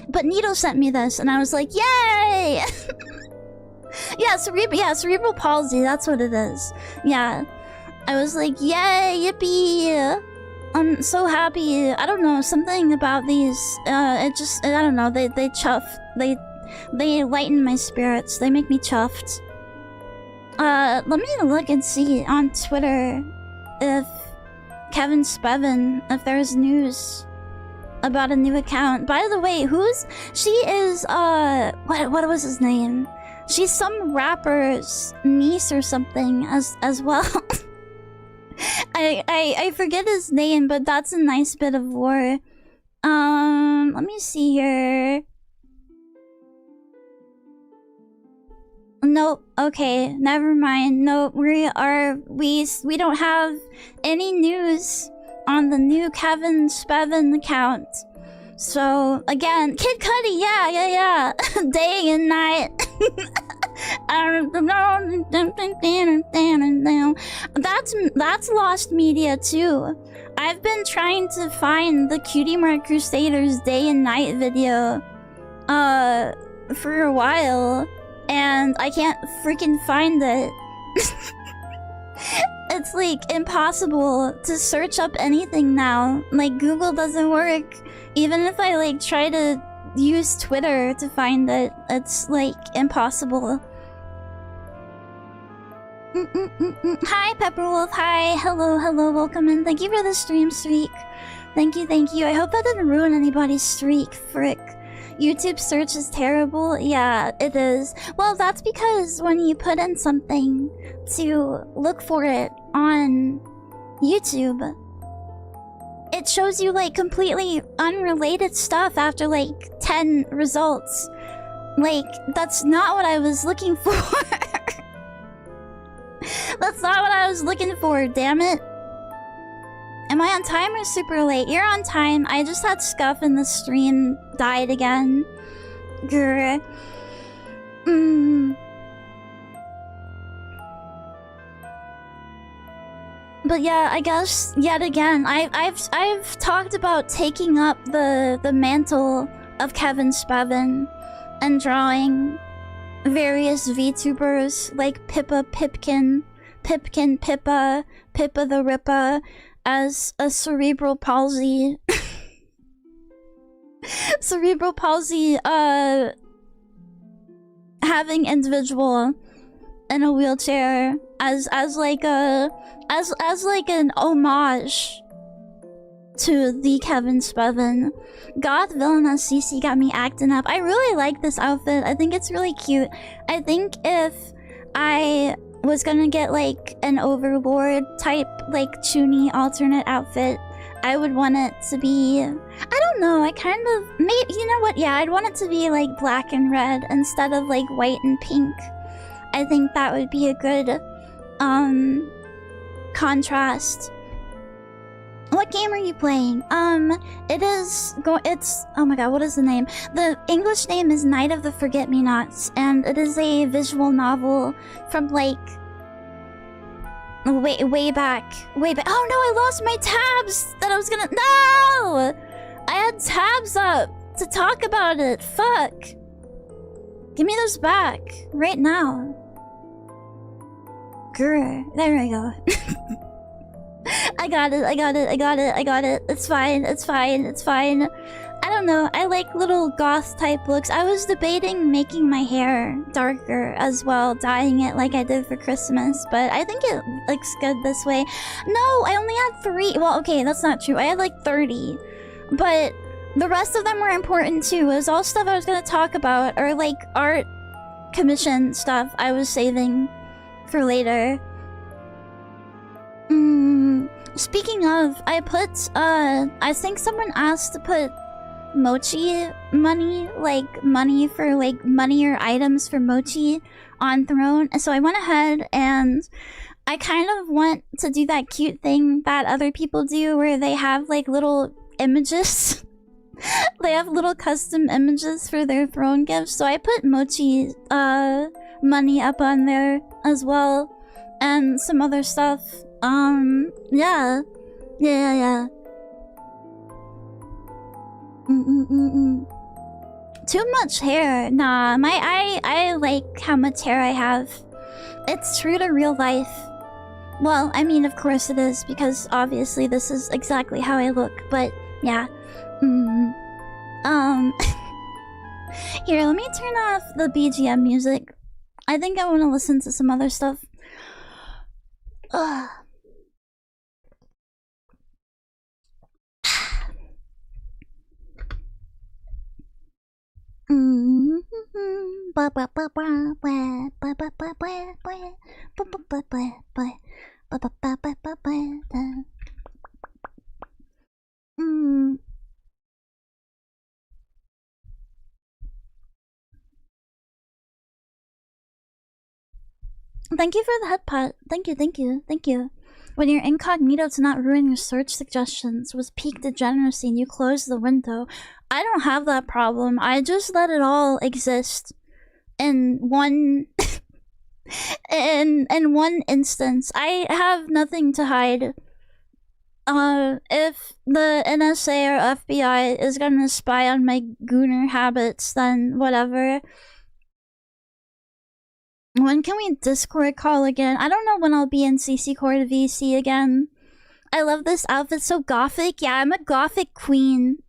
But Nito sent me this, and I was like, yay! Yeah, cerebral palsy, that's what it is. Yeah. I was like, yay, yippee! I'm so happy. I don't know, something about these, I don't know, they chuff. They lighten my spirits. They make me chuffed. Let me look and see on Twitter if Kevin Spevin, if there's news about a new account. By the way, she is, what was his name? She's some rapper's niece or something as well. I forget his name, but that's a nice bit of lore. Let me see here. Nope. Okay, never mind. Nope. We don't have any news on the new Kevin Spevin account. So again, Kid Cudi, yeah. Day and night. That's lost media too. I've been trying to find the Cutie Mark Crusaders Day and Night video for a while, and I can't freaking find it. It's like impossible to search up anything now. Like Google doesn't work. Even if I like try to use Twitter to find it, it's like impossible. Hi Pepperwolf, hi, hello, welcome in. Thank you for the stream streak. Thank you. I hope that didn't ruin anybody's streak, frick. YouTube search is terrible. Yeah, it is. Well, that's because when you put in something to look for it on YouTube, it shows you like completely unrelated stuff after like 10 results. Like, that's not what I was looking for. That's not what I was looking for, damn it. Am I on time or super late? You're on time. I just had scuff and the stream died again. Grr. But yeah, I guess yet again, I've talked about taking up the mantle of Kevin Spevin and drawing various VTubers like Pippa the Rippa as a cerebral palsy having individual in a wheelchair as like an homage to the Kevin Spevin. Goth Villainous CC got me acting up. I really like this outfit. I think it's really cute. I think if I was gonna get like an Overlord type like Chuny alternate outfit, I would want it to be, I don't know, I kind of, maybe, you know what, yeah, I'd want it to be like black and red instead of like white and pink. I think that would be a good contrast. What game are you playing? It's, oh my god, what is the name? The English name is Night of the Forget-Me-Nots, and it is a visual novel from like way back. Oh no, I lost my tabs that I was gonna, no! I had tabs up to talk about it, fuck. Give me those back, right now. Grr, there we go. I got it. It's fine. I don't know, I like little goth type looks. I was debating making my hair darker as well, dyeing it like I did for Christmas, but I think it looks good this way. No, I only had 3. Well, okay, that's not true. I had like 30, but the rest of them were important too. It was all stuff I was gonna talk about, or like art commission stuff I was saving for later. Speaking of, I put, I think someone asked to put mochi money, like money for like money or items for mochi on Throne. So I went ahead and I kind of want to do that cute thing that other people do where they have like little images. They have little custom images for their Throne gifts. So I put mochi money up on there as well, and some other stuff. Yeah. Too much hair. Nah, I like how much hair I have. It's true to real life. Well, I mean, of course it is, because obviously this is exactly how I look, but yeah. Here, let me turn off the BGM music. I think I want to listen to some other stuff. Ugh. Thank you for the head pot. Thank you, thank you, thank you. When you're incognito to not ruin your search suggestions was peak degeneracy and you close the window. I don't have that problem. I just let it all exist in one in one instance. I have nothing to hide. If the NSA or FBI is gonna spy on my gooner habits, then whatever. When can we Discord call again? I don't know when I'll be in CC Core VC again. I love this outfit, so gothic. Yeah, I'm a gothic queen.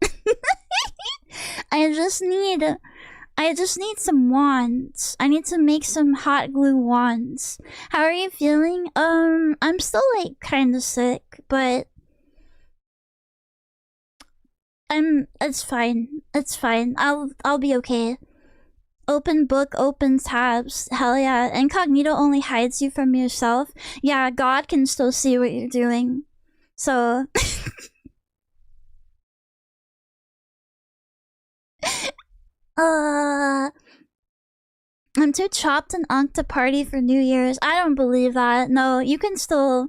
I just need some wands. I need to make some hot glue wands. How are you feeling? I'm still like kind of sick, but it's fine. It's fine. I'll be okay. Open book, open tabs. Hell yeah. Incognito only hides you from yourself. Yeah, God can still see what you're doing. So I'm too chopped and unked to party for New Year's. I don't believe that. No, you can still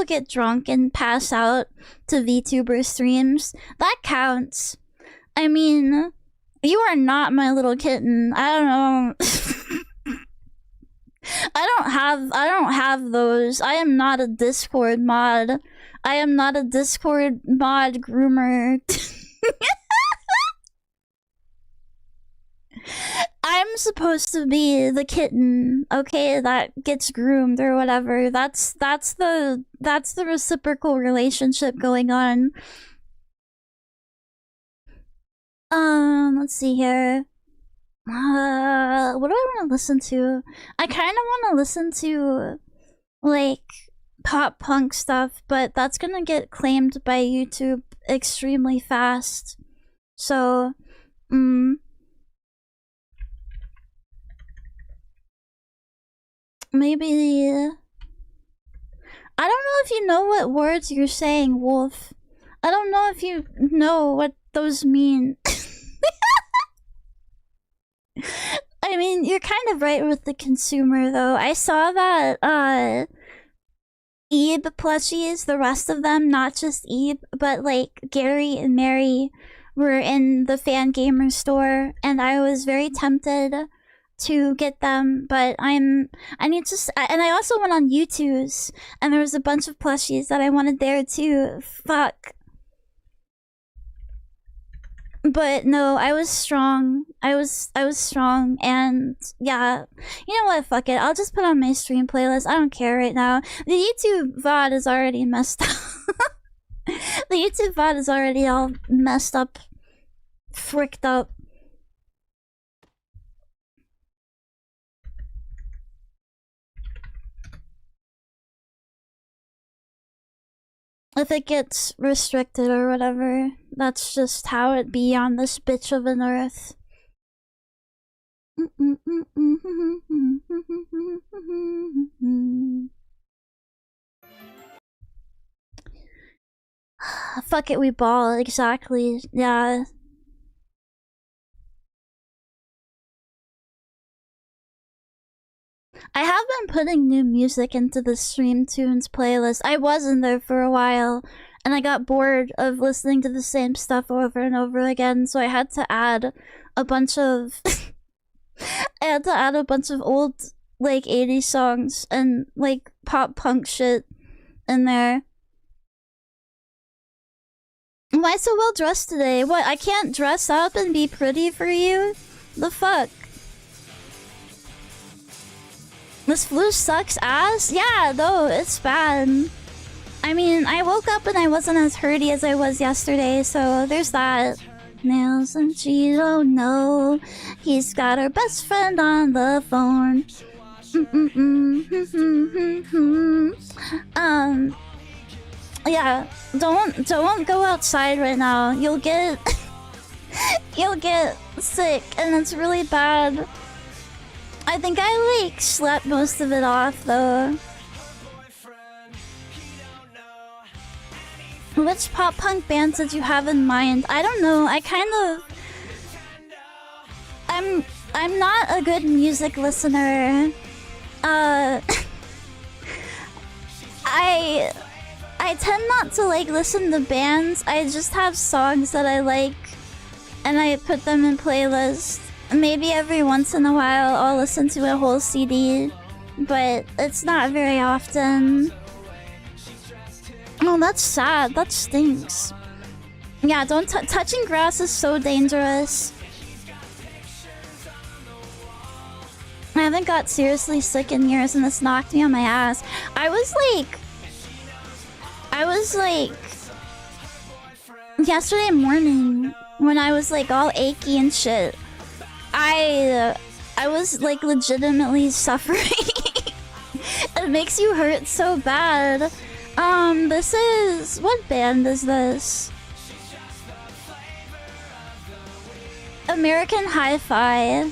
get drunk and pass out to VTuber streams. That counts. I mean, you are not my little kitten. I don't know. I don't have those. I am not a Discord mod. I am not a Discord mod groomer. I'm supposed to be the kitten, okay, that gets groomed or whatever. That's the reciprocal relationship going on. Let's see here. What do I want to listen to? I kind of want to listen to, like, pop punk stuff, but that's gonna get claimed by YouTube extremely fast. So, maybe... I don't know if you know what words you're saying, Wolf. I don't know if you know what those mean. I mean, you're kind of right with the consumer, though. I saw that, Ebe plushies, the rest of them, not just Ebe, but, like, Gary and Mary were in the Fan Gamer store, and I was very tempted to get them, but I need to, and I also went on YouTube's, and there was a bunch of plushies that I wanted there, too. Fuck. But no, I was strong. I was strong, and yeah. You know what? Fuck it. I'll just put on my stream playlist. I don't care right now. The YouTube VOD is already messed up. The YouTube VOD is already all messed up, fricked up. If it gets restricted or whatever, that's just how it be on this bitch of an earth. Fuck it, we ball, exactly, yeah. I have been putting new music into the Stream Tunes playlist. I was in there for a while, and I got bored of listening to the same stuff over and over again, so I had to add a bunch of... I had to add a bunch of old, like, 80s songs and, like, pop punk shit in there. Why so well dressed today? What, I can't dress up and be pretty for you? The fuck? This flu sucks ass? Yeah, no, it's bad. I mean, I woke up and I wasn't as hurty as I was yesterday, so there's that. Nails and she don't know. He's got her best friend on the phone. Yeah, don't go outside right now. You'll get you'll get sick and it's really bad. I think I like slept most of it off though. Which pop punk bands did you have in mind? I don't know. I kind of I'm not a good music listener. I tend not to like listen to bands. I just have songs that I like and I put them in playlists. Maybe every once in a while I'll listen to a whole CD, but it's not very often. Oh, that's sad. That stinks. Yeah, don't touching grass is so dangerous. I haven't got seriously sick in years and this knocked me on my ass. I was like yesterday morning when I was like all achy and shit. I was like legitimately suffering. It makes you hurt so bad. This is... What band is this? American Hi-Fi.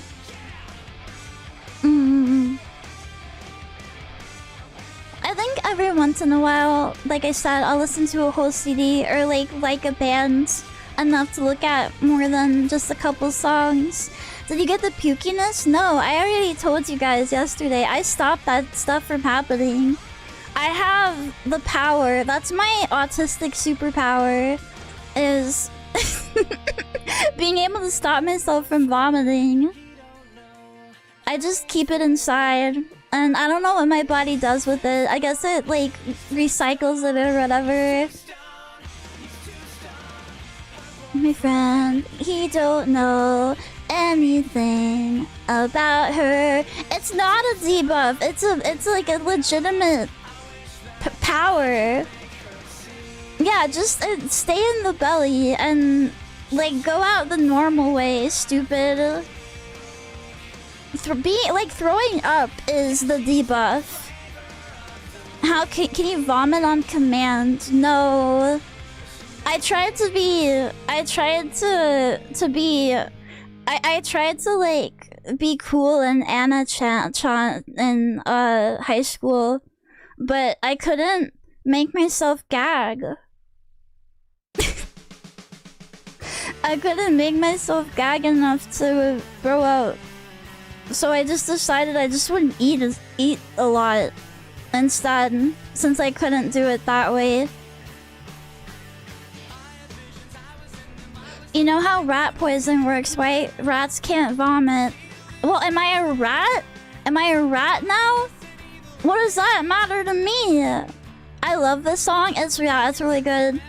I think every once in a while, like I said, I'll listen to a whole CD or like a band enough to look at more than just a couple songs. Did you get the pukiness? No, I already told you guys yesterday. I stopped that stuff from happening. I have the power. That's my autistic superpower. Is being able to stop myself from vomiting. I just keep it inside. And I don't know what my body does with it. I guess it like recycles it or whatever. My friend, he don't know anything about her. It's not a debuff. It's like a legitimate power. Yeah, just stay in the belly and like go out the normal way, stupid. Throwing up is the debuff. How can you vomit on command? No. I tried to like be cool in Anna Chan in high school, but I couldn't make myself gag. I couldn't make myself gag enough to throw out. So I just decided I just wouldn't eat a lot instead, since I couldn't do it that way. You know how rat poison works, right? Rats can't vomit. Well, am I a rat? Am I a rat now? What does that matter to me? I love this song. It's really good.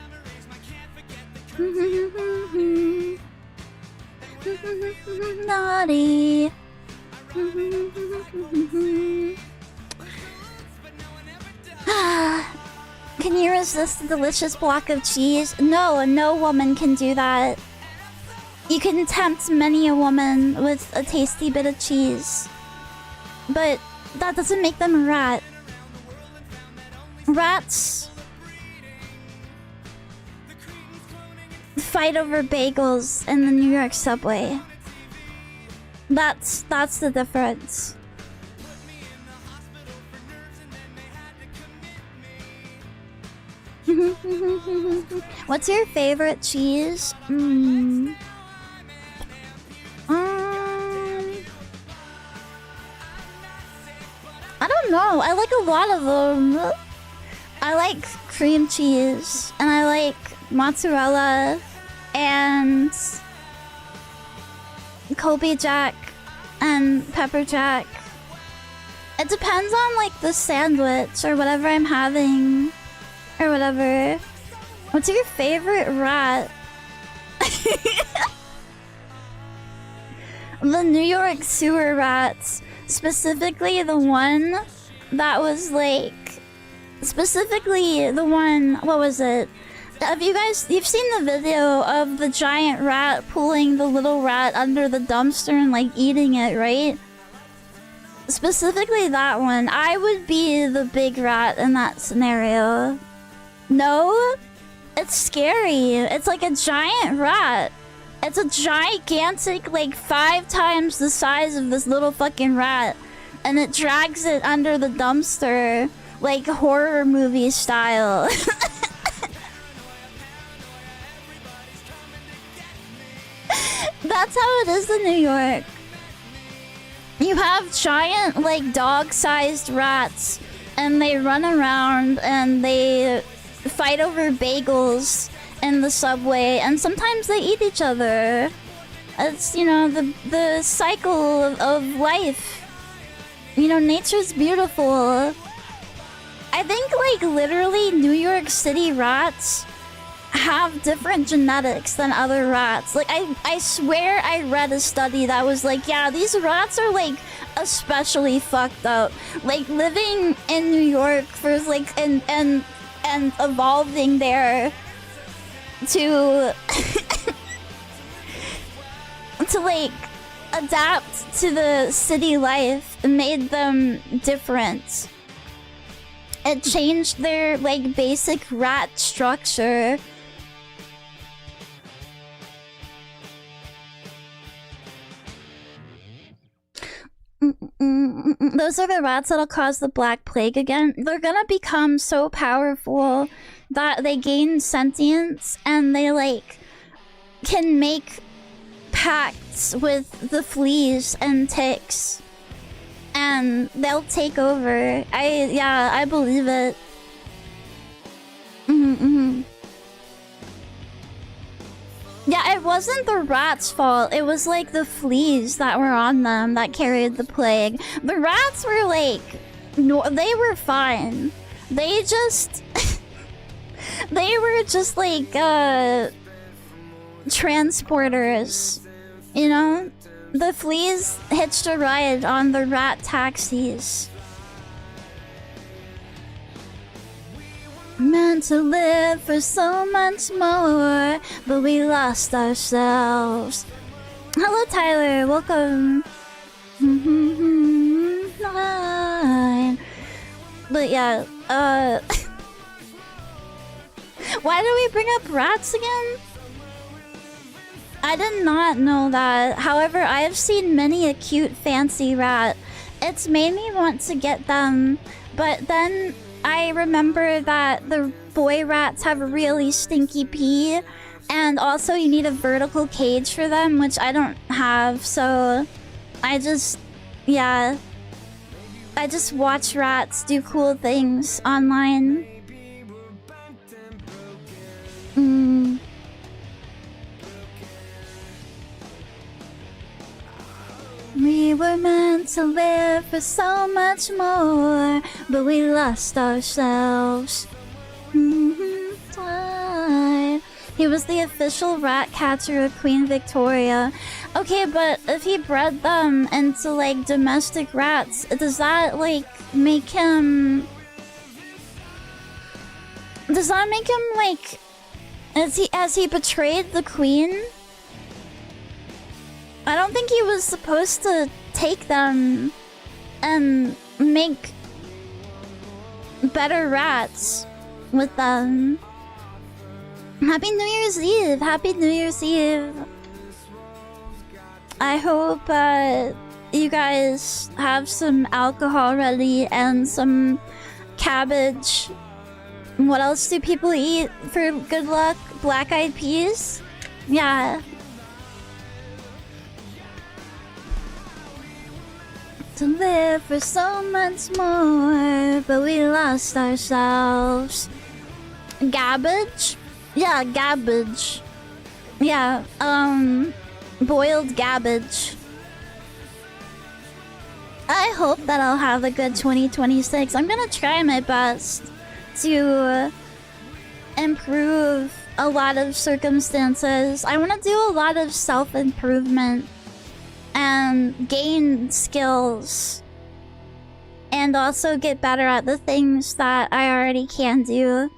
Naughty. Can you resist the delicious block of cheese? No, no woman can do that. You can tempt many a woman with a tasty bit of cheese, but that doesn't make them a rat. Rats fight over bagels in the New York subway. That's the difference. What's your favorite cheese? I don't know. I like a lot of them. I like cream cheese, and I like mozzarella, and Kobe Jack, and pepper jack. It depends on like the sandwich or whatever I'm having, or whatever. What's your favorite rat? The New York sewer rats. Specifically the one that was like... Specifically the one... What was it? Have you guys... You've seen the video of the giant rat pulling the little rat under the dumpster and like eating it, right? Specifically that one. I would be the big rat in that scenario. No? It's scary. It's like a giant rat. It's a gigantic, like 5 times the size of this little fucking rat. And it drags it under the dumpster, like horror movie style. That's how it is in New York. You have giant, like dog-sized rats. And they run around and they fight over bagels in the subway, and sometimes they eat each other. It's, you know, the cycle of life. You know, nature's beautiful. I think, like, literally New York City rats have different genetics than other rats. Like, I swear I read a study that was like, yeah, these rats are, like, especially fucked up. Like, living in New York for, like, and evolving there to to like adapt to the city life made them different. It changed their like basic rat structure. Those are the rats that'll cause the Black Plague again. They're gonna become so powerful that they gain sentience and they like can make pacts with the fleas and ticks, and they'll take over. I believe it. Yeah, it wasn't the rats' fault. It was like the fleas that were on them that carried the plague. The rats were like, no, they were fine. They just, they were just like transporters, you know? The fleas hitched a ride on the rat taxis. Meant to live for so much more, but we lost ourselves. Hello, Tyler. Welcome. But yeah, why do we bring up rats again? I did not know that. However, I have seen many a cute, fancy rat. It's made me want to get them, but then I remember that the boy rats have really stinky pee, and also you need a vertical cage for them, which I don't have, so I just watch rats do cool things online. We were meant to live for so much more, but we lost ourselves. He was the official rat catcher of Queen Victoria. Okay, but if he bred them into like domestic rats, does that like make him... Does that make him like... Has he betrayed the queen? I don't think he was supposed to take them and make better rats with them. Happy New Year's Eve! Happy New Year's Eve! I hope you guys have some alcohol ready and some cabbage. What else do people eat for good luck? Black-eyed peas? Yeah. To live for so much more, but we lost ourselves. Gabbage? Yeah, gabbage. Yeah, boiled gabbage. I hope that I'll have a good 2026. I'm gonna try my best to improve a lot of circumstances. I want to do a lot of self-improvement and gain skills. And also get better at the things that I already can do.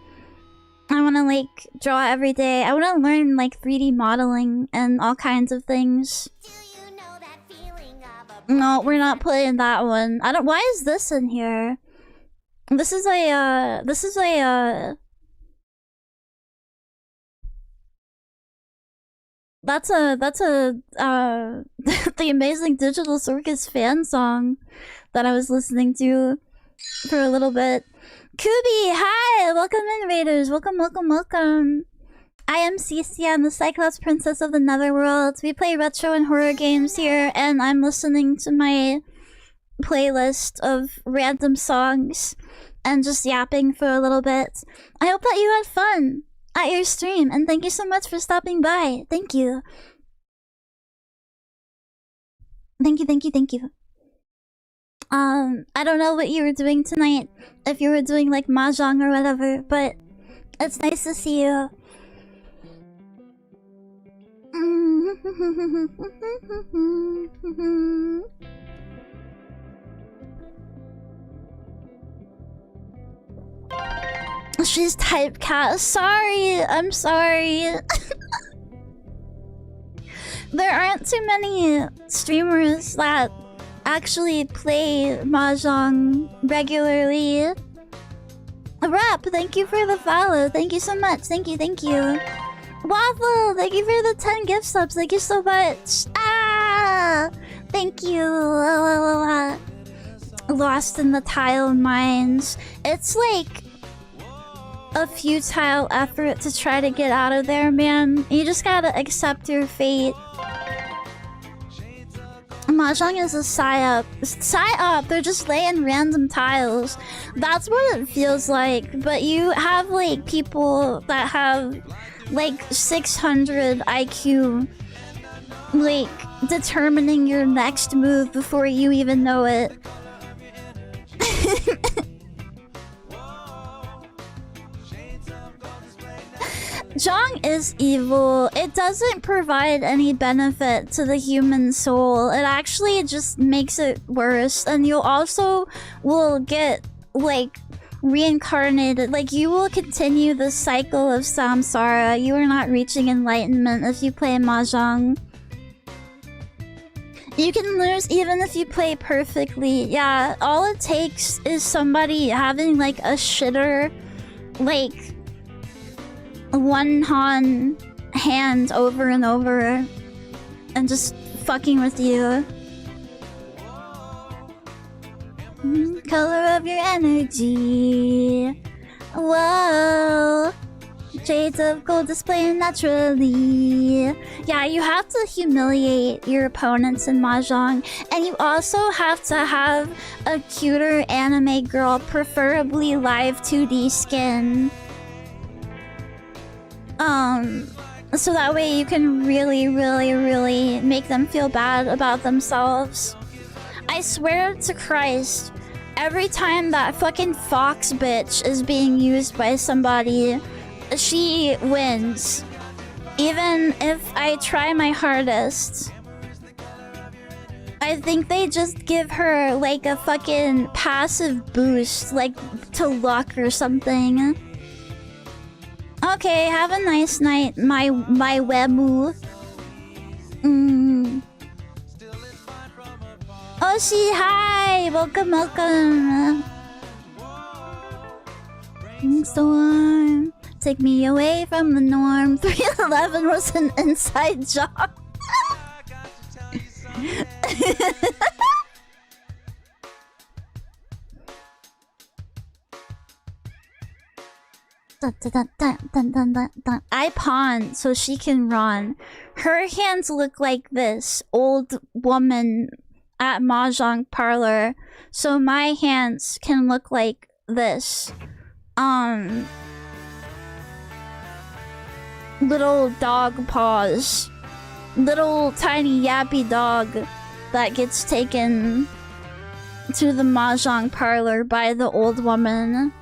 I want to like draw every day. I want to learn like 3D modeling and all kinds of things. No, we're not playing that one. I don't. Why is this in here? This is a That's a the Amazing Digital Circus fan song that I was listening to for a little bit. Kubi, hi! Welcome in, Raiders. Welcome, welcome, welcome. I am Cecilia. I'm the Cyclops Princess of the Netherworld. We play retro and horror games here, and I'm listening to my playlist of random songs and just yapping for a little bit. I hope that you had fun at your stream, and thank you so much for stopping by. Thank you. Thank you, thank you, thank you. I don't know what you were doing tonight, if you were doing like mahjong or whatever, but it's nice to see you. She's typecast. Sorry, I'm sorry. There aren't too many streamers that actually play mahjong regularly. Rap, thank you for the follow. Thank you so much. Thank you, thank you. Waffle, thank you for the 10 gift subs. Thank you so much. Ah, thank you. Lost in the tile mines. It's like a futile effort to try to get out of there, man. You just gotta accept your fate. Mahjong is a psyop. Psyop, they're just laying random tiles. That's what it feels like. But you have like people that have like 600 IQ, like determining your next move before you even know it. Zhong is evil. It doesn't provide any benefit to the human soul. It actually just makes it worse. And you also will get, like, reincarnated. Like, you will continue the cycle of samsara. You are not reaching enlightenment if you play mahjong. You can lose even if you play perfectly. Yeah, all it takes is somebody having, like, a shitter, like, one hand over and over and just fucking with you. Color of your energy. Whoa. Shades of gold displaying naturally. Yeah, you have to humiliate your opponents in mahjong, and you also have to have a cuter anime girl, preferably live 2D skin. So that way you can really, really, really make them feel bad about themselves. I swear to Christ, every time that fucking fox bitch is being used by somebody, she wins. Even if I try my hardest. I think they just give her like a fucking passive boost, like to luck or something. Okay, have a nice night, my wemu. Oshi, hi! Welcome, welcome. Storm, take me away from the norm. 311 was an inside job. I pawn so she can run. Her hands look like this old woman at mahjong parlor, so my hands can look like this. Little dog paws, little tiny yappy dog that gets taken to the mahjong parlor by the old woman.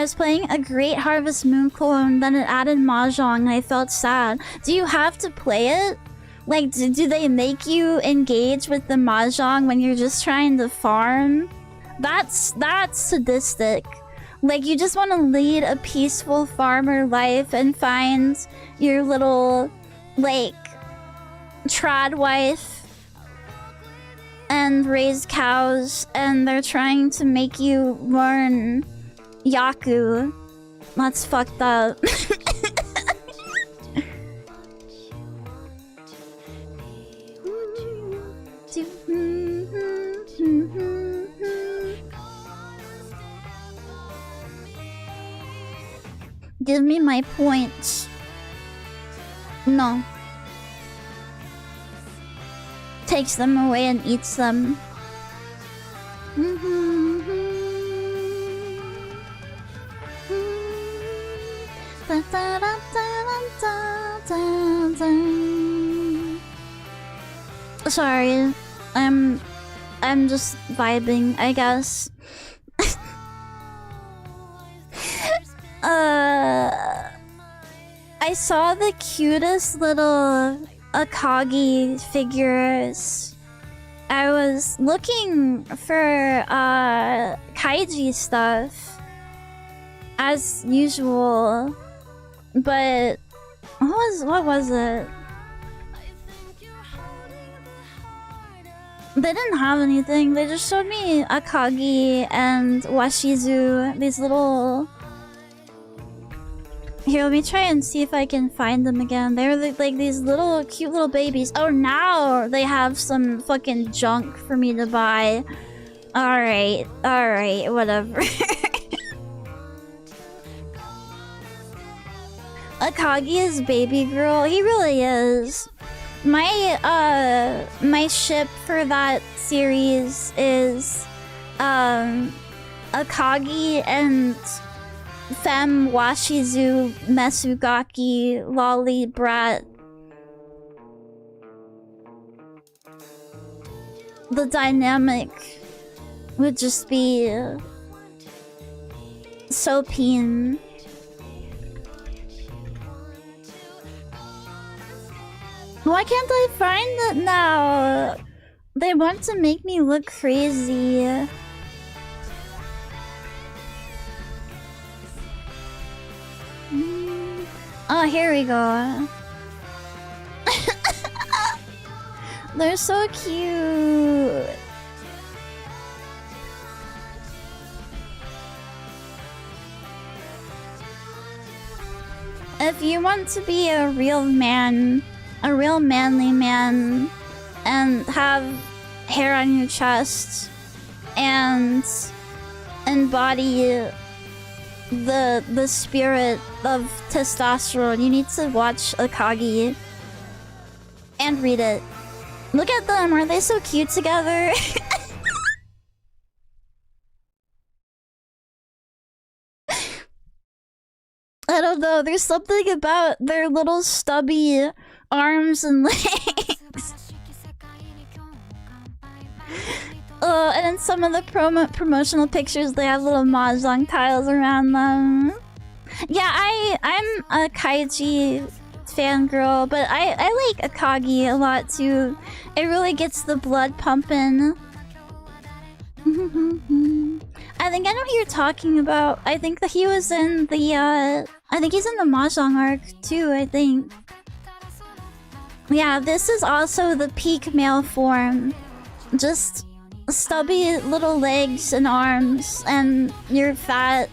was playing a Great Harvest Moon clone, then it added Mahjong, and I felt sad. Do you have to play it? Like, do they make you engage with the Mahjong when you're just trying to farm? That's sadistic. Like, you just want to lead a peaceful farmer life and find your little, like, trad wife and raise cows, and they're trying to make you learn Yaku. That's fucked up. Give me my points. No. Takes them away and eats them. Sorry, I'm just vibing, I guess. I saw the cutest little Akagi figures. I was looking for kaiji stuff as usual, but what was it? They didn't have anything. They just showed me Akagi and Washizu, these little... Here, let me try and see if I can find them again. They're like these little cute little babies. Oh, now they have some fucking junk for me to buy. Alright, whatever. Akagi is baby girl. He really is. My ship for that series is Akagi and Femme Washizu Mesugaki Lolly Brat. The dynamic would just be so peen. Why can't I find it now? They want to make me look crazy. Oh, here we go. They're so cute. If you want to be a real man, a real manly man, and have hair on your chest, and embody the spirit of testosterone, you need to watch Akagi and read it. Look at them, aren't they so cute together? I don't know, there's something about their little stubby arms and legs. And in some of the promotional pictures, they have little mahjong tiles around them. Yeah, I'm a kaiji fangirl, but I like Akagi a lot too. It really gets the blood pumping. I think I know who you're talking about. I think that he was in the I think he's in the mahjong arc too, I think. Yeah, this is also the peak male form. Just stubby little legs and arms, and you're fat.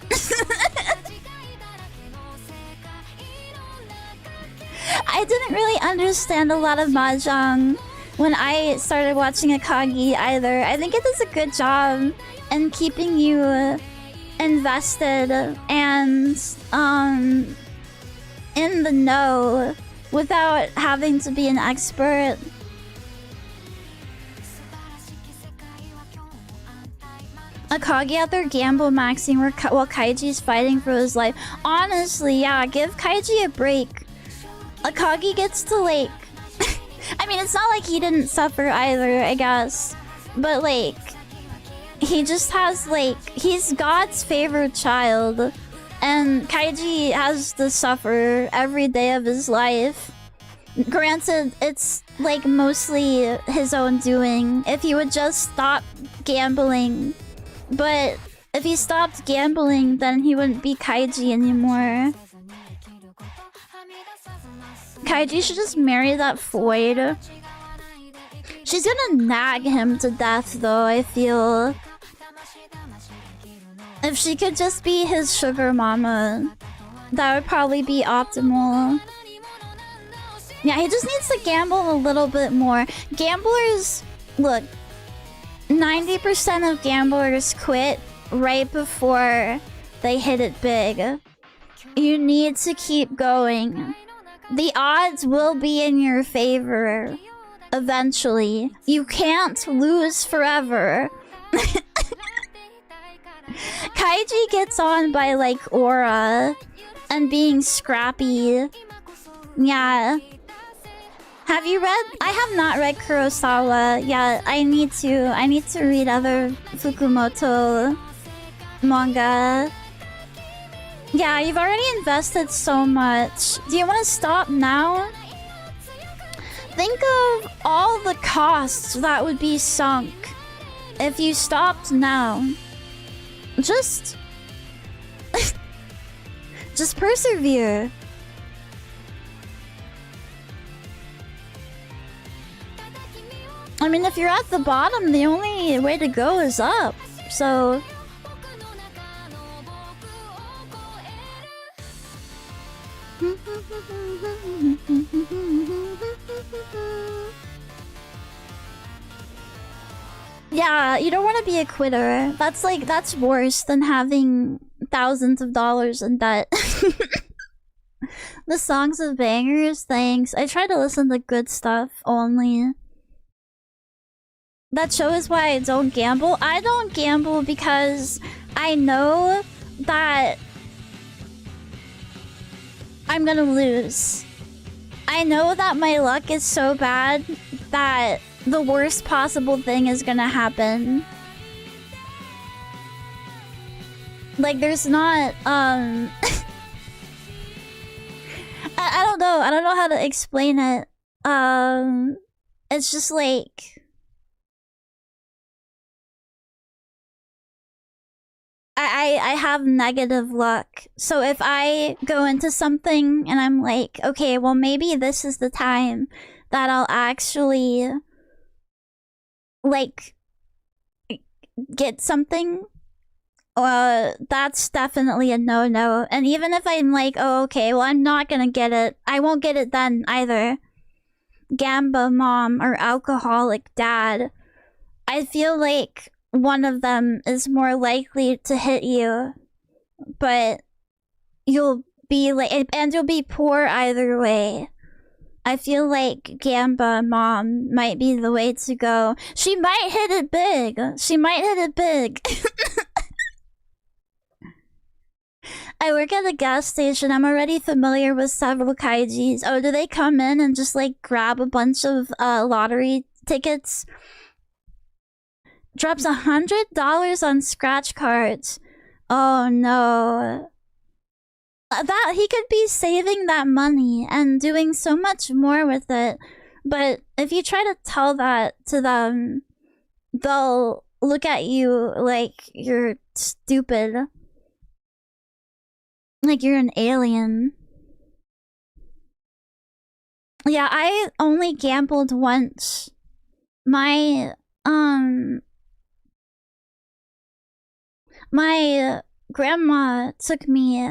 I didn't really understand a lot of mahjong when I started watching Akagi either. I think it does a good job in keeping you invested and in the know without having to be an expert. Akagi out there gamble maxing while Kaiji's fighting for his life. Honestly, yeah, give Kaiji a break. Akagi gets to, like... I mean, it's not like he didn't suffer either, I guess. But, like... He just has, like... He's God's favorite child. And Kaiji has to suffer every day of his life. Granted, it's like mostly his own doing. If he would just stop gambling. But if he stopped gambling, then he wouldn't be Kaiji anymore. Kaiji should just marry that Floyd. She's gonna nag him to death though, I feel. If she could just be his sugar mama, that would probably be optimal. Yeah, he just needs to gamble a little bit more. Gamblers, look, 90% of gamblers quit right before they hit it big. You need to keep going. The odds will be in your favor eventually. You can't lose forever. Kaiji gets on by like aura and being scrappy. Yeah. Have you read? I have not read Kurosawa. Yeah, I need to read other Fukumoto manga. Yeah, you've already invested so much. Do you want to stop now? Think of all the costs that would be sunk if you stopped now. Just persevere. I mean, if you're at the bottom, the only way to go is up. So yeah, you don't want to be a quitter. That's worse than having thousands of dollars in debt. The songs of bangers, thanks. I try to listen to good stuff only. That shows why I don't gamble. I don't gamble because I know that I'm gonna lose. I know that my luck is so bad that the worst possible thing is gonna happen. Like, there's not, I don't know. I don't know how to explain it. It's just like... I have negative luck. So if I go into something and I'm like, okay, well maybe this is the time that I'll actually like get something, that's definitely a no-no. And even if I'm like, oh okay, well I'm not gonna get it, I won't get it then either. Gamba mom or alcoholic dad, I feel like one of them is more likely to hit you, but you'll be like, and you'll be poor either way. I feel like Gamba mom might be the way to go. She might hit it big. She might hit it big. I work at a gas station. I'm already familiar with several kaijis. Oh, do they come in and just like grab a bunch of lottery tickets? Drops $100 on scratch cards. Oh no. That he could be saving that money and doing so much more with it. But if you try to tell that to them, they'll look at you like you're stupid. Like you're an alien. Yeah, I only gambled once. My grandma took me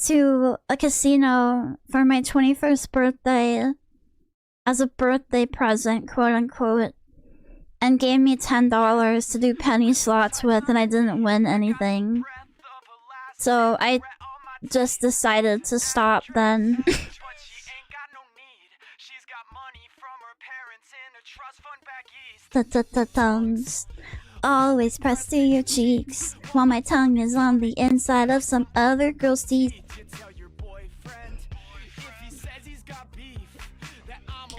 to a casino for my 21st birthday as a birthday present, quote unquote, and gave me $10 to do penny slots with, and I didn't win anything. So I just decided to stop then. Thumbs always pressed to your cheeks while my tongue is on the inside of some other girl's teeth.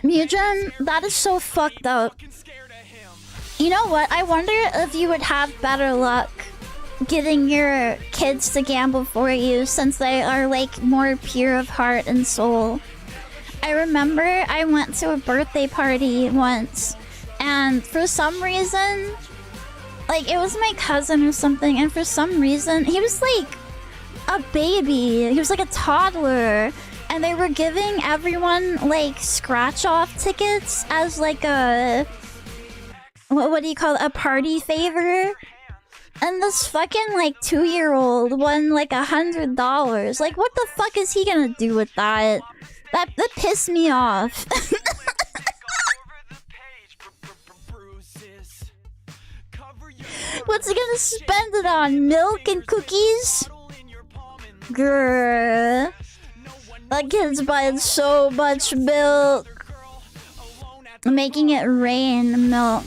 Mudron, that is so fucked up. You know what? I wonder if you would have better luck getting your kids to gamble for you since they are like more pure of heart and soul. I remember I went to a birthday party once, and for some reason, like it was my cousin or something, and for some reason he was like a baby. He was like a toddler, and they were giving everyone like scratch-off tickets as like a what do you call it? A party favor. And this fucking like 2-year-old won like $100. Like, what the fuck is he gonna do with that? That pissed me off. What's he gonna spend it on? Milk and cookies? Grrr. That kid's buying so much milk. Making it rain milk.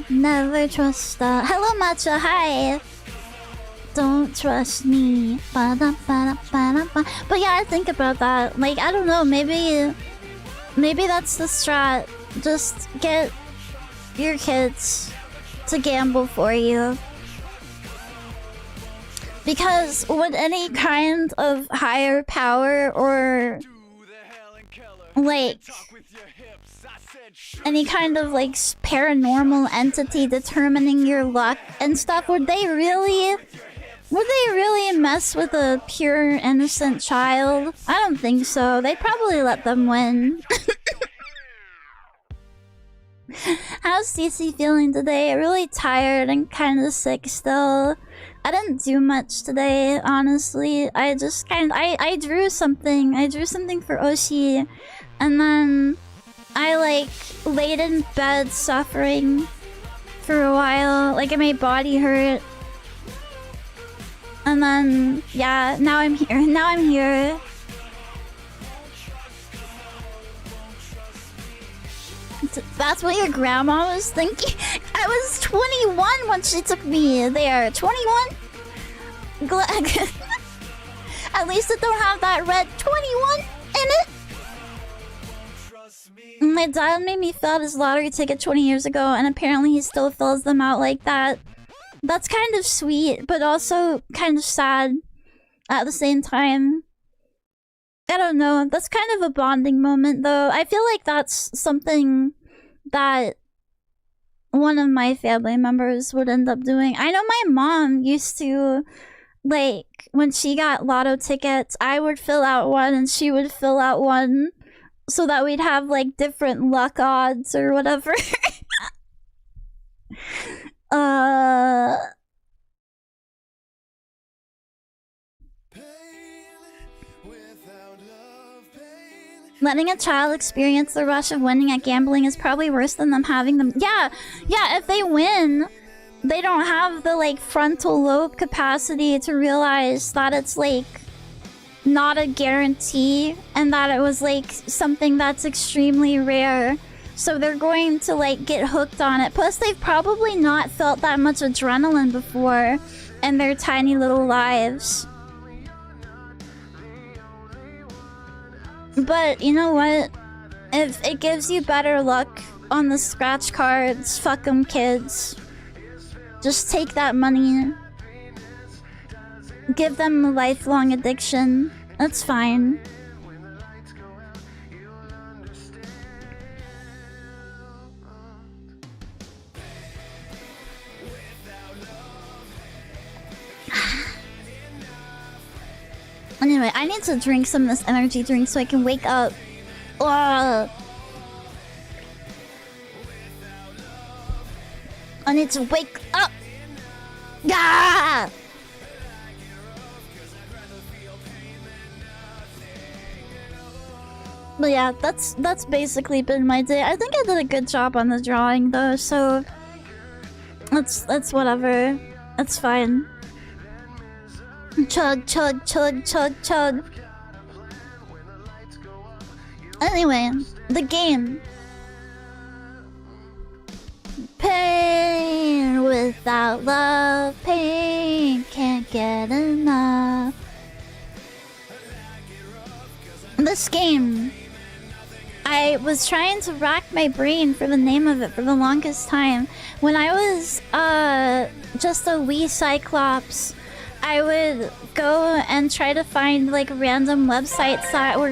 Never trust hello matcha, hi. Don't trust me. Ba-da-ba-da-ba-da-ba. But yeah, I think about that. Like, I don't know, maybe that's the strat. Just get your kids to gamble for you. Because with any kind of higher power or like any kind of like paranormal entity determining your luck and stuff, would they really mess with a pure innocent child? I don't think so. They'd probably let them win. How's Cece feeling today? Really tired and kind of sick still. I didn't do much today, honestly. I just I drew something. I drew something for Oshi, and then I like laid in bed suffering for a while. Like, my body hurt. And then, yeah, now I'm here. Now I'm here. That's what your grandma was thinking? I was 21 when she took me there. 21? At least it don't have that red 21 in it. My dad made me fill out his lottery ticket 20 years ago, and apparently he still fills them out like that. That's kind of sweet, but also kind of sad at the same time. I don't know. That's kind of a bonding moment, though. I feel like that's something that one of my family members would end up doing. I know my mom used to, like, when she got lotto tickets, I would fill out one and she would fill out one so that we'd have, like, different luck odds or whatever. Letting a child experience the rush of winning at gambling is probably worse than them having them. Yeah, if they win, they don't have the, like, frontal lobe capacity to realize that it's, like, not a guarantee and that it was, like, something that's extremely rare. So they're going to, like, get hooked on it. Plus, they've probably not felt that much adrenaline before in their tiny little lives. But you know what? If it gives you better luck on the scratch cards, fuck 'em, kids. Just take that money. Give them a lifelong addiction. That's fine. Anyway, I need to drink some of this energy drink so I can wake up. Ugh. I need to wake up. Ah! But yeah, that's basically been my day. I think I did a good job on the drawing though, so that's whatever. That's fine. Chug, chug, chug, chug, chug. Anyway, the game. Pain without love, pain can't get enough. This game I was trying to rack my brain for the name of it for the longest time. When I was just a wee Cyclops, I would go and try to find like random websites that were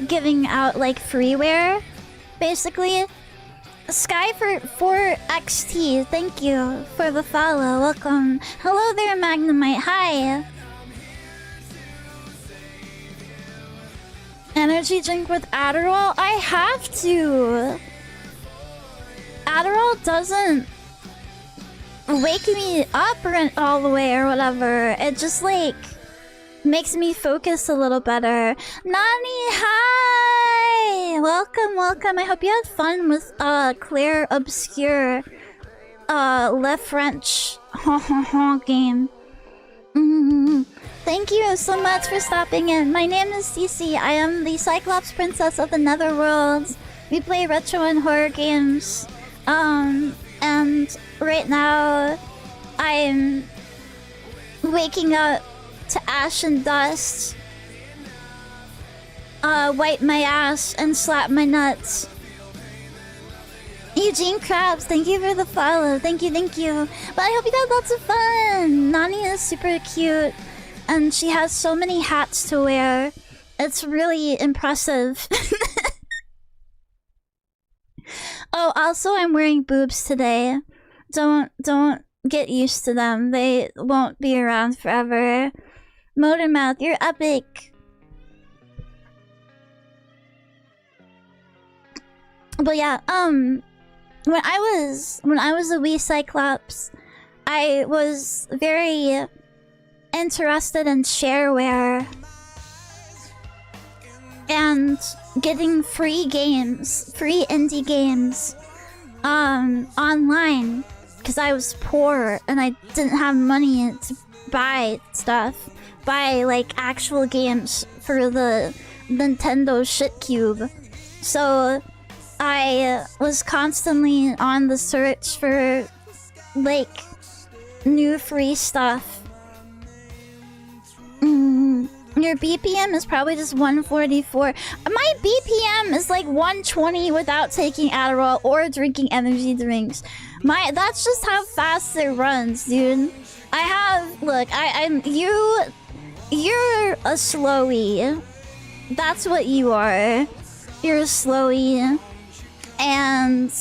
giving out like freeware, basically. Sky for XT, thank you for the follow. Welcome. Hello there, Magnemite. Hi. Energy drink with Adderall? I have to. Adderall doesn't wake me up or all the way or whatever. It just like makes me focus a little better. Nani, hi! Welcome, welcome. I hope you had fun with Claire Obscure Le French game. Thank you so much for stopping in. My name is Cece. I am the Cyclops Princess of the Netherworld. We play retro and horror games. And right now I'm waking up to ash and dust. Wipe my ass and slap my nuts. Eugene Krabs, thank you for the follow. Thank you, thank you. But I hope you had lots of fun. Nani is super cute. And she has so many hats to wear. It's really impressive. Oh, also I'm wearing boobs today. Don't get used to them. They won't be around forever. Motormouth, you're epic. But yeah, when I was a wee Cyclops, I was very interested in shareware and getting free games, free indie games online, because I was poor and I didn't have money to buy stuff, buy like actual games for the Nintendo shitcube. So I was constantly on the search for like new free stuff. Your BPM is probably just 144. My BPM is like 120 without taking Adderall or drinking energy drinks. That's just how fast it runs, dude. Look, you're a slowie. That's what you are. You're a slowie. And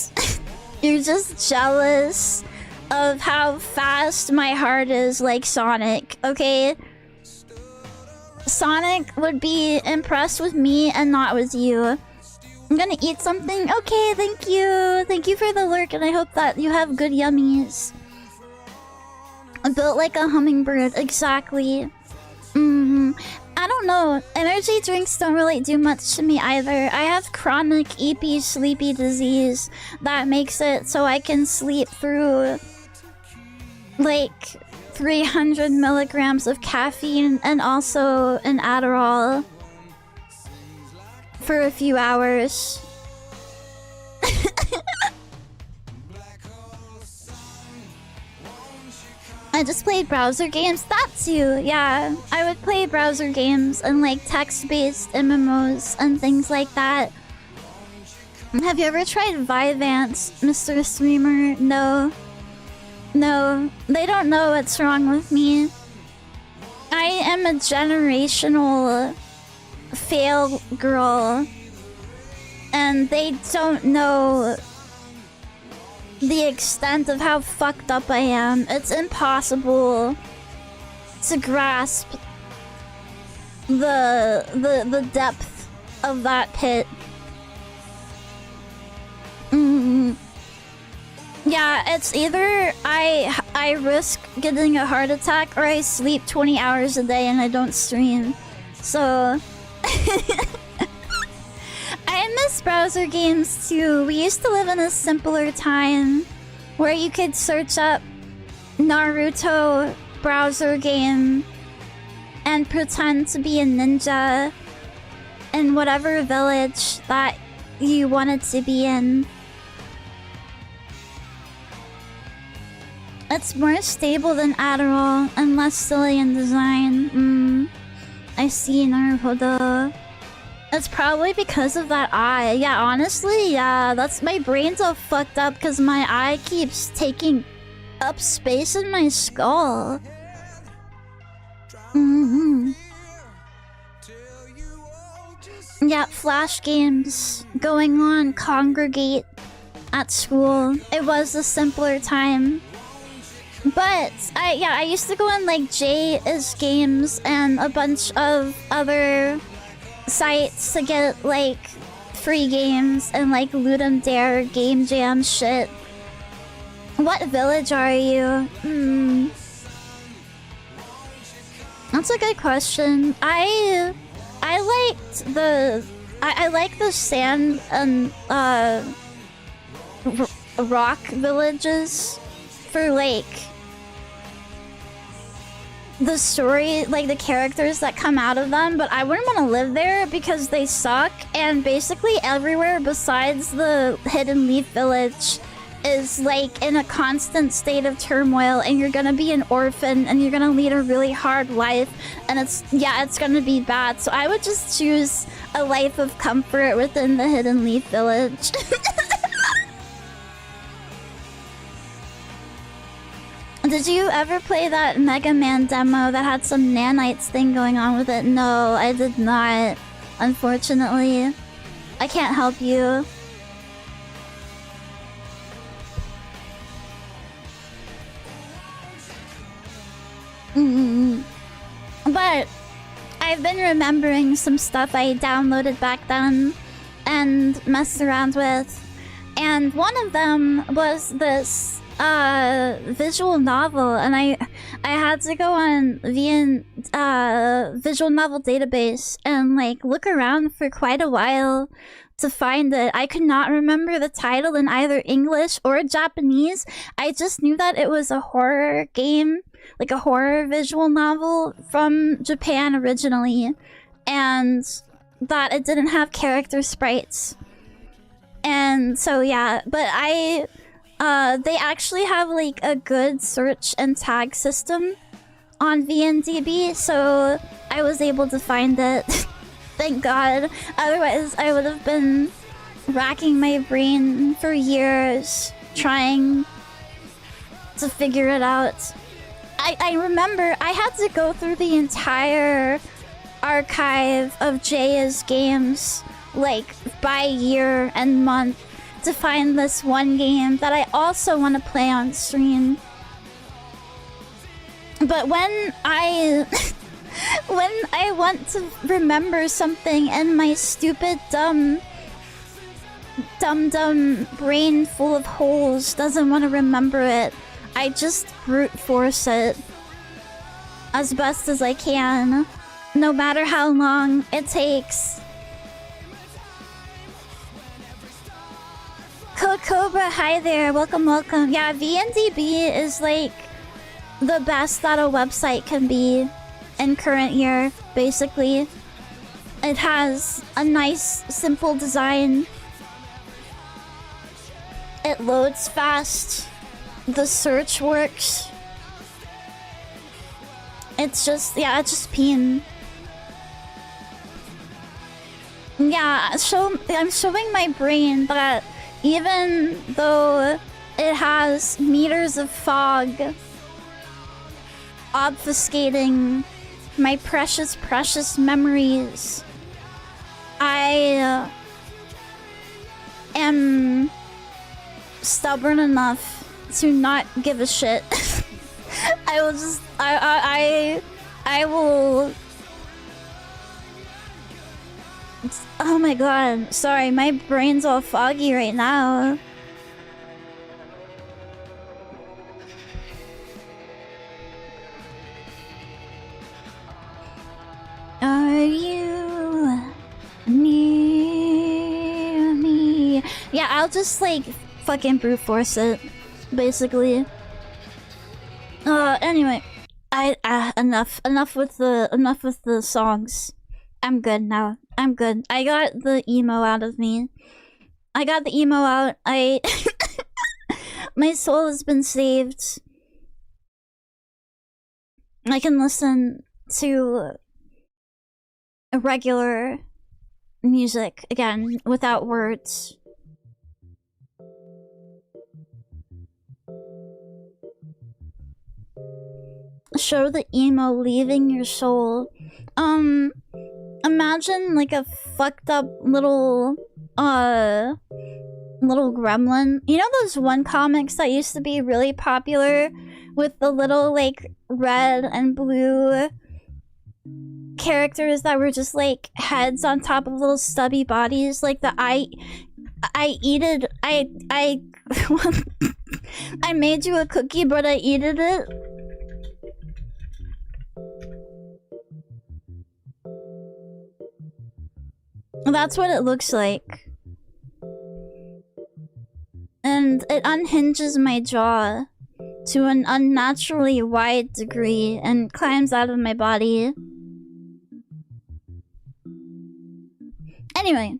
you're just jealous of how fast my heart is like Sonic, okay? Sonic would be impressed with me and not with you. I'm gonna eat something. Okay, thank you. Thank you for the lurk, and I hope that you have good yummies. Built like a hummingbird, exactly. I don't know. Energy drinks don't really do much to me either. I have chronic Yippee sleepy disease that makes it so I can sleep through like 300 milligrams of caffeine and also an Adderall for a few hours. I just played browser games. That too, yeah. I would play browser games and like text-based MMOs and things like that. Have you ever tried Vyvanse, Mr. Streamer? No. No, they don't know what's wrong with me. I am a generational fail girl. And they don't know the extent of how fucked up I am. It's impossible to grasp the depth of that pit. Yeah, it's either I risk getting a heart attack or I sleep 20 hours a day and I don't stream. So I miss browser games too. We used to live in a simpler time where you could search up Naruto browser game and pretend to be a ninja in whatever village that you wanted to be in. It's more stable than Adderall and less silly in design. I see, Naruto. It's probably because of that eye. Yeah, honestly, yeah, that's my brain's all fucked up because my eye keeps taking up space in my skull. Yeah, flash games going on, congregate at school. It was a simpler time. But I used to go on like J is Games and a bunch of other sites to get like free games and like Loot 'em Dare, Game Jam shit. What village are you? That's a good question. I liked the I like the sand and rock villages for like the story, like the characters that come out of them, but I wouldn't want to live there because they suck, and basically everywhere besides the Hidden Leaf Village is like in a constant state of turmoil, and you're gonna be an orphan and you're gonna lead a really hard life, and it's gonna be bad. So I would just choose a life of comfort within the Hidden Leaf Village. Did you ever play that Mega Man demo that had some nanites thing going on with it? No, I did not. Unfortunately. I can't help you. But I've been remembering some stuff I downloaded back then and messed around with. And one of them was this visual novel, and I had to go on VN visual novel database and like look around for quite a while to find it. I could not remember the title in either English or Japanese. I just knew that it was a horror game, like a horror visual novel from Japan originally, and that it didn't have character sprites. And so yeah, but they actually have like a good search and tag system on VNDB, so I was able to find it. Thank God. Otherwise, I would have been racking my brain for years trying to figure it out. I remember I had to go through the entire archive of Jaya's games, like by year and month, to find this one game that I also want to play on stream. But when I when I want to remember something and my stupid dumb brain full of holes doesn't want to remember it, I just brute force it as best as I can, no matter how long it takes. Code Cobra, hi there, welcome. Yeah, VNDB is like the best that a website can be in current year, basically. It has a nice, simple design. It loads fast. The search works. It's just, yeah, it's just peen. Yeah, so I'm showing my brain that even though it has meters of fog obfuscating my precious memories, I am stubborn enough to not give a shit. I will just I will. Oh my god, sorry, my brain's all foggy right now. Are you near me? Yeah, I'll just like fucking brute force it, basically. Anyway, enough with the songs. I'm good now. I'm good. I got the emo out of me. I got the emo out. My soul has been saved. I can listen to a regular music again without words. Show the emo leaving your soul. Imagine like a fucked up little gremlin. You know those one comics that used to be really popular with the little like red and blue characters that were just like heads on top of little stubby bodies, like the I I made you a cookie but I eated it. That's what it looks like. And it unhinges my jaw to an unnaturally wide degree and climbs out of my body. Anyway.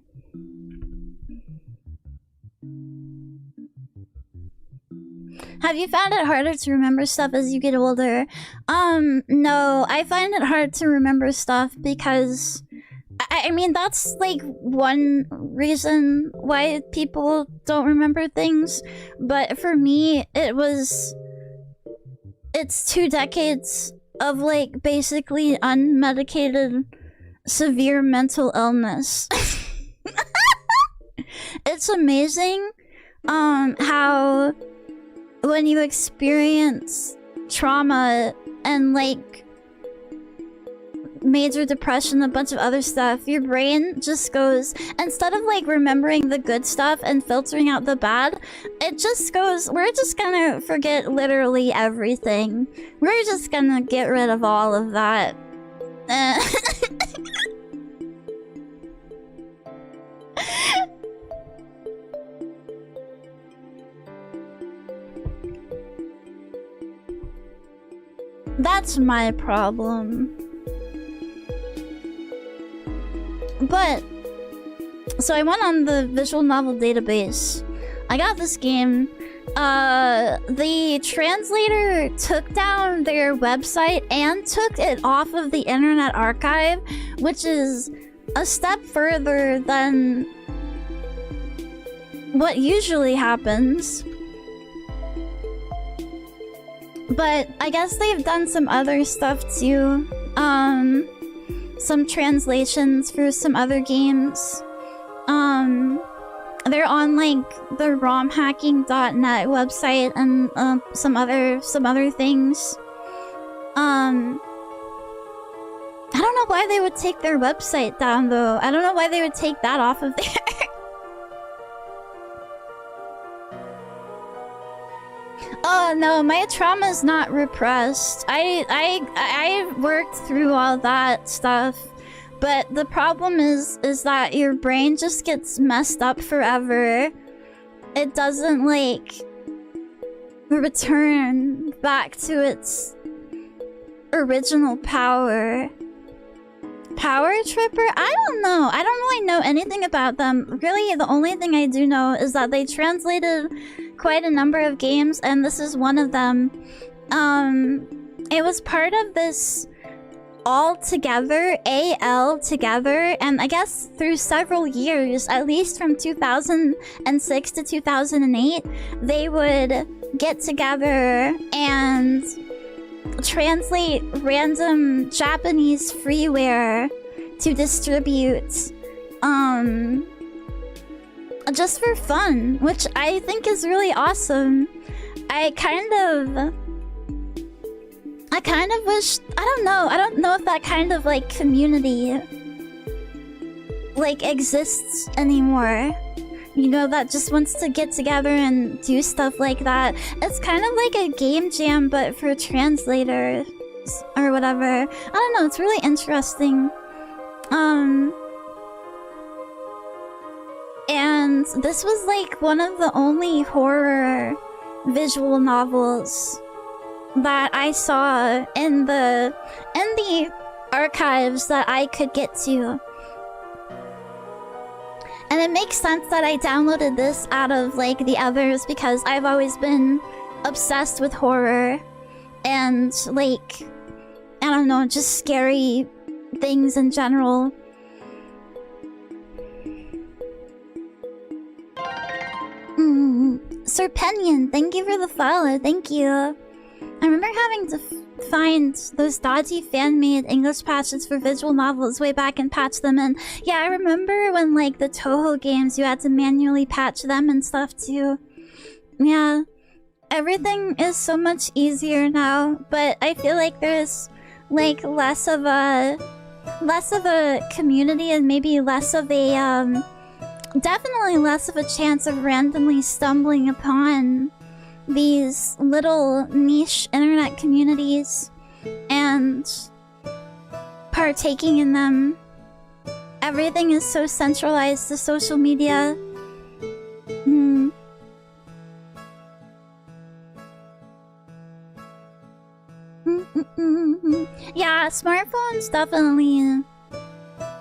Have you found it harder to remember stuff as you get older? No. I find it hard to remember stuff because... I mean, that's like one reason why people don't remember things. But for me, it's 2 decades of like basically unmedicated severe mental illness. It's amazing how when you experience trauma and like major depression, a bunch of other stuff, your brain just goes, instead of like remembering the good stuff and filtering out the bad, it just goes, we're just gonna forget literally everything. We're just gonna get rid of all of that. That's my problem. But, so I went on the visual novel database. I got this game. The translator took down their website and took it off of the Internet Archive, which is a step further than what usually happens. But I guess they've done some other stuff too. Some translations for some other games. They're on like the romhacking.net website and some other things. I don't know why they would take their website down though. I don't know why they would take that off of there. Oh no, my trauma's not repressed. I worked through all that stuff, but the problem is that your brain just gets messed up forever. It doesn't like return back to its original power. Power Tripper? I don't know. I don't really know anything about them. Really, the only thing I do know is that they translated quite a number of games, and this is one of them. It was part of this All Together, AL Together, and I guess through several years, at least from 2006 to 2008, they would get together and translate random Japanese freeware to distribute just for fun, which I think is really awesome. I kind of wish, I don't know if that kind of like community like exists anymore. You know, that just wants to get together and do stuff like that. It's kind of like a game jam, but for translators or whatever. I don't know, it's really interesting. And this was like one of the only horror visual novels that I saw in the archives that I could get to. And it makes sense that I downloaded this out of like the others because I've always been obsessed with horror and like, I don't know, just scary things in general. Serpenian, thank you for the follow. Thank you. I remember having to find those dodgy fan-made English patches for visual novels way back and patch them in. Yeah, I remember when, like, the Toho games, you had to manually patch them and stuff, too. Yeah. Everything is so much easier now, but I feel like there's, like, less of a community and maybe less of a, definitely less of a chance of randomly stumbling upon these little niche internet communities and partaking in them. Everything is so centralized to social media. Yeah, smartphones definitely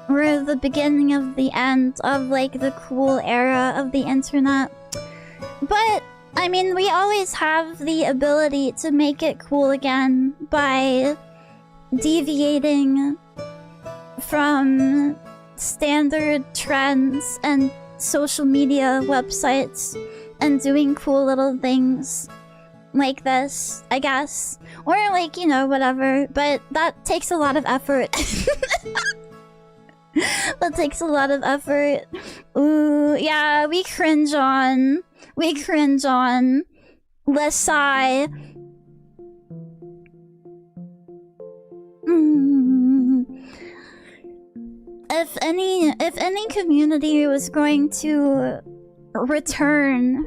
were the beginning of the end of, like, the cool era of the internet. But I mean, we always have the ability to make it cool again by deviating from standard trends and social media websites and doing cool little things like this, I guess. Or, like, you know, whatever. But that takes a lot of effort. That takes a lot of effort. Ooh, yeah, we cringe on. We cringe on. Let's sigh. If any community was going to return,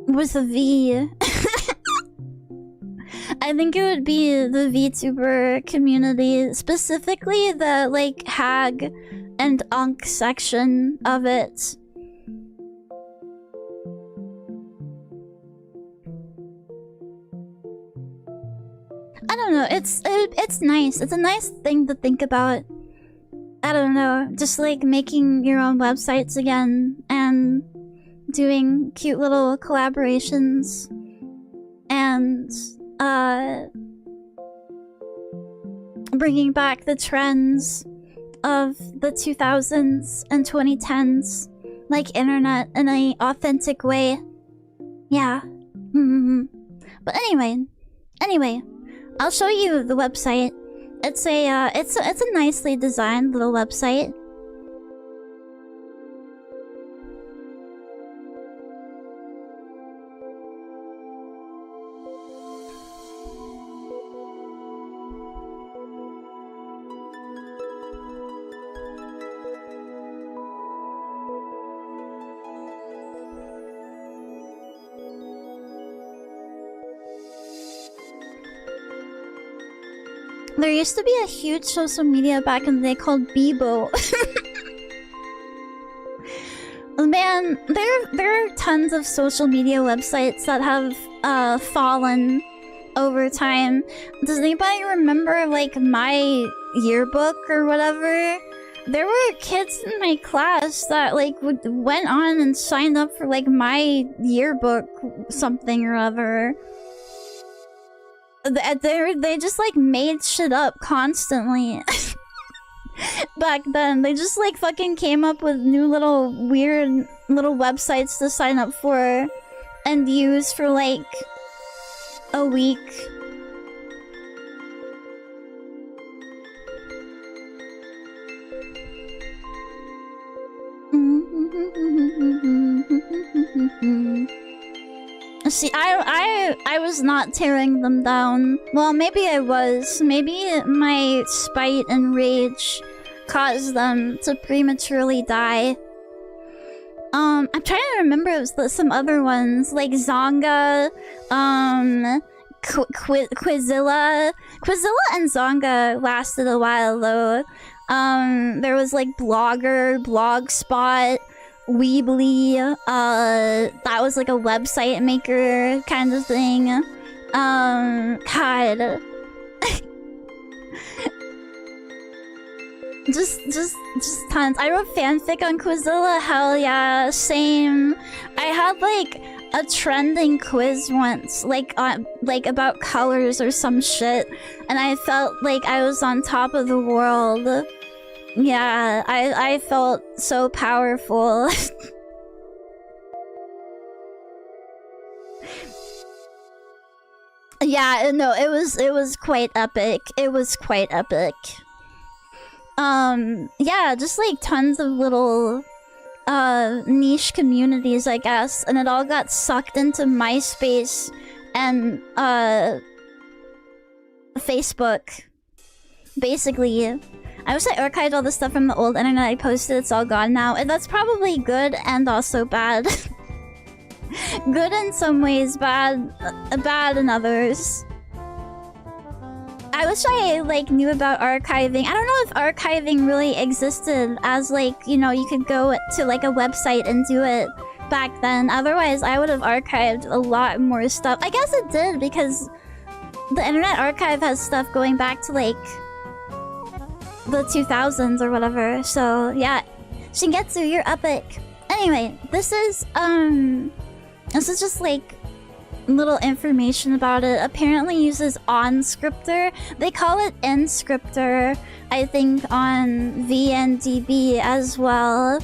with a V, I think it would be the Vtuber community, specifically the, like, hag and unk section of it. I don't know, it's nice. It's a nice thing to think about. I don't know, just like making your own websites again and doing cute little collaborations and bringing back the trends of the 2000s and 2010s, like internet in an authentic way. Yeah. But anyway, I'll show you the website. It's a nicely designed little website. There used to be a huge social media back in the day called Bebo. Man, there are tons of social media websites that have fallen over time. Does anybody remember, like, my yearbook or whatever? There were kids in my class that, like, went on and signed up for, like, my yearbook something or other. They just, like, made shit up constantly. Back then, they just, like, fucking came up with new little weird little websites to sign up for and use for, like, a week. See, I was not tearing them down. Well, maybe I was. Maybe my spite and rage caused them to prematurely die. I'm trying to remember some other ones, like Zonga, Quizilla. Quizilla and Zonga lasted a while though. There was like Blogger, Blogspot, Weebly, that was like a website maker kind of thing. God. just tons. I wrote fanfic on Quizilla, hell yeah, same. I had like a trending quiz once, like about colors or some shit, and I felt like I was on top of the world. Yeah, I felt so powerful. Yeah, no, it was quite epic. It was quite epic. Yeah, just like tons of little niche communities, I guess, and it all got sucked into MySpace and Facebook. Basically, I wish I archived all the stuff from the old internet I posted. It's all gone now, and that's probably good and also bad. Good in some ways, bad in others. I wish I like knew about archiving. I don't know if archiving really existed as like, you know, you could go to like a website and do it back then. Otherwise, I would have archived a lot more stuff. I guess it did because the Internet Archive has stuff going back to like the 2000s or whatever. So yeah, Shingetsu, you're epic. Anyway, this is just like little information about it. Apparently uses OnScriptor. They call it NScriptor, I think, on VNDB as well.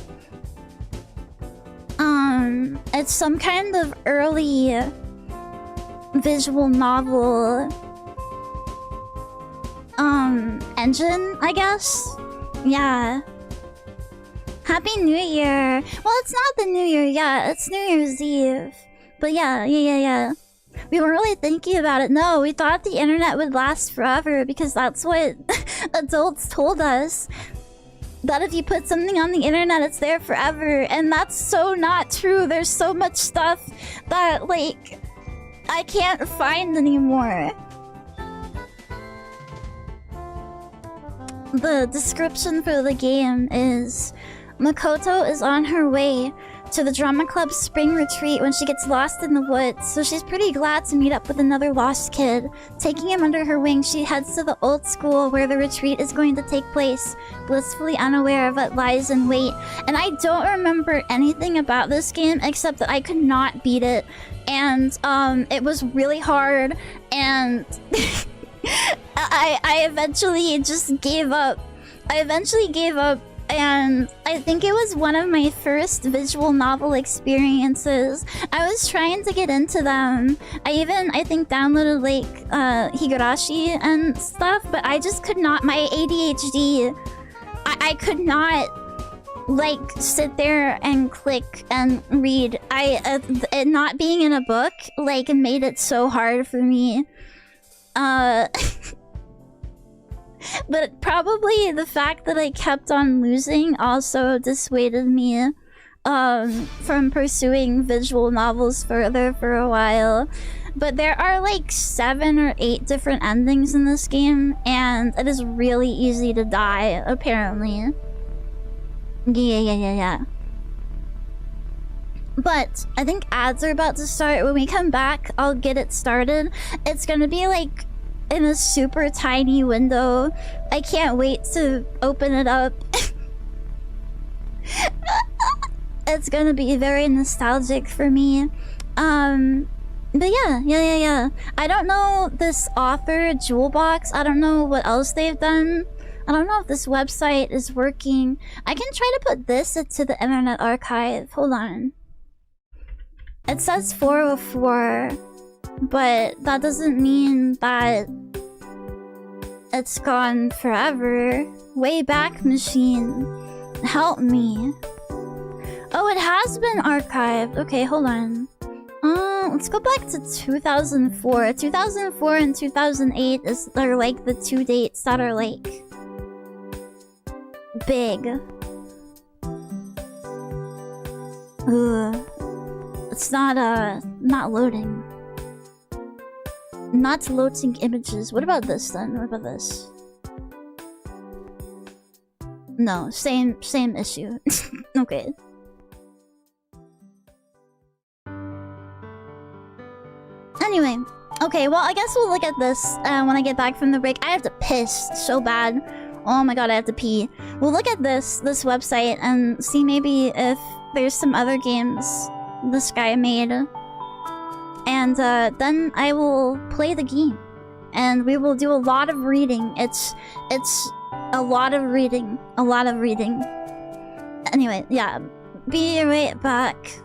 It's some kind of early visual novel engine, I guess. Yeah. Happy New Year. Well, it's not the New Year yet. It's New Year's Eve. But yeah. We weren't really thinking about it. No, we thought the internet would last forever because that's what adults told us. That if you put something on the internet, it's there forever. And that's so not true. There's so much stuff that, like, I can't find anymore. The description for the game is... Makoto is on her way to the drama club's spring retreat when she gets lost in the woods, so she's pretty glad to meet up with another lost kid. Taking him under her wing, she heads to the old school where the retreat is going to take place, blissfully unaware of what lies in wait. And I don't remember anything about this game except that I could not beat it, and it was really hard, and I eventually just gave up. And I think it was one of my first visual novel experiences. I was trying to get into them. I think downloaded like Higurashi and stuff, but I just could not. My ADHD, I could not like sit there and click and read. It not being in a book like made it so hard for me. But probably the fact that I kept on losing also dissuaded me from pursuing visual novels further for a while. But there are like 7 or 8 different endings in this game, and it is really easy to die, apparently. Yeah. But I think ads are about to start. When we come back, I'll get it started. It's gonna be like in a super tiny window. I can't wait to open it up. It's gonna be very nostalgic for me. But yeah. I don't know this author, Jewelbox. I don't know what else they've done. I don't know if this website is working. I can try to put this into the Internet Archive. Hold on. It says 404. But that doesn't mean that it's gone forever. Wayback Machine. Help me. Oh, it has been archived. Okay, hold on. Let's go back to 2004. 2004 and 2008 are like the 2 dates that are like big. It's not loading. Not loading images. What about this then? What about this? No, same issue. Okay. Anyway, okay, well I guess we'll look at this when I get back from the break. I have to piss so bad. Oh my god, I have to pee. We'll look at this website and see maybe if there's some other games this guy made. And then I will play the game. And we will do a lot of reading. It's A lot of reading. A lot of reading. Anyway, yeah. Be right back.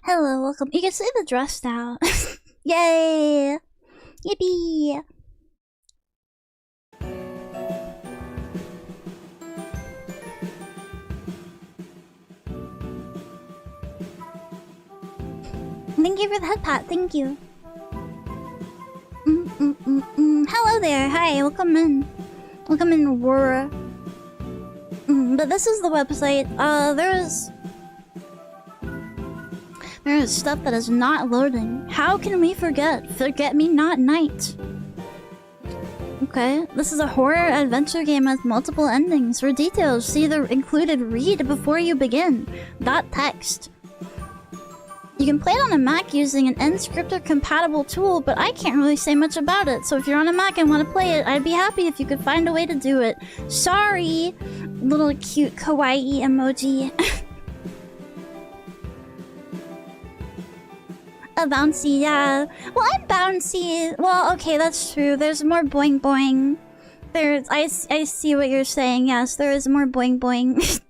Hello, welcome. You can see the dress now. Yay! Yippee! Thank you for the head pat. Thank you. Hello there. Hi. Welcome in. Welcome in, Yoru. But this is the website. There is stuff that is not loading. How can we forget? Forget me not night. Okay. This is a horror adventure game with multiple endings. For details, see the included read before you begin. .text. You can play it on a Mac using an Nscripter compatible tool, but I can't really say much about it. So if you're on a Mac and want to play it, I'd be happy if you could find a way to do it. Sorry! Little cute kawaii emoji. A bouncy, yeah. Well, I'm bouncy. Well, okay, that's true. There's more boing boing. I see what you're saying. Yes, there is more boing boing.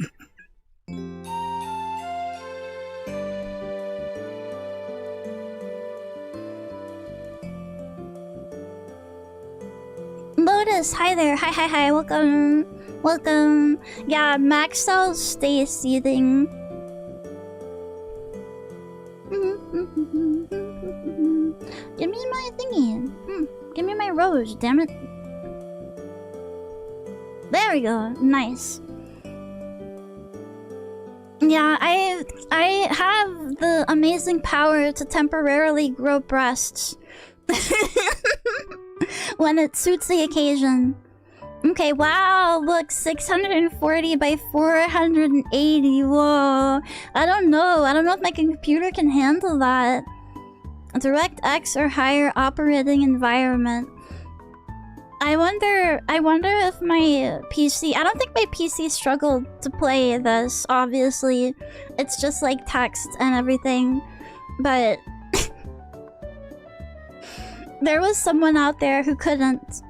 Lotus, hi there. Hi. Welcome. Yeah, Max style stay seething. Give me my thingy. Give me my rose, damn it. There we go. Nice. Yeah, I have the amazing power to temporarily grow breasts. When it suits the occasion. Okay, wow, look, 640 by 480. Whoa. I don't know if my computer can handle that. DirectX or higher operating environment. I wonder if my PC... I don't think my PC struggled to play this, obviously. It's just like text and everything. But... there was someone out there who couldn't.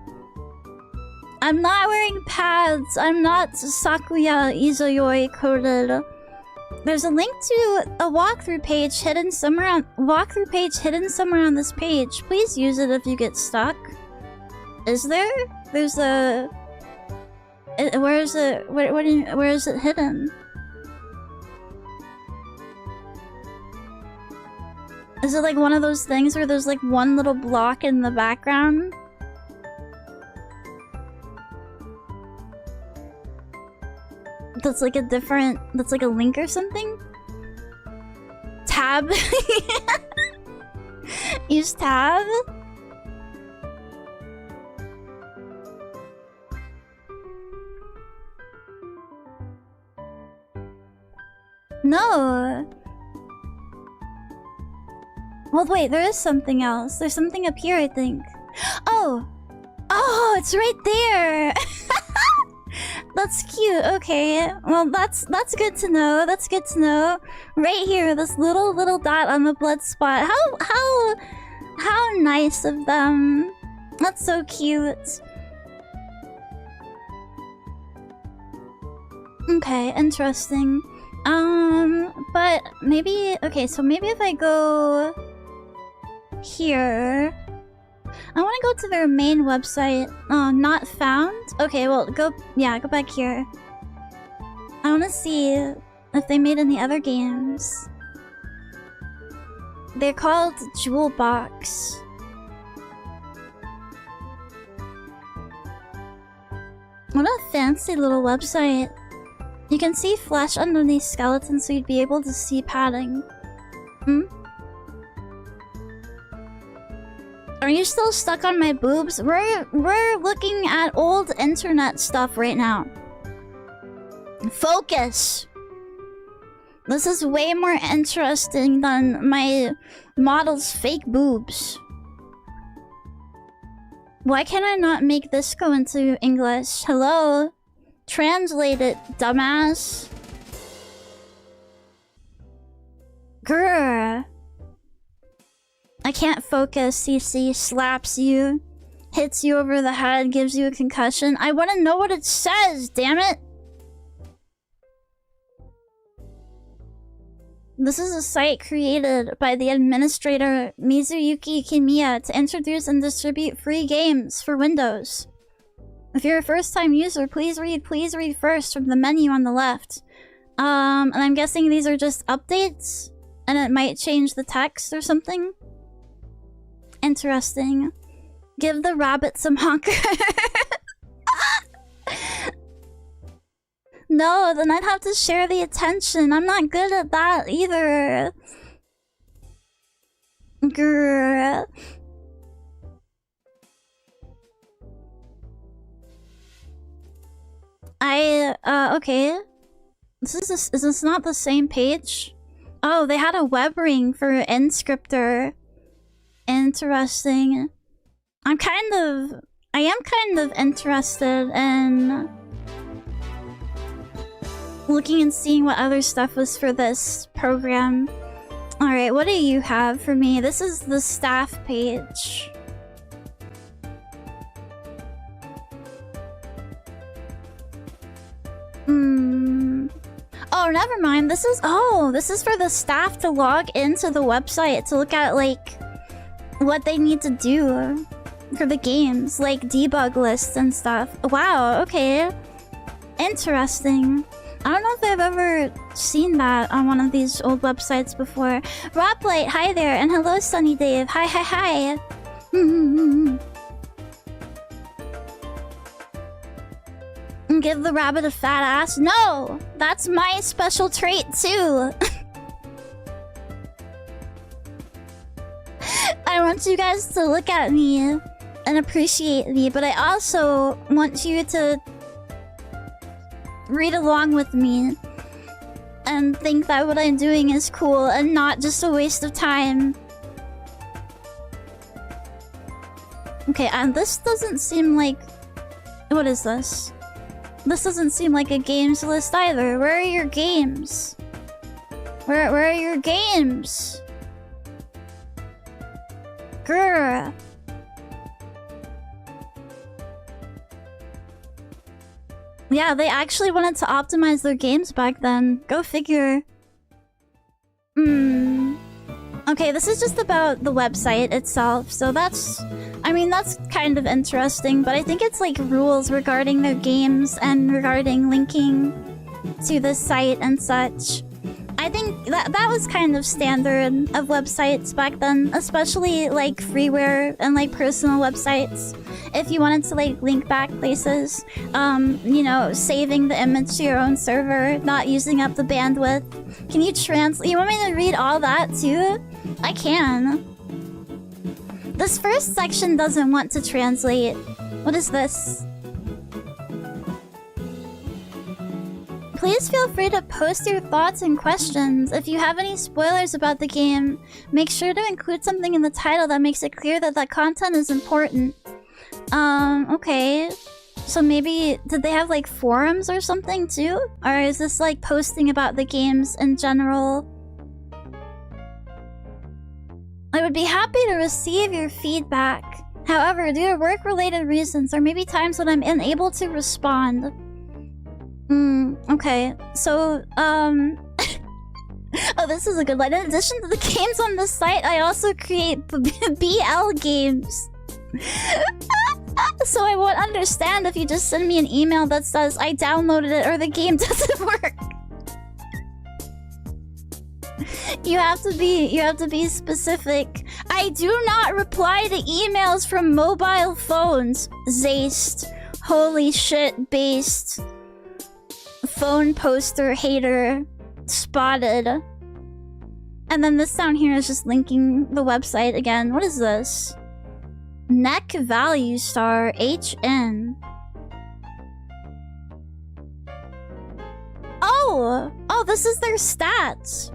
I'm not wearing pads. I'm not Sakuya Izayoi coded. There's a link to a walkthrough page hidden somewhere on this page. Please use it if you get stuck. Is there? There's a... Where is it? Where is it hidden? Is it like one of those things where there's like one little block in the background? That's like a link or something? Tab? Use tab? No. Well, wait, there is something else. There's something up here, I think. Oh! Oh, it's right there! That's cute. Okay. Well, that's good to know. That's good to know. Right here, this little dot on the blood spot. How nice of them. That's so cute. Okay, interesting. But maybe... Okay, so maybe if I go... here... I want to go to their main website. Oh, not found? Okay, well, go back here. I want to see if they made any other games. They're called Jewel Box. What a fancy little website. You can see flesh underneath skeletons, so you'd be able to see padding. Are you still stuck on my boobs? We're looking at old internet stuff right now. Focus! This is way more interesting than my model's fake boobs. Why can I not make this go into English? Hello? Translate it, dumbass. Grr. I can't focus. CC slaps you, hits you over the head, gives you a concussion. I want to know what it says, damn it! This is a site created by the administrator Mizuyuki Kimiya to introduce and distribute free games for Windows. If you're a first-time user, please read first from the menu on the left. And I'm guessing these are just updates, and it might change the text or something. Interesting. Give the rabbit some honker. No, then I'd have to share the attention. I'm not good at that either. Grrr. Okay. Is this not the same page? Oh, they had a web ring for Inscriptor. Interesting. I am kind of interested in looking and seeing what other stuff was for this program. Alright, what do you have for me? This is the staff page. Oh, never mind. This is for the staff to log into the website to look at, like, what they need to do for the games, like debug lists and stuff. Wow, okay. Interesting. I don't know if I've ever seen that on one of these old websites before. Roplight, hi there, and hello, Sunny Dave. Hi. Give the rabbit a fat ass? No! That's my special trait, too! I want you guys to look at me and appreciate me, but I also want you to read along with me and think that what I'm doing is cool and not just a waste of time. Okay, and this doesn't seem like... What is this? This doesn't seem like a games list either. Where are your games? Where are your games? Grr. Yeah, they actually wanted to optimize their games back then. Go figure. Okay, this is just about the website itself, so that's... I mean, that's kind of interesting, but I think it's like rules regarding their games and regarding linking to the site and such. I think that was kind of standard of websites back then, especially like freeware and like personal websites. If you wanted to like link back places, you know, saving the image to your own server, not using up the bandwidth. Can you translate? You want me to read all that too? I can. This first section doesn't want to translate. What is this? Please feel free to post your thoughts and questions. If you have any spoilers about the game, make sure to include something in the title that makes it clear that that content is important. Okay. So maybe, did they have like forums or something too? Or is this like posting about the games in general? I would be happy to receive your feedback. However, due to work-related reasons, there may be times when I'm unable to respond. Okay. So, oh, this is a good line. In addition to the games on the site, I also create BL games. So I won't understand if you just send me an email that says I downloaded it or the game doesn't work. You have to be specific. I do not reply to emails from mobile phones. Zast. Holy shit based. Phone poster hater. Spotted. And then this down here is just linking the website again. What is this? Neck value star HN. Oh, this is their stats.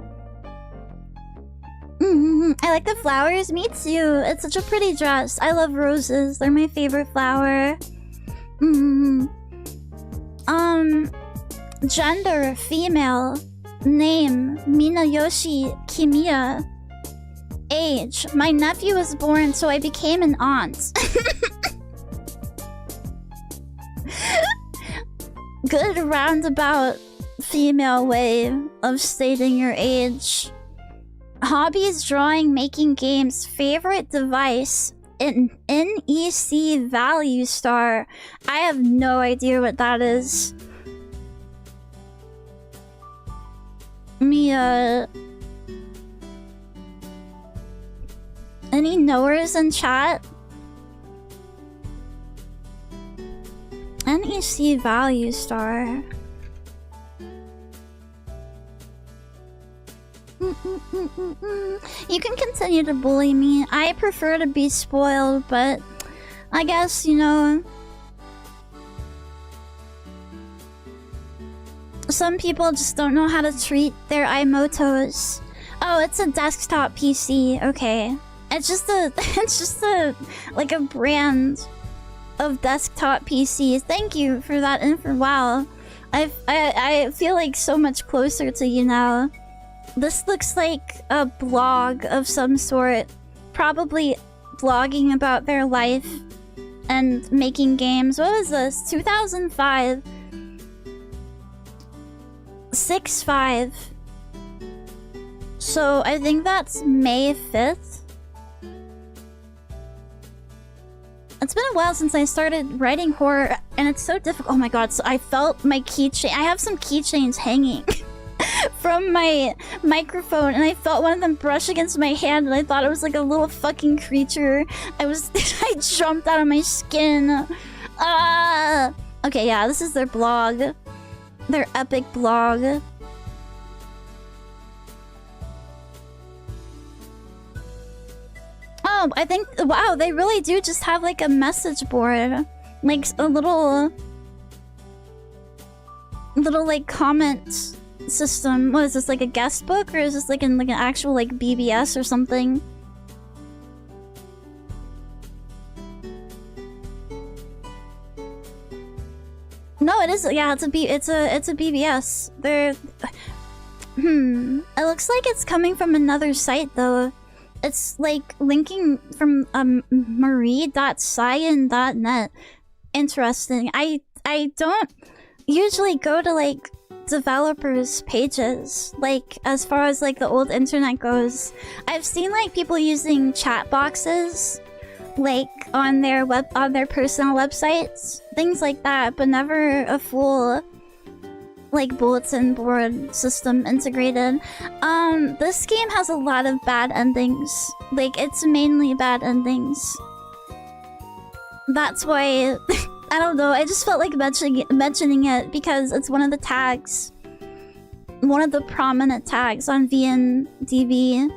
I like the flowers. Me too. It's such a pretty dress. I love roses. They're my favorite flower. Gender, female. Name, Minayoshi Kimiya. Age, my nephew was born, so I became an aunt. Good roundabout female way of stating your age. Hobbies, drawing, making games. Favorite device. NEC value star. I have no idea what that is. Any knowers in chat? NEC value star. You can continue to bully me. I prefer to be spoiled, but I guess, you know, some people just don't know how to treat their Imotos. Oh, it's a desktop PC. Okay. It's just a like a brand of desktop PCs. Thank you for that info. Wow. I feel like so much closer to you now. This looks like a blog of some sort. Probably blogging about their life and making games. What was this? 2005. 6/5. So I think that's May 5th. It's been a while since I started writing horror, and it's so difficult. Oh my god, so I felt my keychain. I have some keychains hanging from my microphone, and I felt one of them brush against my hand, and I thought it was like a little fucking creature. I jumped out of my skin. Okay, yeah, this is their blog. Their epic blog. Oh, I think, wow, they really do just have like a message board. Like a little like comment system. What is this, like a guest book, or is this like an actual like BBS or something? No, it is. Yeah, it's a BBS. They're It looks like it's coming from another site though. It's like linking from marie.cyan.net. Interesting. I don't usually go to like developers pages, like as far as like the old internet goes. I've seen like people using chat boxes like on their personal websites, things like that, but never a full like bulletin board system integrated. This game has a lot of bad endings. Like, it's mainly bad endings. That's why I don't know, I just felt like mentioning it because it's one of the tags. One of the prominent tags on VNDB.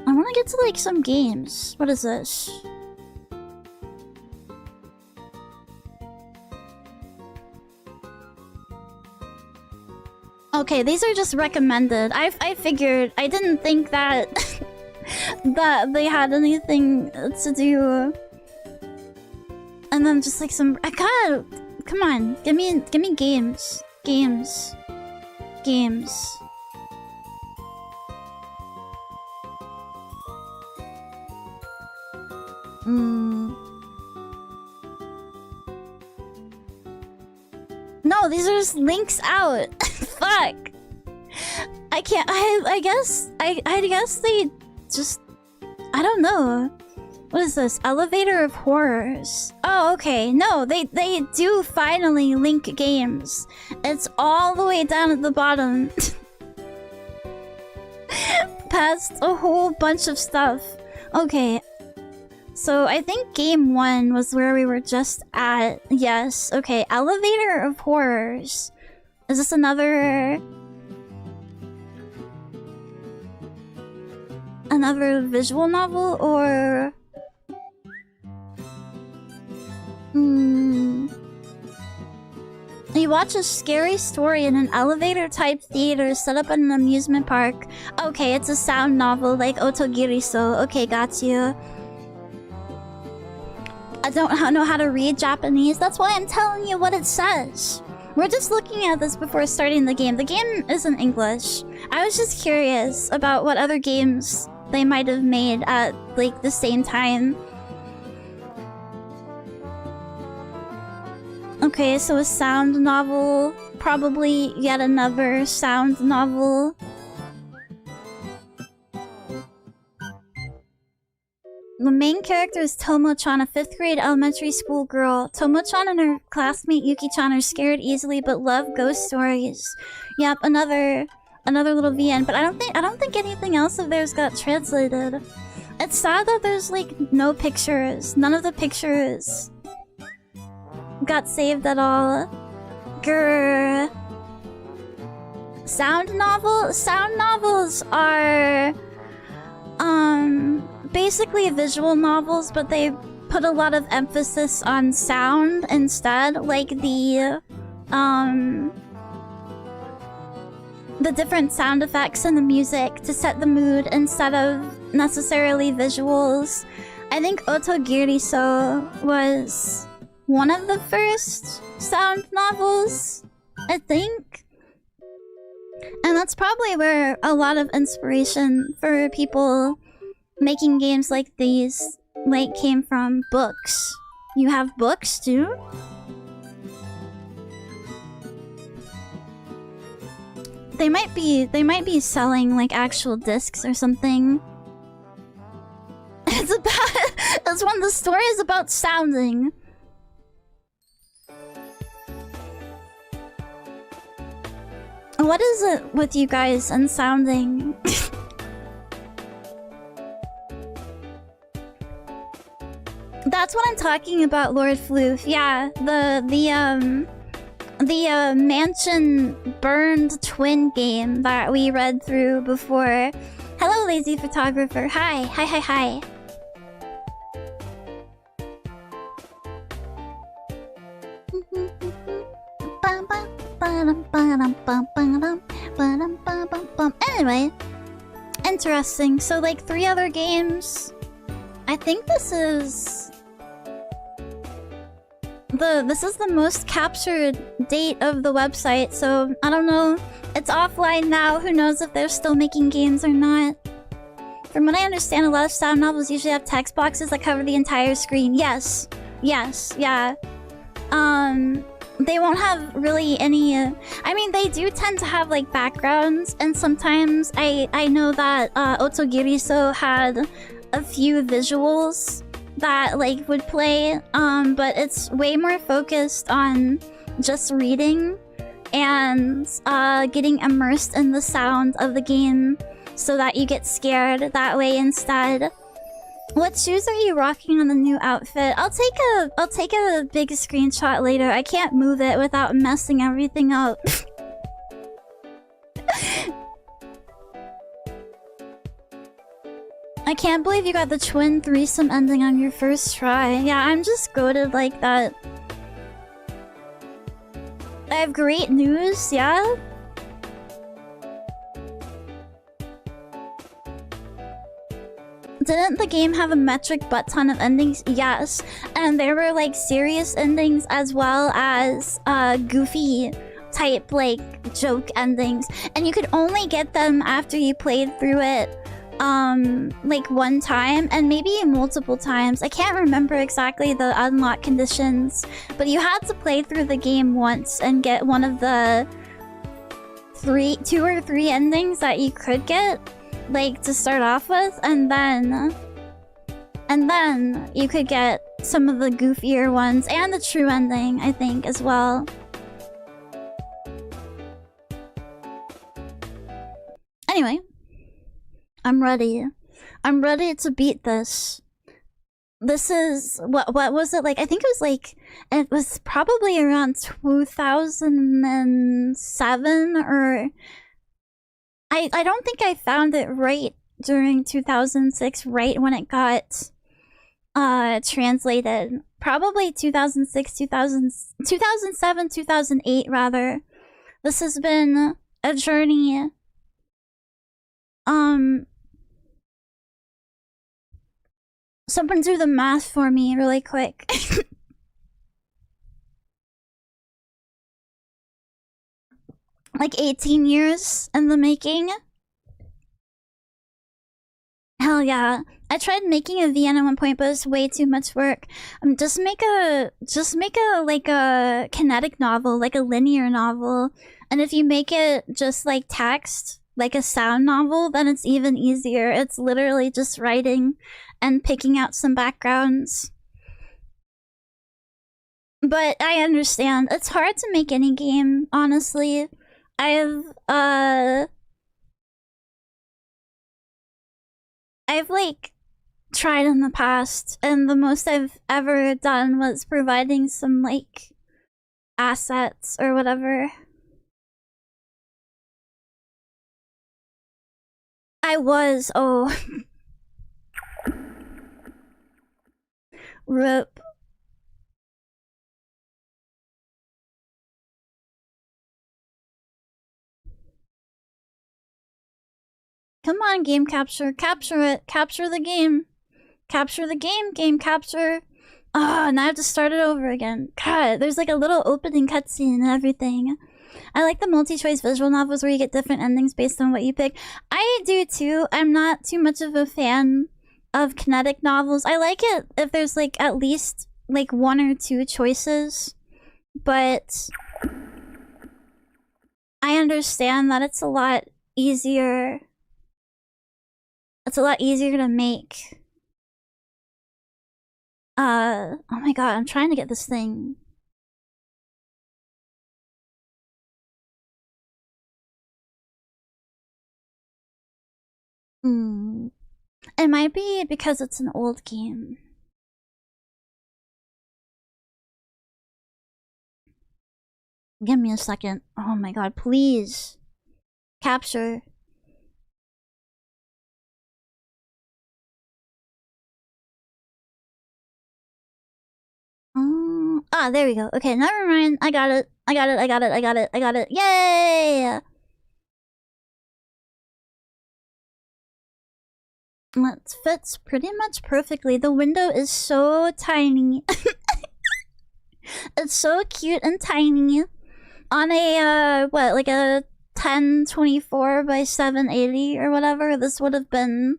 I want to get to like some games. What is this? Okay, these are just recommended. I figured. I didn't think that that they had anything to do. And then just like some. I gotta. Come on, give me games. Games. No, these are just links out. Fuck. I can't. I guess they just. I don't know. What is this? Elevator of Horrors. Oh, okay. No, they do finally link games. It's all the way down at the bottom. Past a whole bunch of stuff. Okay. So I think game 1 was where we were just at. Yes. Okay. Elevator of Horrors. Is this another visual novel, or you watch a scary story in an elevator-type theater set up in an amusement park. Okay, it's a sound novel like Otogiriso. Okay, got you. I don't know how to read Japanese. That's why I'm telling you what it says. We're just looking at this before starting the game. The game is in English. I was just curious about what other games they might have made at like the same time. Okay, so a sound novel. Probably yet another sound novel. character is Tomo-chan, a 5th grade elementary school girl. Tomo-chan and her classmate Yuki-chan are scared easily but love ghost stories. Yep, another little VN, but I don't think anything else of theirs got translated. It's sad that there's like no pictures. None of the pictures got saved at all. Grr. Sound novels are basically visual novels, but they put a lot of emphasis on sound instead, like the different sound effects and the music to set the mood instead of necessarily visuals. I think Otogiriso was one of the first sound novels, I think. And that's probably where a lot of inspiration for people making games like these like came from. Books. You have books too? They might be selling like actual discs or something. It's one of the stories about sounding. What is it with you guys and sounding? That's what I'm talking about, Lord Floof. Yeah, the mansion burned twin game that we read through before. Hello, lazy photographer. Hi. Anyway, interesting. So like 3 other games. I think this is the most captured date of the website, so I don't know. It's offline now. Who knows if they're still making games or not. From what I understand, a lot of sound novels usually have text boxes that cover the entire screen. Yes, yeah. They won't have really any... I mean, they do tend to have, like, backgrounds, and sometimes I know that Otogiriso had a few visuals that, like, would play, but it's way more focused on just reading and getting immersed in the sound of the game so that you get scared that way instead. What shoes are you rocking on the new outfit? I'll take a big screenshot later. I can't move it without messing everything up. I can't believe you got the twin threesome ending on your first try. Yeah, I'm just goated like that. I have great news, yeah? Didn't the game have a metric butt ton of endings? Yes. And there were like serious endings as well as goofy type like joke endings. And you could only get them after you played through it like one time and maybe multiple times. I can't remember exactly the unlock conditions, but you had to play through the game once and get one of the 2 or 3 endings that you could get, like, to start off with, and then you could get some of the goofier ones and the true ending, I think, as well. Anyway, I'm ready. I'm ready to beat this. This is what was it like? I think it was probably around 2007 or I don't think I found it right during 2006, right when it got translated. Probably 2006, 2007, 2008 rather. This has been a journey. Someone do the math for me really quick. Like 18 years in the making. Hell yeah. I tried making a VN at one point, but it's way too much work. Just make a like a kinetic novel, like a linear novel. And if you make it just like text, like a sound novel, then it's even easier. It's literally just writing and picking out some backgrounds. But I understand. It's hard to make any game, honestly. I've like tried in the past, and the most I've ever done was providing some like assets or whatever. Oh. RIP. Come on, game capture. Capture it. Capture the game. Capture the game. Game capture. Ah, now I have to start it over again. God, there's like a little opening cutscene and everything. I like the multi-choice visual novels where you get different endings based on what you pick. I do too. I'm not too much of a fan of kinetic novels. I like it if there's like at least like 1 or 2 choices. But I understand that it's a lot easier. It's a lot easier to make. Oh my god, I'm trying to get this thing. It might be because it's an old game. Give me a second. Oh my god, please. Capture. Ah, there we go. Okay, never mind. I got it. I got it. I got it. I got it. I got it. Yay! It fits pretty much perfectly. The window is so tiny. It's so cute and tiny. On a, what, like a 1024 by 780 or whatever, this would have been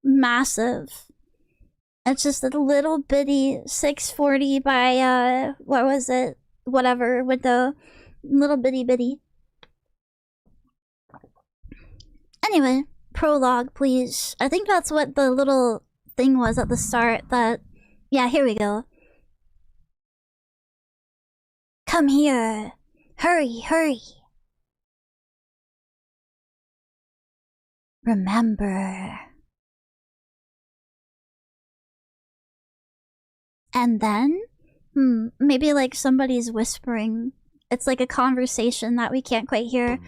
massive. It's just a little bitty 640 by, what was it? Whatever, window. Little bitty. Anyway, prologue, please. I think that's what the little thing was at the start that... Yeah, here we go. Come here. Hurry, hurry. Remember. And then? Maybe like somebody's whispering. It's like a conversation that we can't quite hear.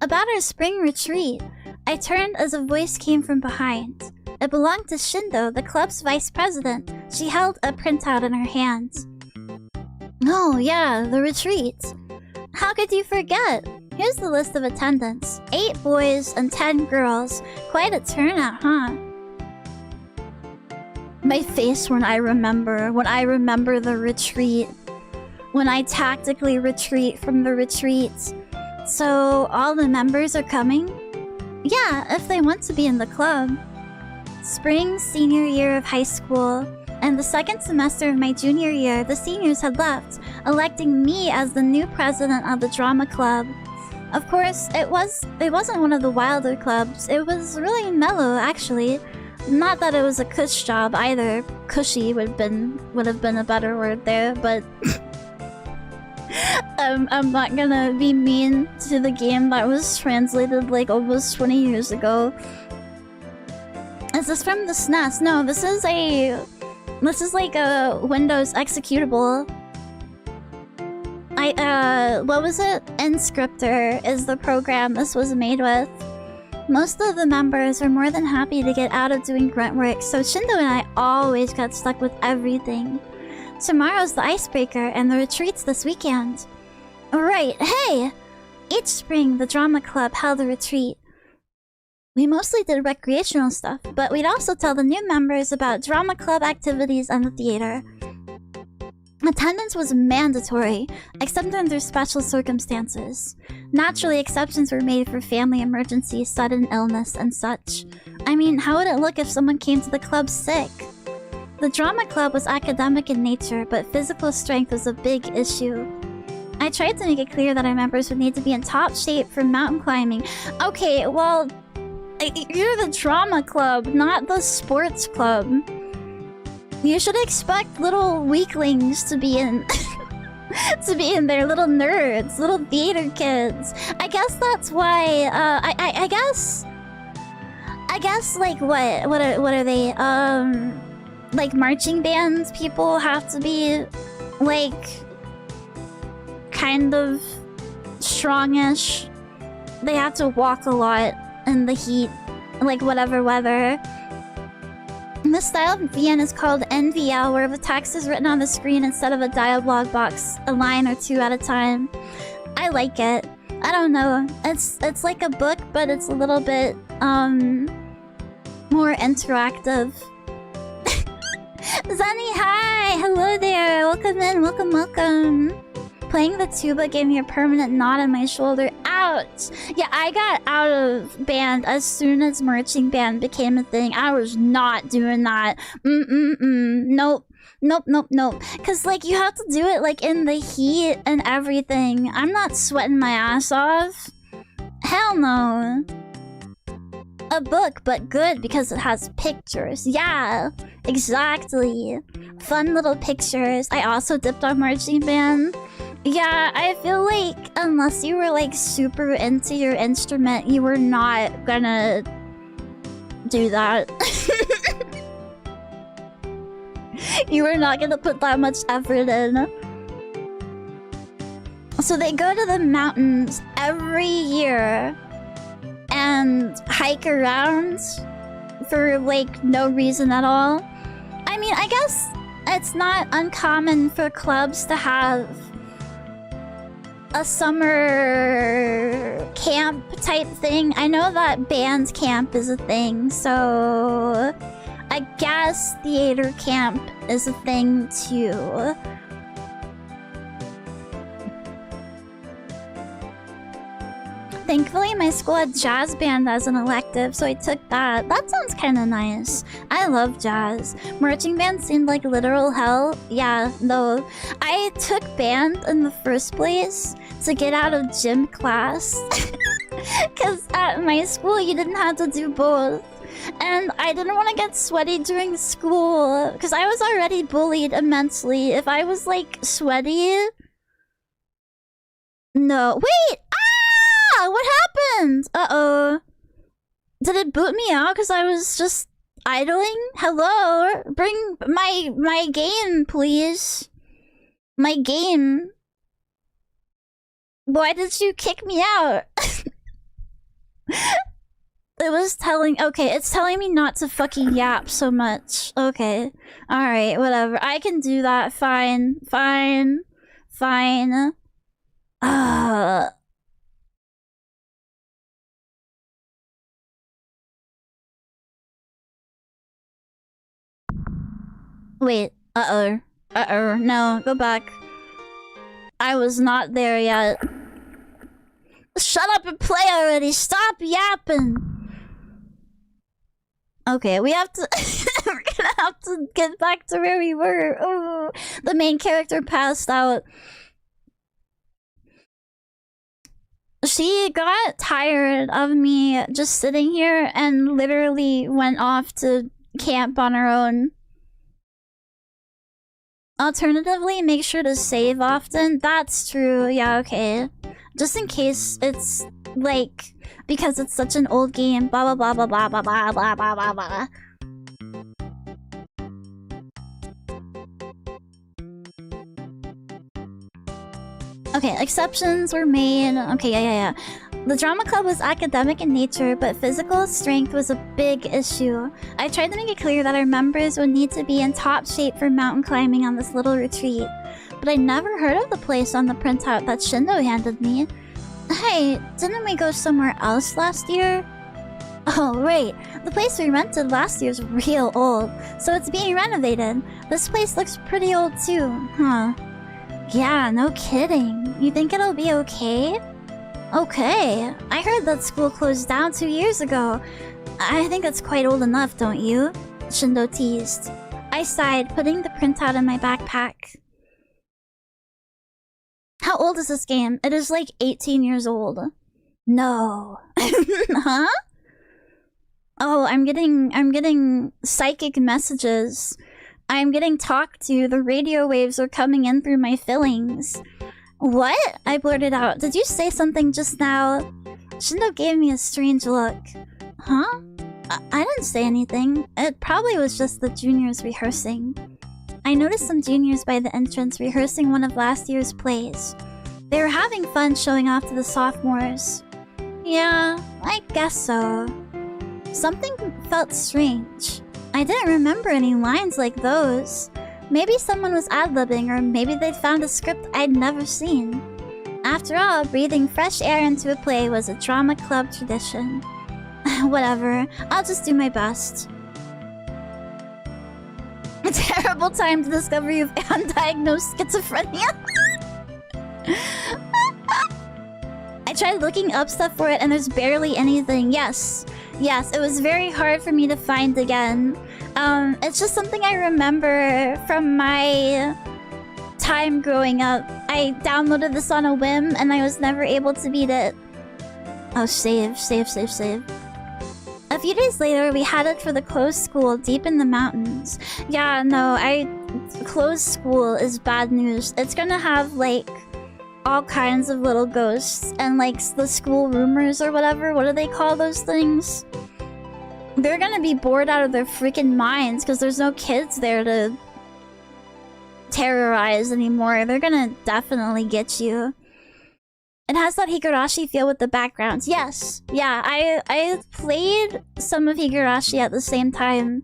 About our spring retreat. I turned as a voice came from behind. It belonged to Shindo, the club's vice president. She held a printout in her hand. Oh yeah, the retreat. How could you forget? Here's the list of attendants. 8 boys and 10 girls. Quite a turnout, huh? My face when I remember the retreat. When I tactically retreat from the retreat. So, all the members are coming? Yeah, if they want to be in the club. Spring, senior year of high school. And the second semester of my junior year, the seniors had left, electing me as the new president of the drama club. Of course, it wasn't one of the wilder clubs. It was really mellow, actually. Not that it was a cush job either. Cushy would have been a better word there, but I'm not gonna be mean to the game that was translated like almost 20 years ago. Is this from the SNES? No, this is like a Windows executable. What was it? Inscriptor is the program this was made with. Most of the members are more than happy to get out of doing grunt work, so Shindo and I always got stuck with everything. Tomorrow's the icebreaker, and the retreat's this weekend. Right, hey! Each spring, the drama club held a retreat. We mostly did recreational stuff, but we'd also tell the new members about drama club activities and the theater. Attendance was mandatory, except under special circumstances. Naturally, exceptions were made for family emergencies, sudden illness, and such. I mean, how would it look if someone came to the club sick? The drama club was academic in nature, but physical strength was a big issue. I tried to make it clear that our members would need to be in top shape for mountain climbing. Okay, well, You're the drama club, not the sports club. You should expect little weaklings to be in to be in there, little nerds, little theater kids. I guess that's why I guess like what are they? Like marching bands people have to be like kind of strongish. They have to walk a lot in the heat, like whatever weather. This style of VN is called NVL, where the text is written on the screen instead of a dialogue box, a line or two at a time. I like it. I don't know. It's like a book, but it's a little bit more interactive. Zani, hi! Hello there! Welcome in, welcome. Playing the tuba gave me a permanent knot in my shoulder. Ouch! Yeah, I got out of band as soon as marching band became a thing. I was not doing that. Nope. Cause like you have to do it like in the heat and everything. I'm not sweating my ass off. Hell no. A book, but good because it has pictures. Yeah, exactly. Fun little pictures. I also dipped on marching band. Yeah, I feel like unless you were like super into your instrument, you were not gonna do that. You were not gonna put that much effort in. So they go to the mountains every year and hike around for like no reason at all. I mean, I guess it's not uncommon for clubs to have a summer camp type thing. I know that band camp is a thing, so I guess theater camp is a thing too. Thankfully, my school had jazz band as an elective, so I took that. That sounds kind of nice. I love jazz. Marching band seemed like literal hell. Yeah, though. I took band in the first place to get out of gym class. Because at my school, you didn't have to do both. And I didn't want to get sweaty during school, because I was already bullied immensely. If I was, like, sweaty... No. Wait! What happened? Uh-oh. Did it boot me out because I was just idling? Hello? Bring my game, please. My game. Why did you kick me out? It was telling... Okay, it's telling me not to fucking yap so much. Okay. Alright, whatever. I can do that. Fine. Wait, no, go back. I was not there yet. Shut up and play already, stop yapping! Okay, we have to... We're gonna have to get back to where we were. Ooh, the main character passed out. She got tired of me just sitting here and literally went off to camp on her own. Alternatively, make sure to save often. That's true. Yeah, okay. Just in case it's, like, because it's such an old game. Blah, blah, blah, blah, blah, blah, blah, blah, blah, blah. Okay, exceptions were made. Okay, yeah. The drama club was academic in nature, but physical strength was a big issue. I tried to make it clear that our members would need to be in top shape for mountain climbing on this little retreat, but I never heard of the place on the printout that Shindo handed me. Hey, didn't we go somewhere else last year? Oh, right. The place we rented last year is real old, so it's being renovated. This place looks pretty old too, huh? Yeah, no kidding. You think it'll be okay? Okay. I heard that school closed down 2 years ago. I think it's quite old enough, don't you? Shindo teased. I sighed, putting the printout in my backpack. How old is this game? It is like 18 years old. No. Huh? Oh, I'm getting psychic messages. I'm getting talked to. The radio waves are coming in through my fillings. What? I blurted out. Did you say something just now? Shindo gave me a strange look. Huh? I didn't say anything. It probably was just the juniors rehearsing. I noticed some juniors by the entrance rehearsing one of last year's plays. They were having fun showing off to the sophomores. Yeah, I guess so. Something felt strange. I didn't remember any lines like those. Maybe someone was ad-libbing, or maybe they'd found a script I'd never seen. After all, breathing fresh air into a play was a drama club tradition. Whatever, I'll just do my best. A terrible time to discover you've undiagnosed schizophrenia. I tried looking up stuff for it and there's barely anything. Yes, it was very hard for me to find again. It's just something I remember from my time growing up. I downloaded this on a whim and I was never able to beat it. Oh, save. A few days later, we headed for the closed school deep in the mountains. Yeah, no, closed school is bad news. It's gonna have, like, all kinds of little ghosts and, like, the school rumors or whatever. What do they call those things? They're gonna be bored out of their freaking minds because there's no kids there to terrorize anymore. They're gonna definitely get you. It has that Higurashi feel with the backgrounds. Yes. Yeah, I played some of Higurashi at the same time.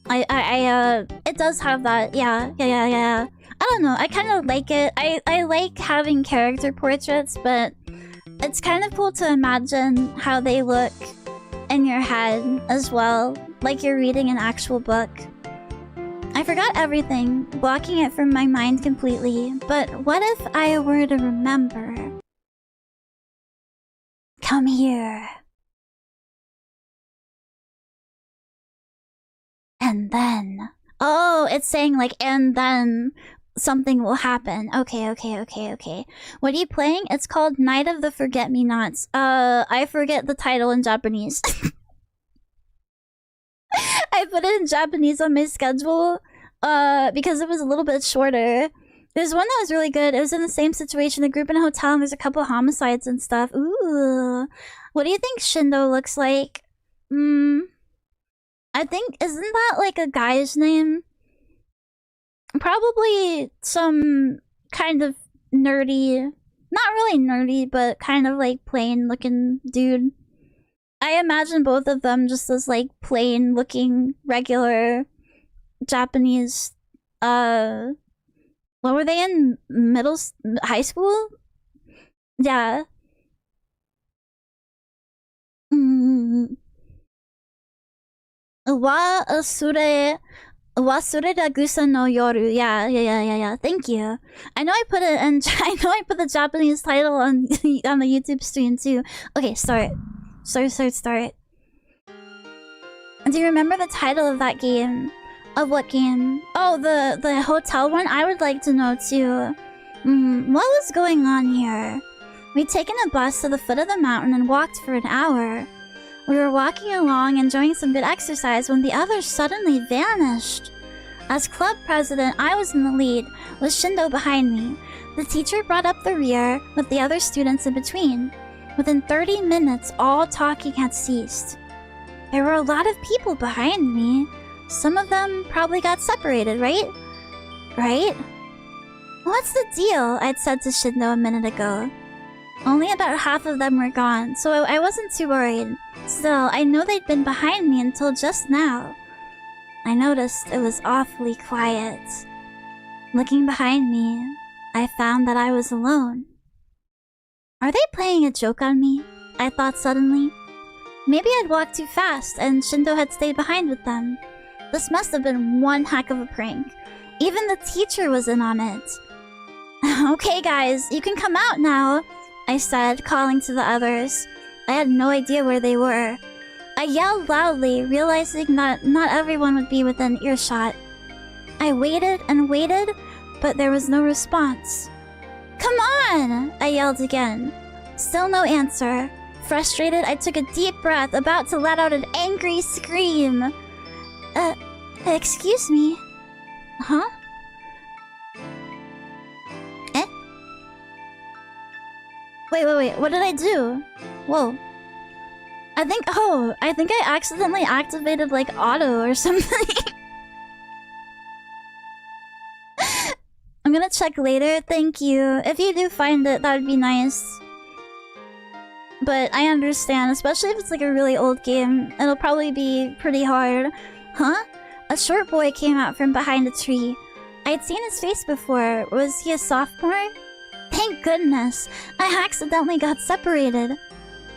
It does have that. Yeah. I don't know. I kind of like it. I like having character portraits, but it's kind of cool to imagine how they look in your head as well. Like you're reading an actual book. I forgot everything, blocking it from my mind completely. But what if I were to remember? Come here. And then... Oh, it's saying like, and then something will happen. Okay. What are you playing? It's called Night of the Forget-Me-Nots. I forget the title in Japanese. I put it in Japanese on my schedule because it was a little bit shorter. There's one that was really good. It was in the same situation, a group in a hotel, and there's a couple homicides and stuff. Ooh. What do you think Shindo looks like? I think, isn't that like a guy's name? Probably some kind of nerdy, not really nerdy, but kind of like plain looking dude. I imagine both of them just as like plain looking regular Japanese, what were they in? High school? Yeah. Wasurenagusa no Yoru. Yeah. Thank you. I know I put it in. I know I put the Japanese title on the YouTube stream too. Okay, start. Do you remember the title of that game? Of what game? Oh, the hotel one? I would like to know too. What was going on here? We'd taken a bus to the foot of the mountain and walked for an hour. We were walking along, enjoying some good exercise, when the others suddenly vanished. As club president, I was in the lead, with Shindo behind me. The teacher brought up the rear, with the other students in between. Within 30 minutes, all talking had ceased. There were a lot of people behind me. Some of them probably got separated, right? Right? What's the deal? I'd said to Shindo a minute ago. Only about half of them were gone, so I wasn't too worried. Still, I know they'd been behind me until just now. I noticed it was awfully quiet. Looking behind me, I found that I was alone. Are they playing a joke on me? I thought suddenly. Maybe I'd walked too fast and Shindo had stayed behind with them. This must have been one heck of a prank. Even the teacher was in on it. Okay guys, you can come out now, I said, calling to the others. I had no idea where they were. I yelled loudly, realizing that not everyone would be within earshot. I waited and waited, but there was no response. Come on! I yelled again. Still no answer. Frustrated, I took a deep breath, about to let out an angry scream. Excuse me? Huh? Eh? Wait, what did I do? Whoa. I think I accidentally activated, like, auto or something. I'm gonna check later, thank you. If you do find it, that would be nice. But I understand, especially if it's like a really old game. It'll probably be pretty hard. Huh? A short boy came out from behind a tree. I'd seen his face before. Was he a sophomore? Thank goodness. I accidentally got separated.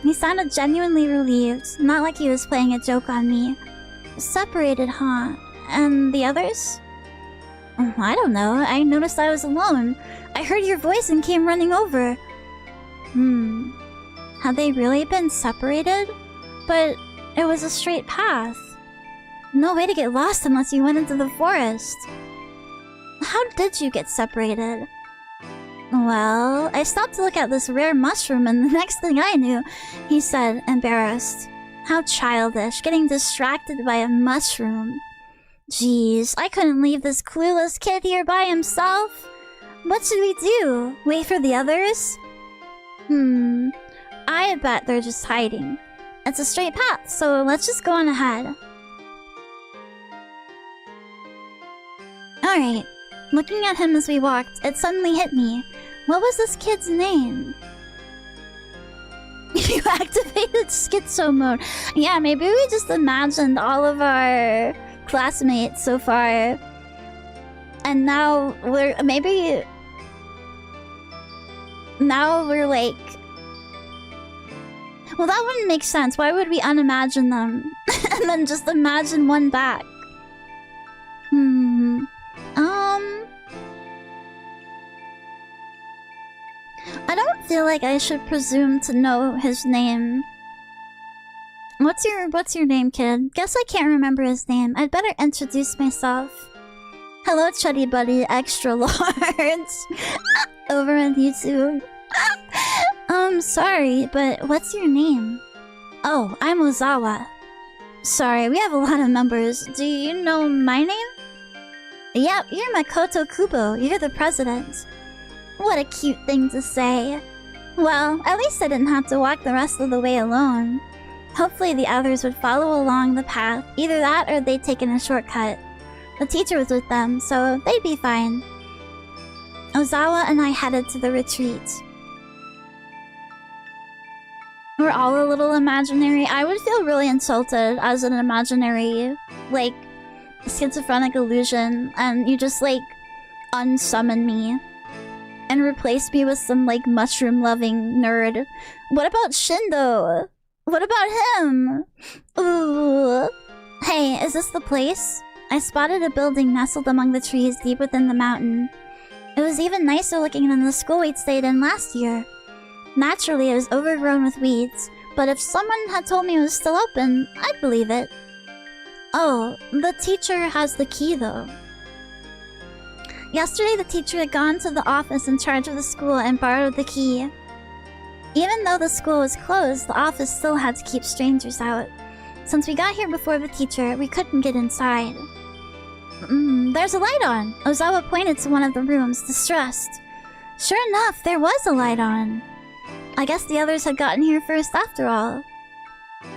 He sounded genuinely relieved, not like he was playing a joke on me. Separated, huh? And the others? I don't know. I noticed I was alone. I heard your voice and came running over. Had they really been separated? But it was a straight path. No way to get lost unless you went into the forest. How did you get separated? Well, I stopped to look at this rare mushroom and the next thing I knew, he said, embarrassed. How childish, getting distracted by a mushroom. Jeez, I couldn't leave this clueless kid here by himself. What should we do? Wait for the others? I bet they're just hiding. It's a straight path, so let's just go on ahead. Alright. Looking at him as we walked, it suddenly hit me. What was this kid's name? You activated schizo mode. Yeah, maybe we just imagined all of our classmates so far. And now we're... maybe... now we're like... well, that wouldn't make sense. Why would we unimagine them? And then just imagine one back? I don't feel like I should presume to know his name. What's your name, kid? Guess I can't remember his name. I'd better introduce myself. Hello, Chuddy Buddy Extra Large. Over on YouTube. Sorry, but what's your name? Oh, I'm Ozawa. Sorry, we have a lot of numbers. Do you know my name? Yep, you're Makoto Kubo. You're the president. What a cute thing to say. Well, at least I didn't have to walk the rest of the way alone. Hopefully the others would follow along the path. Either that or they'd taken a shortcut. The teacher was with them, so they'd be fine. Ozawa and I headed to the retreat. We're all a little imaginary. I would feel really insulted as an imaginary, like, schizophrenic illusion, and you just, like, unsummon me. And replace me with some, like, mushroom-loving nerd. What about Shindo? What about him? Ooh. Hey, is this the place? I spotted a building nestled among the trees deep within the mountain. It was even nicer looking than the school we'd stayed in last year. Naturally, it was overgrown with weeds, but if someone had told me it was still open, I'd believe it. Oh, the teacher has the key, though. Yesterday, the teacher had gone to the office in charge of the school and borrowed the key. Even though the school was closed, the office still had to keep strangers out. Since we got here before the teacher, we couldn't get inside. There's a light on! Ozawa pointed to one of the rooms, distressed. Sure enough, there was a light on. I guess the others had gotten here first after all.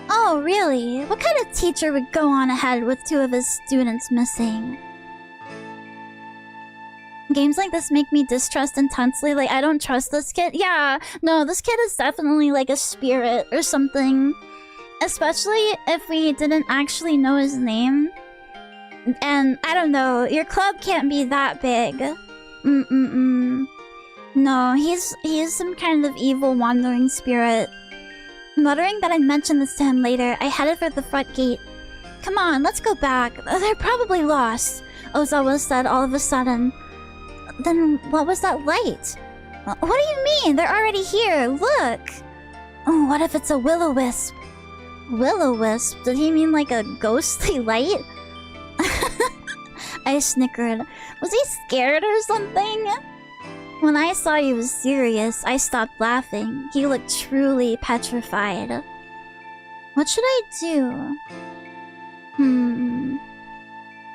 Oh, really? What kind of teacher would go on ahead with two of his students missing? Games like this make me distrust intensely. Like, I don't trust this kid. Yeah, no, this kid is definitely like a spirit or something. Especially if we didn't actually know his name. And, I don't know, your club can't be that big. No, he's some kind of evil wandering spirit. Muttering that I'd mention this to him later, I headed for the front gate. Come on, let's go back. They're probably lost, Ozawa said all of a sudden. Then what was that light? What do you mean? They're already here. Look! Oh, what if it's a will-o-wisp? Will-o-wisp? Did he mean like a ghostly light? I snickered. Was he scared or something? When I saw he was serious, I stopped laughing. He looked truly petrified. What should I do?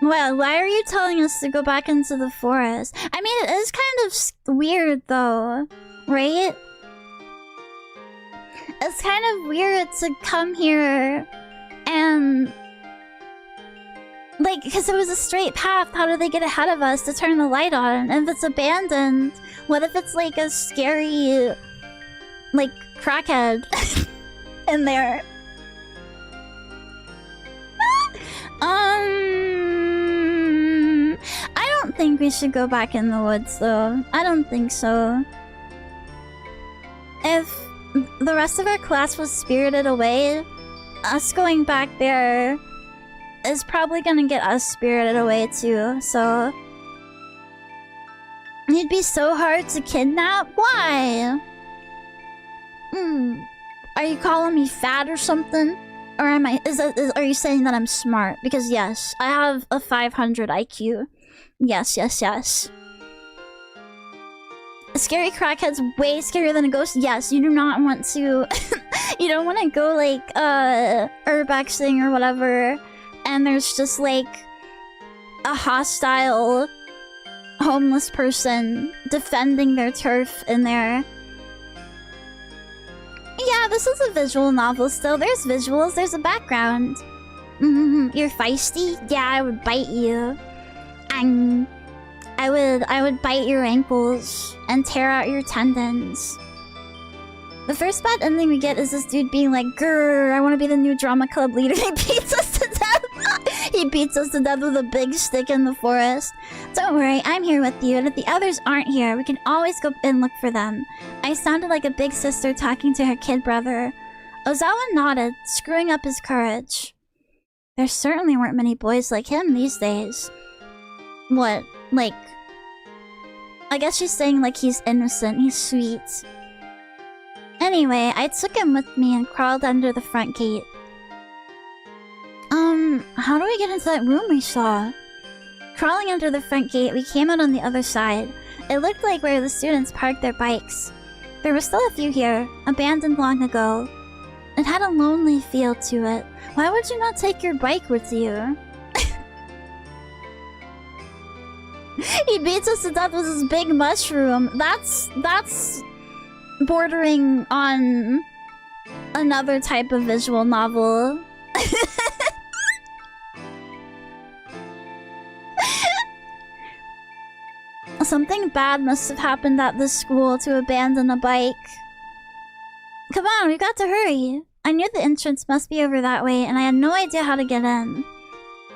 Well, why are you telling us to go back into the forest? I mean, it is kind of weird though, right? It's kind of weird to come here and... like, because it was a straight path, how did they get ahead of us to turn the light on? And if it's abandoned, what if it's like a scary, like, crackhead in there? I don't think we should go back in the woods, though. I don't think so. If the rest of our class was spirited away, us going back there is probably gonna get us spirited away, too, so... It'd be so hard to kidnap? Why? Are you calling me fat or something? Or am I... are you saying that I'm smart? Because yes, I have a 500 IQ. Yes, yes, yes. A scary crackhead's way scarier than a ghost? Yes, you do not want to... you don't want to go, like, urbexing or whatever, and there's just, like, a hostile homeless person defending their turf in there. Yeah, this is a visual novel still. There's visuals, there's a background. You're feisty? Yeah, I would bite you. And I would bite your ankles and tear out your tendons. The first bad ending we get is this dude being like, grrr, I want to be the new drama club leader. He beats us to death. He beats us to death with a big stick in the forest. Don't worry, I'm here with you, and if the others aren't here, we can always go and look for them. I sounded like a big sister talking to her kid brother. Ozawa nodded, screwing up his courage. There certainly weren't many boys like him these days. What? Like... I guess she's saying like he's innocent, he's sweet. Anyway, I took him with me and crawled under the front gate. How do we get into that room we saw? Crawling under the front gate, we came out on the other side. It looked like where the students parked their bikes. There were still a few here, abandoned long ago. It had a lonely feel to it. Why would you not take your bike with you? He beats us to death with his big mushroom. That's bordering on another type of visual novel. Something bad must have happened at this school to abandon a bike. Come on, we've got to hurry. I knew the entrance must be over that way, and I had no idea how to get in.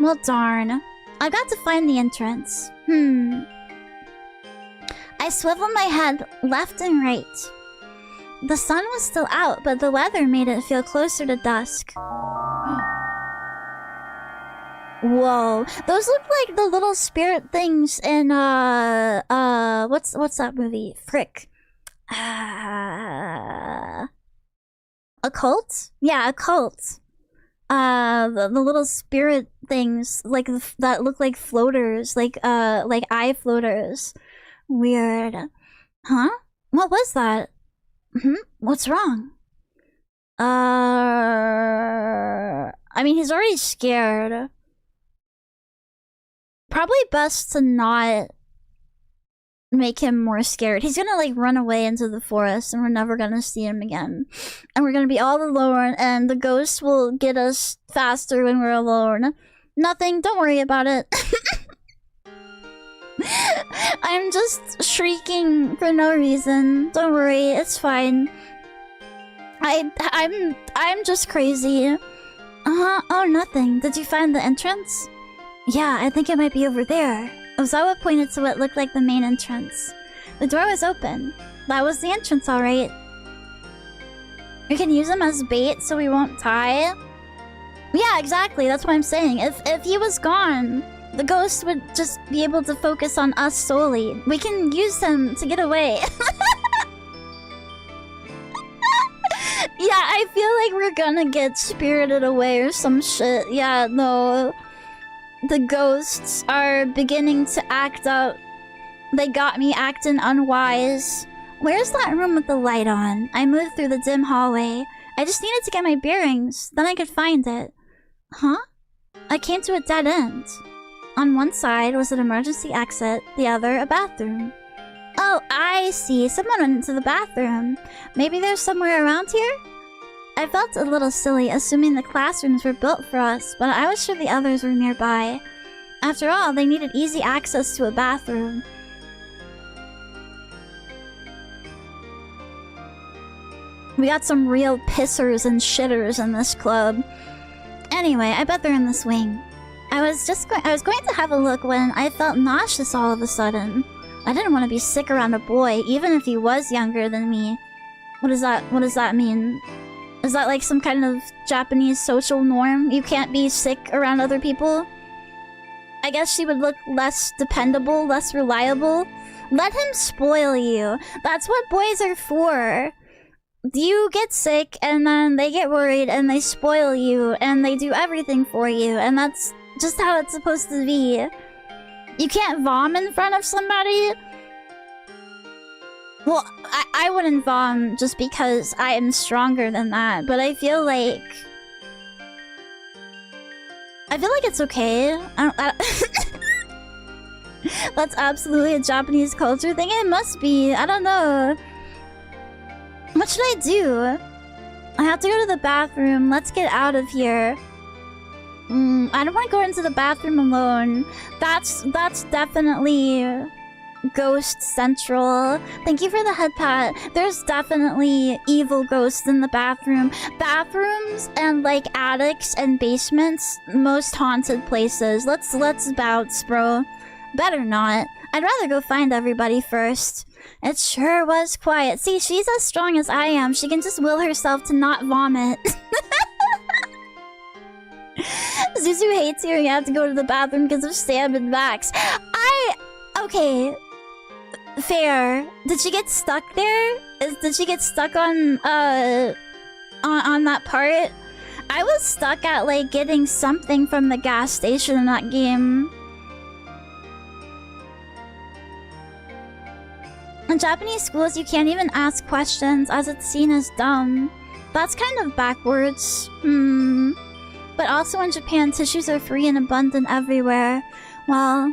Well, darn. I've got to find the entrance. I swiveled my head left and right. The sun was still out, but the weather made it feel closer to dusk. Whoa, those look like the little spirit things in what's that movie? Frick. A cult? Yeah, a cult. The little spirit things like that look like floaters, like eye floaters. Weird. Huh? What was that? What's wrong? I mean, he's already scared. Probably best to not make him more scared. He's gonna, like, run away into the forest and we're never gonna see him again. And we're gonna be all alone and the ghost will get us faster when we're alone. Nothing, don't worry about it. I'm just shrieking for no reason. Don't worry, it's fine. I'm just crazy. Oh, nothing. Did you find the entrance? Yeah, I think it might be over there. Ozawa pointed to what looked like the main entrance. The door was open. That was the entrance, alright. We can use him as bait so we won't die. Yeah, exactly, that's what I'm saying. If he was gone, the ghost would just be able to focus on us solely. We can use him to get away. Yeah, I feel like we're gonna get spirited away or some shit. Yeah, no. The ghosts are beginning to act out They got me acting unwise. Where's that room with the light on? I moved through the dim hallway. I just needed to get my bearings, then I could find it. Huh? I came to a dead end. On one side was an emergency exit, the other a bathroom. Oh, I see. Someone went into the bathroom. Maybe there's somewhere around here? I felt a little silly, assuming the classrooms were built for us, but I was sure the others were nearby. After all, they needed easy access to a bathroom. We got some real pissers and shitters in this club. Anyway, I bet they're in this wing. I was going to have a look when I felt nauseous all of a sudden. I didn't want to be sick around a boy, even if he was younger than me. What does that mean? Is that like some kind of Japanese social norm? You can't be sick around other people? I guess she would look less dependable, less reliable. Let him spoil you. That's what boys are for. You get sick, and then they get worried, and they spoil you, and they do everything for you, and that's just how it's supposed to be. You can't vom in front of somebody. Well, I wouldn't vom just because I am stronger than that, but I feel like it's okay. That's absolutely a Japanese culture thing. It must be. I don't know. What should I do? I have to go to the bathroom. Let's get out of here. I don't want to go into the bathroom alone. That's definitely Ghost Central. Thank you for the head pat. There's definitely evil ghosts in the bathroom. Bathrooms and like attics and basements, most haunted places. Let's bounce, bro. Better not. I'd rather go find everybody first. It sure was quiet. See, she's as strong as I am. She can just will herself to not vomit. Zuzu hates hearing I have to go to the bathroom because of Sam and Max. Okay. Fair. Did she get stuck there? Did she get stuck on that part? I was stuck at, like, getting something from the gas station in that game. In Japanese schools, you can't even ask questions as it's seen as dumb. That's kind of backwards. But also in Japan, tissues are free and abundant everywhere. Well,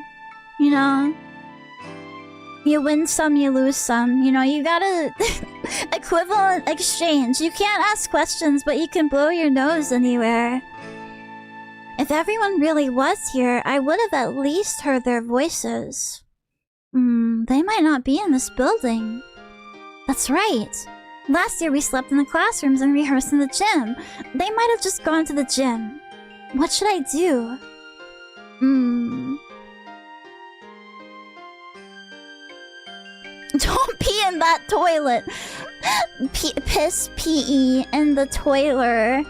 you know, you win some, you lose some. You know, you gotta equivalent exchange. You can't ask questions, but you can blow your nose anywhere. If everyone really was here, I would have at least heard their voices. They might not be in this building. That's right. Last year we slept in the classrooms and rehearsed in the gym. They might have just gone to the gym. What should I do? Don't pee in that toilet. Piss pee in the toilet.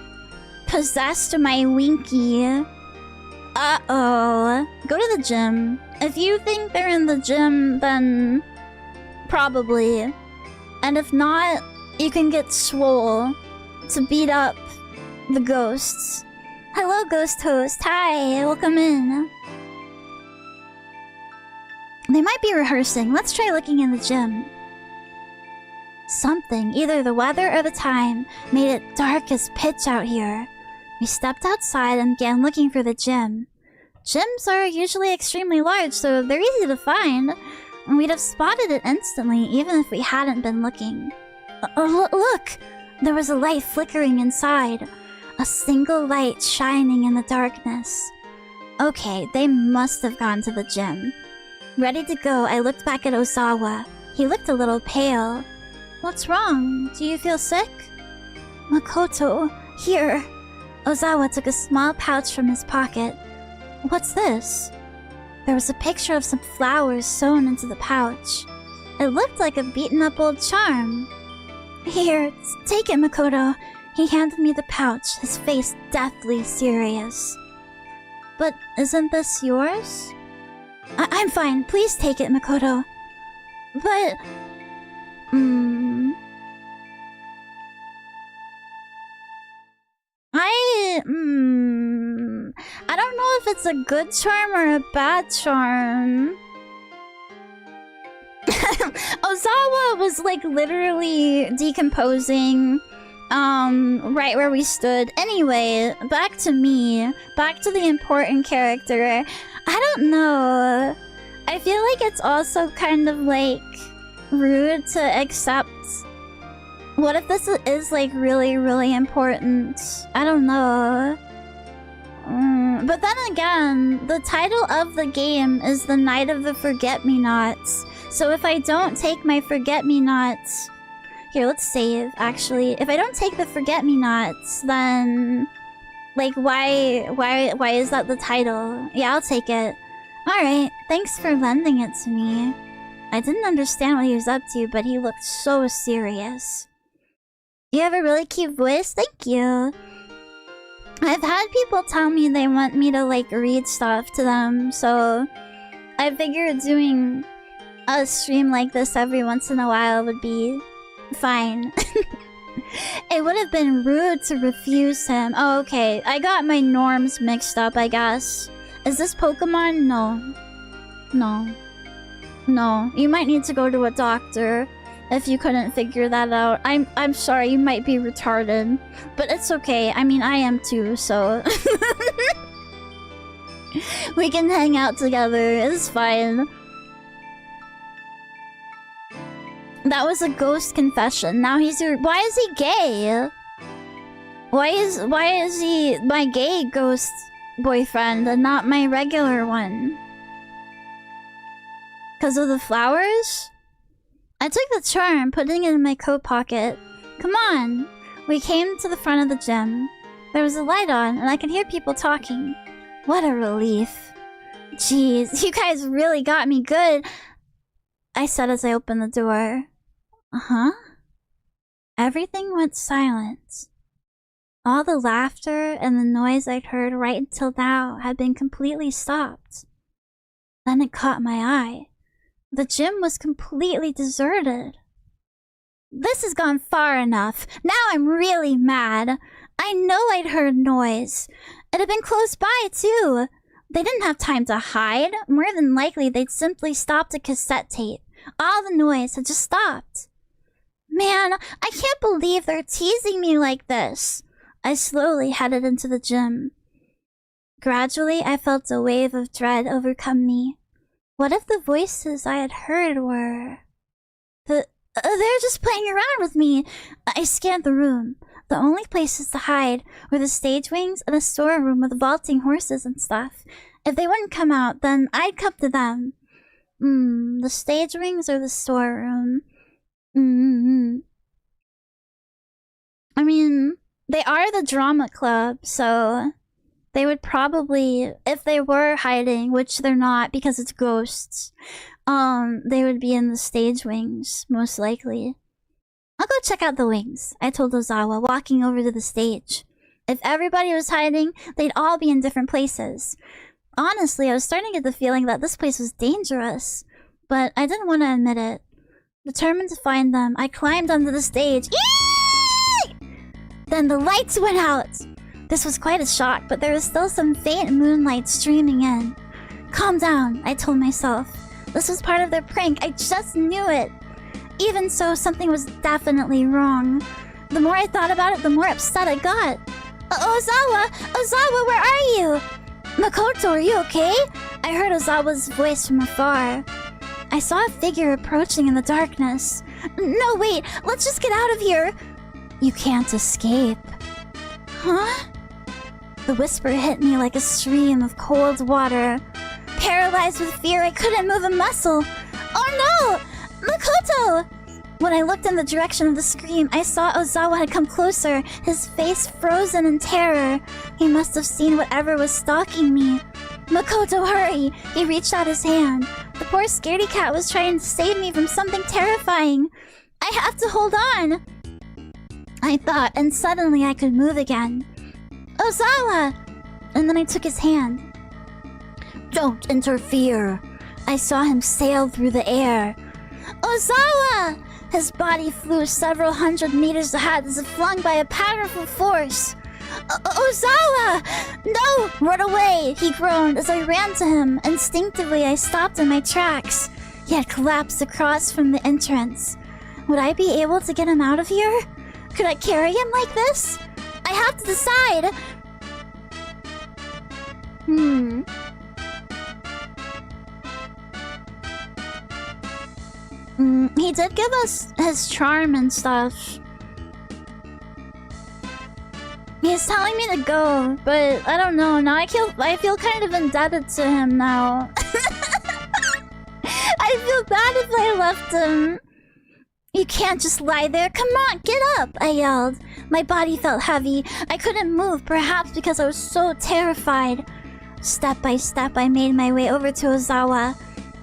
Possessed my Winky. Uh-oh. Go to the gym. If you think they're in the gym, then probably. And if not, you can get swole to beat up the ghosts. Hello, ghost host. Hi, welcome in. They might be rehearsing. Let's try looking in the gym. Something, either the weather or the time, made it dark as pitch out here. We stepped outside and began looking for the gym. Gyms are usually extremely large, so they're easy to find. And we'd have spotted it instantly, even if we hadn't been looking. Look! There was a light flickering inside. A single light shining in the darkness. Okay, they must have gone to the gym. Ready to go, I looked back at Ozawa. He looked a little pale. What's wrong? Do you feel sick? Makoto, here. Ozawa took a small pouch from his pocket. What's this? There was a picture of some flowers sewn into the pouch. It looked like a beaten-up old charm. Here, take it, Makoto. He handed me the pouch, his face deathly serious. But isn't this yours? I'm fine. Please take it, Makoto. But... I don't know if it's a good charm or a bad charm. Ozawa was like literally decomposing right where we stood. Anyway, back to me. Back to the important character. I don't know. I feel like it's also kind of like rude to accept. What if this is like really, really important? I don't know. But then again, the title of the game is the Night of the Forget-Me-Nots. So if I don't take my Forget-Me-Nots... Here, let's save, actually. If I don't take the Forget-Me-Nots, then... Like, why is that the title? Yeah, I'll take it. Alright, thanks for lending it to me. I didn't understand what he was up to, but he looked so serious. You have a really cute voice? Thank you. I've had people tell me they want me to, like, read stuff to them, so... I figured doing a stream like this every once in a while would be fine. It would have been rude to refuse him. Oh, okay. I got my norms mixed up, I guess. Is this Pokemon? No. No. No. You might need to go to a doctor if you couldn't figure that out. I'm sorry, you might be retarded. But it's okay. I mean, I am too, so... We can hang out together. It's fine. That was a ghost confession. Now he's your... Why is he gay? Why is he my gay ghost boyfriend and not my regular one? 'Cause of the flowers? I took the charm, putting it in my coat pocket. Come on! We came to the front of the gym. There was a light on, and I could hear people talking. What a relief. Jeez, you guys really got me good. I said as I opened the door. Uh-huh. Everything went silent. All the laughter and the noise I'd heard right until now had been completely stopped. Then it caught my eye. The gym was completely deserted. This has gone far enough. Now I'm really mad. I know I'd heard noise. It had been close by, too. They didn't have time to hide. More than likely, they'd simply stopped a cassette tape. All the noise had just stopped. Man, I can't believe they're teasing me like this. I slowly headed into the gym. Gradually, I felt a wave of dread overcome me. What if the voices I had heard were... They're just playing around with me. I scanned the room. The only places to hide were the stage wings and a storeroom with vaulting horses and stuff. If they wouldn't come out, then I'd come to them. The stage wings or the storeroom? I mean, they are the drama club, so... They would probably, if they were hiding, which they're not because it's ghosts, they would be in the stage wings, most likely. I'll go check out the wings, I told Ozawa, walking over to the stage. If everybody was hiding, they'd all be in different places. Honestly, I was starting to get the feeling that this place was dangerous, but I didn't want to admit it. Determined to find them, I climbed onto the stage. Eeeeee! Then the lights went out! This was quite a shock, but there was still some faint moonlight streaming in. Calm down, I told myself. This was part of their prank, I just knew it. Even so, something was definitely wrong. The more I thought about it, the more upset I got. Ozawa! Ozawa, where are you? Makoto, are you okay? I heard Ozawa's voice from afar. I saw a figure approaching in the darkness. No, wait, let's just get out of here. You can't escape. Huh? The whisper hit me like a stream of cold water. Paralyzed with fear, I couldn't move a muscle. Oh no! Makoto! When I looked in the direction of the scream, I saw Ozawa had come closer, his face frozen in terror. He must have seen whatever was stalking me. Makoto, hurry! He reached out his hand. The poor scaredy cat was trying to save me from something terrifying. I have to hold on! I thought, and suddenly I could move again. Ozawa! And then I took his hand. Don't interfere. I saw him sail through the air. Ozawa! His body flew several hundred meters ahead as if flung by a powerful force. Ozawa! No! Run away! He groaned as I ran to him. Instinctively, I stopped in my tracks. He had collapsed across from the entrance. Would I be able to get him out of here? Could I carry him like this? I have to decide! He did give us his charm and stuff. He's telling me to go, but I don't know. Now I feel kind of indebted to him now. I feel bad if I left him. You can't just lie there. Come on, get up, I yelled. My body felt heavy. I couldn't move, perhaps because I was so terrified. Step by step, I made my way over to Ozawa.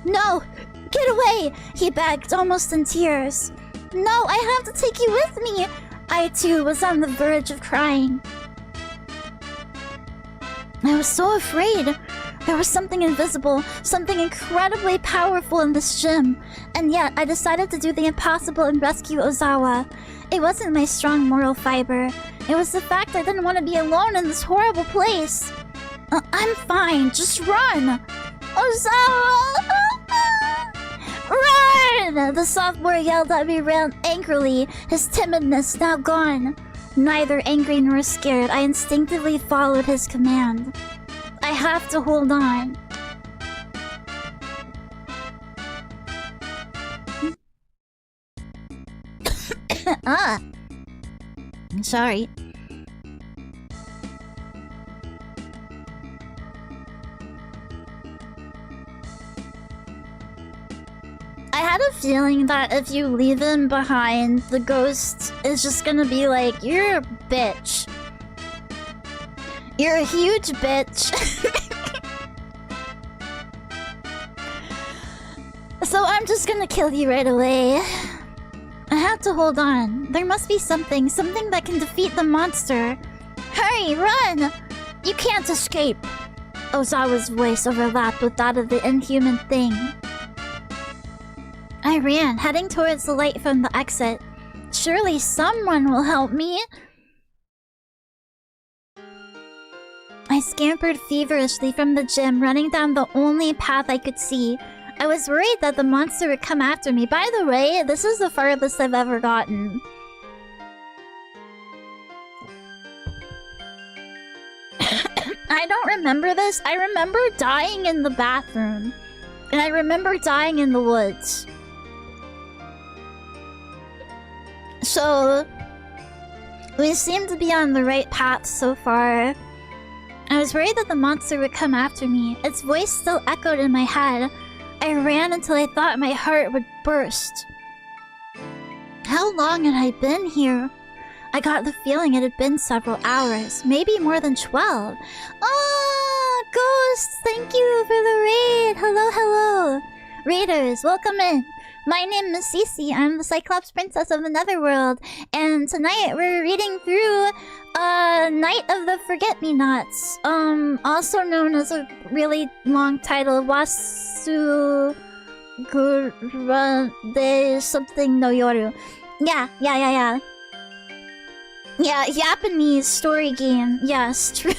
No! Get away! He begged, almost in tears. No, I have to take you with me! I, too, was on the verge of crying. I was so afraid. There was something invisible, something incredibly powerful in this gym. And yet, I decided to do the impossible and rescue Ozawa. It wasn't my strong moral fiber. It was the fact I didn't want to be alone in this horrible place. I'm fine. Just run! Ozawa! Run! The sophomore yelled at me angrily, his timidness now gone. Neither angry nor scared, I instinctively followed his command. I have to hold on. I'm sorry. I had a feeling that if you leave him behind, the ghost is just gonna be like, you're a bitch. You're a huge bitch. So I'm just gonna kill you right away. I have to hold on. There must be something that can defeat the monster. Hurry, run! You can't escape. Ozawa's voice overlapped with that of the inhuman thing. I ran, heading towards the light from the exit. Surely someone will help me. I scampered feverishly from the gym, running down the only path I could see. I was worried that the monster would come after me. By the way, this is the farthest I've ever gotten. I don't remember this. I remember dying in the bathroom. And I remember dying in the woods. So, we seem to be on the right path so far. I was worried that the monster would come after me. Its voice still echoed in my head. I ran until I thought my heart would burst. How long had I been here? I got the feeling it had been several hours, maybe more than 12. Oh, ghosts, thank you for the raid. Hello, hello. Raiders, welcome in. My name is Cecilia. I'm the Cyclops Princess of the Netherworld, and tonight we're reading through Night of the Forget-Me-Nots, also known as a really long title, Wasurenagusa something no Yoru. Yeah. Yeah, Japanese story game. Yes, true.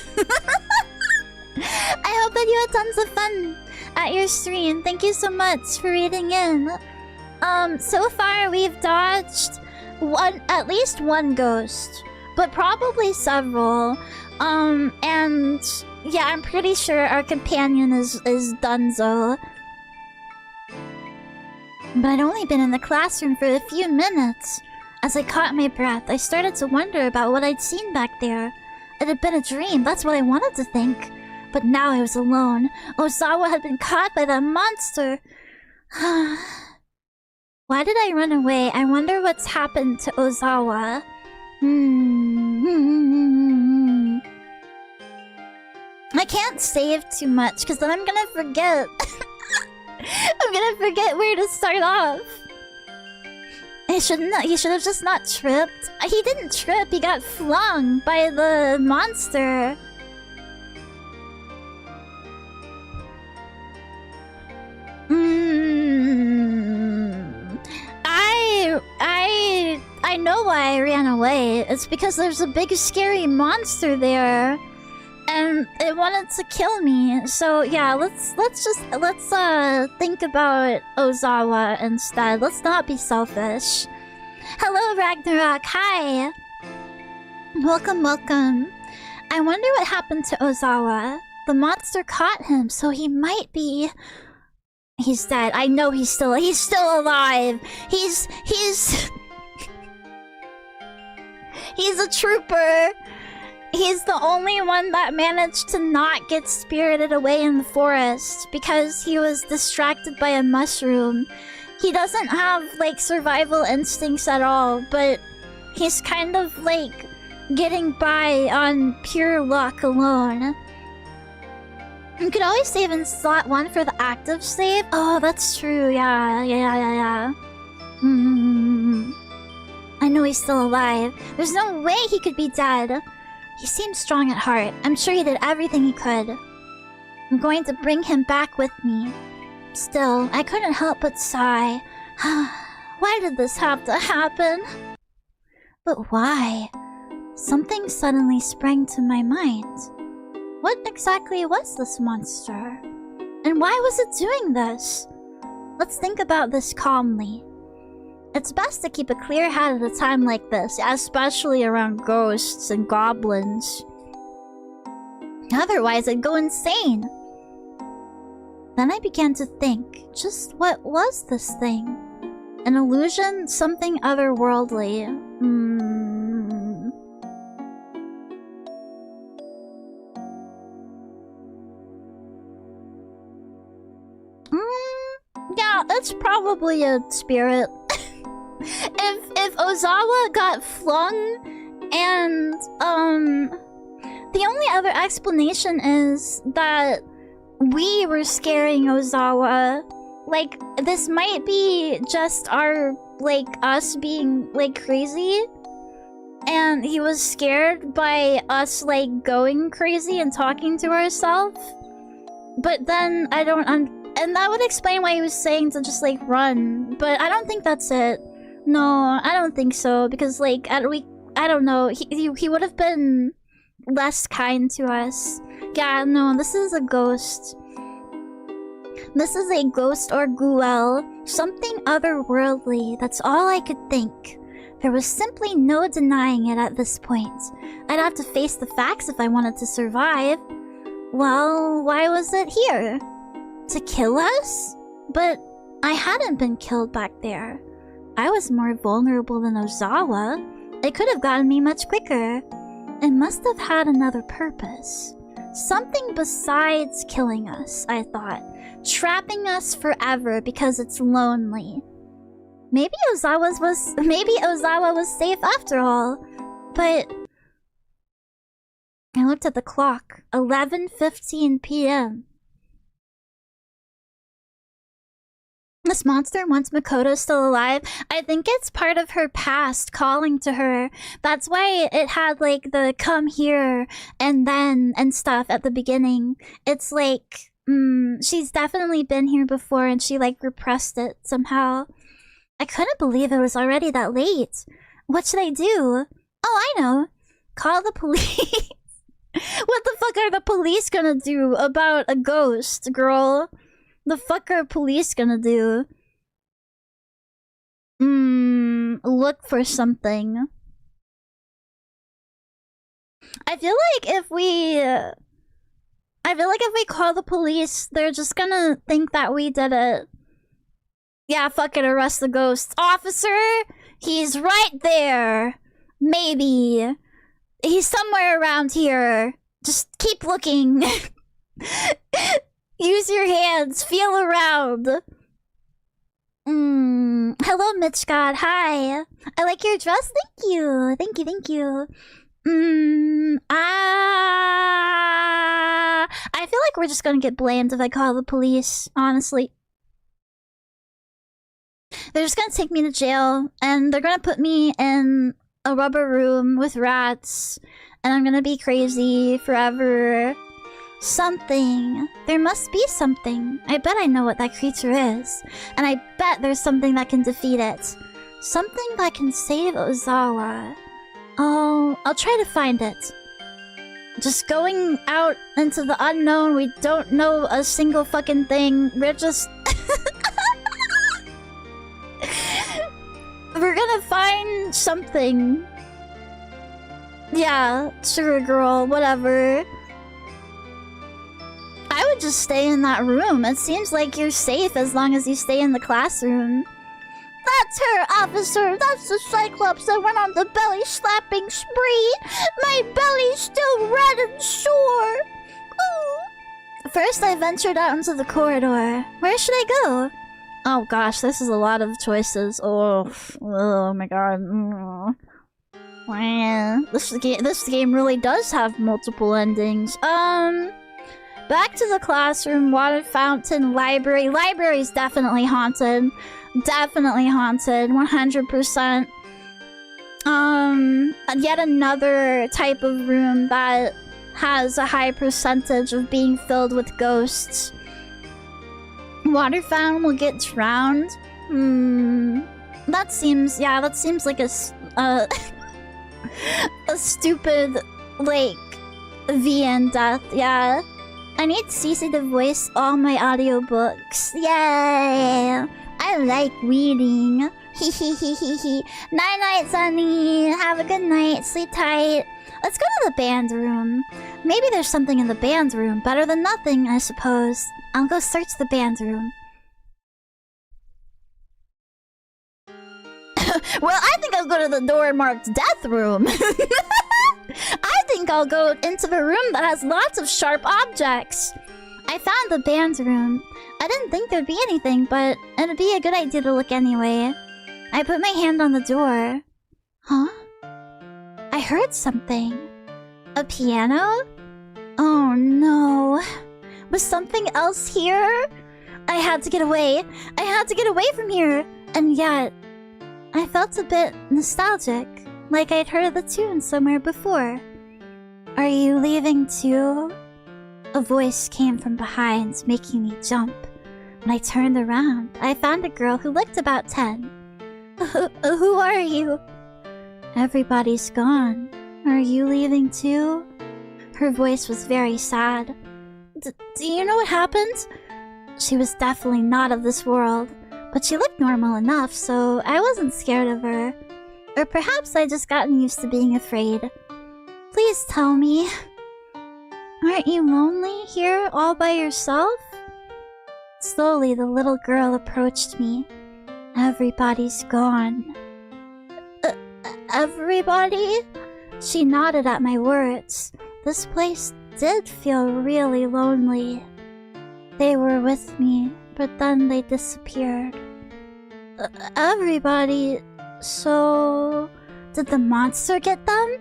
I hope that you had tons of fun at your stream. Thank you so much for reading in. So far we've dodged at least one ghost, but probably several. And yeah, I'm pretty sure our companion is Dunzo. But I'd only been in the classroom for a few minutes. As I caught my breath, I started to wonder about what I'd seen back there. It had been a dream, that's what I wanted to think. But now I was alone. Ozawa had been caught by that monster. Why did I run away? I wonder what's happened to Ozawa. I can't save too much, because then I'm gonna forget. I'm gonna forget where to start off. He should have just not tripped. He didn't trip, he got flung by the monster. I know why I ran away. It's because there's a big scary monster there. and it wanted to kill me. So yeah, let's think about Ozawa instead. Let's not be selfish. Hello, Ragnarok. Hi. Welcome, welcome. I wonder what happened to Ozawa. The monster caught him, so he might be... He's dead. I know he's still alive. He's he's a trooper. He's the only one that managed to not get spirited away in the forest because he was distracted by a mushroom. He doesn't have, like, survival instincts at all, but he's kind of, like, getting by on pure luck alone. You could always save in slot 1 for the active save. Oh, that's true. Yeah. I know he's still alive. There's no way he could be dead. He seems strong at heart. I'm sure he did everything he could. I'm going to bring him back with me. Still, I couldn't help but sigh. Why did this have to happen? But why? Something suddenly sprang to my mind. What exactly was this monster? And why was it doing this? Let's think about this calmly. It's best to keep a clear head at a time like this, especially around ghosts and goblins. Otherwise, I'd go insane. Then I began to think, just what was this thing? An illusion? Something otherworldly? Yeah, it's probably a spirit. If Ozawa got flung and, the only other explanation is that we were scaring Ozawa. Like, this might be just us being, like, crazy. And he was scared by us, like, going crazy and talking to ourselves. But then, and that would explain why he was saying to just, like, run. But I don't think that's it. No, I don't think so. Because, like, I don't know. He would have been less kind to us. Yeah, no, this is a ghost. This is a ghost or ghoul. Something otherworldly. That's all I could think. There was simply no denying it at this point. I'd have to face the facts if I wanted to survive. Well, why was it here? To kill us? But I hadn't been killed back there. I was more vulnerable than Ozawa. It could have gotten me much quicker. It must have had another purpose. Something besides killing us, I thought. Trapping us forever because it's lonely. Maybe Ozawa was safe after all. But I looked at the clock. 11:15 p.m. This monster wants Makoto still alive. I think it's part of her past calling to her. That's why it had, like, the come here and then and stuff at the beginning. It's like, she's definitely been here before and she, like, repressed it somehow. I couldn't believe it was already that late. What should I do? Oh, I know. Call the police. What the fuck are the police gonna do about a ghost, girl? The fuck are police gonna do? Look for something. I feel like if we call the police, they're just gonna think that we did it. Yeah, fuck it, arrest the ghost. Officer, he's right there. Maybe. He's somewhere around here. Just keep looking. Use your hands. Feel around. Hello, Mitch God. Hi. I like your dress. Thank you. Thank you. Thank you. I feel like we're just gonna get blamed if I call the police, honestly. They're just gonna take me to jail, and they're gonna put me in a rubber room with rats, and I'm gonna be crazy forever. Something. There must be something. I bet I know what that creature is. And I bet there's something that can defeat it. Something that can save Ozawa. I'll try to find it. Just going out into the unknown. We don't know a single fucking thing. We're just... We're gonna find something. Yeah, sure, girl, whatever. I would just stay in that room. It seems like you're safe as long as you stay in the classroom. That's her, officer. That's the Cyclops that went on the belly slapping spree. My belly's still red and sore. Ooh. First, I ventured out into the corridor. Where should I go? Oh gosh, this is a lot of choices. Oh my god. This game really does have multiple endings. Back to the classroom, water fountain, library. Library's definitely haunted. Definitely haunted, 100%. Yet another type of room that has a high percentage of being filled with ghosts. Water fountain will get drowned. That seems like a stupid, like, VN death, yeah. I need Cece to voice all my audiobooks. Yay! I like reading. Hehehehe. Night-night, Sunny. Have a good night. Sleep tight. Let's go to the band room. Maybe there's something in the band room. Better than nothing, I suppose. I'll go search the band room. Well, I think I'll go to the door marked death room. I think I'll go into the room that has lots of sharp objects. I found the band room. I didn't think there'd be anything, but it'd be a good idea to look anyway. I put my hand on the door. Huh? I heard something. A piano? Oh no. Was something else here? I had to get away. I had to get away from here. And yet, I felt a bit nostalgic, like I'd heard the tune somewhere before. Are you leaving too? A voice came from behind, making me jump. When I turned around, I found a girl who looked about 10. Who are you? Everybody's gone. Are you leaving too? Her voice was very sad. Do you know what happened? She was definitely not of this world, but she looked normal enough, so I wasn't scared of her. Or perhaps I just gotten used to being afraid. Please tell me. Aren't you lonely here all by yourself? Slowly, the little girl approached me. Everybody's gone. Everybody? She nodded at my words. This place did feel really lonely. They were with me, but then they disappeared. Everybody... So... Did the monster get them?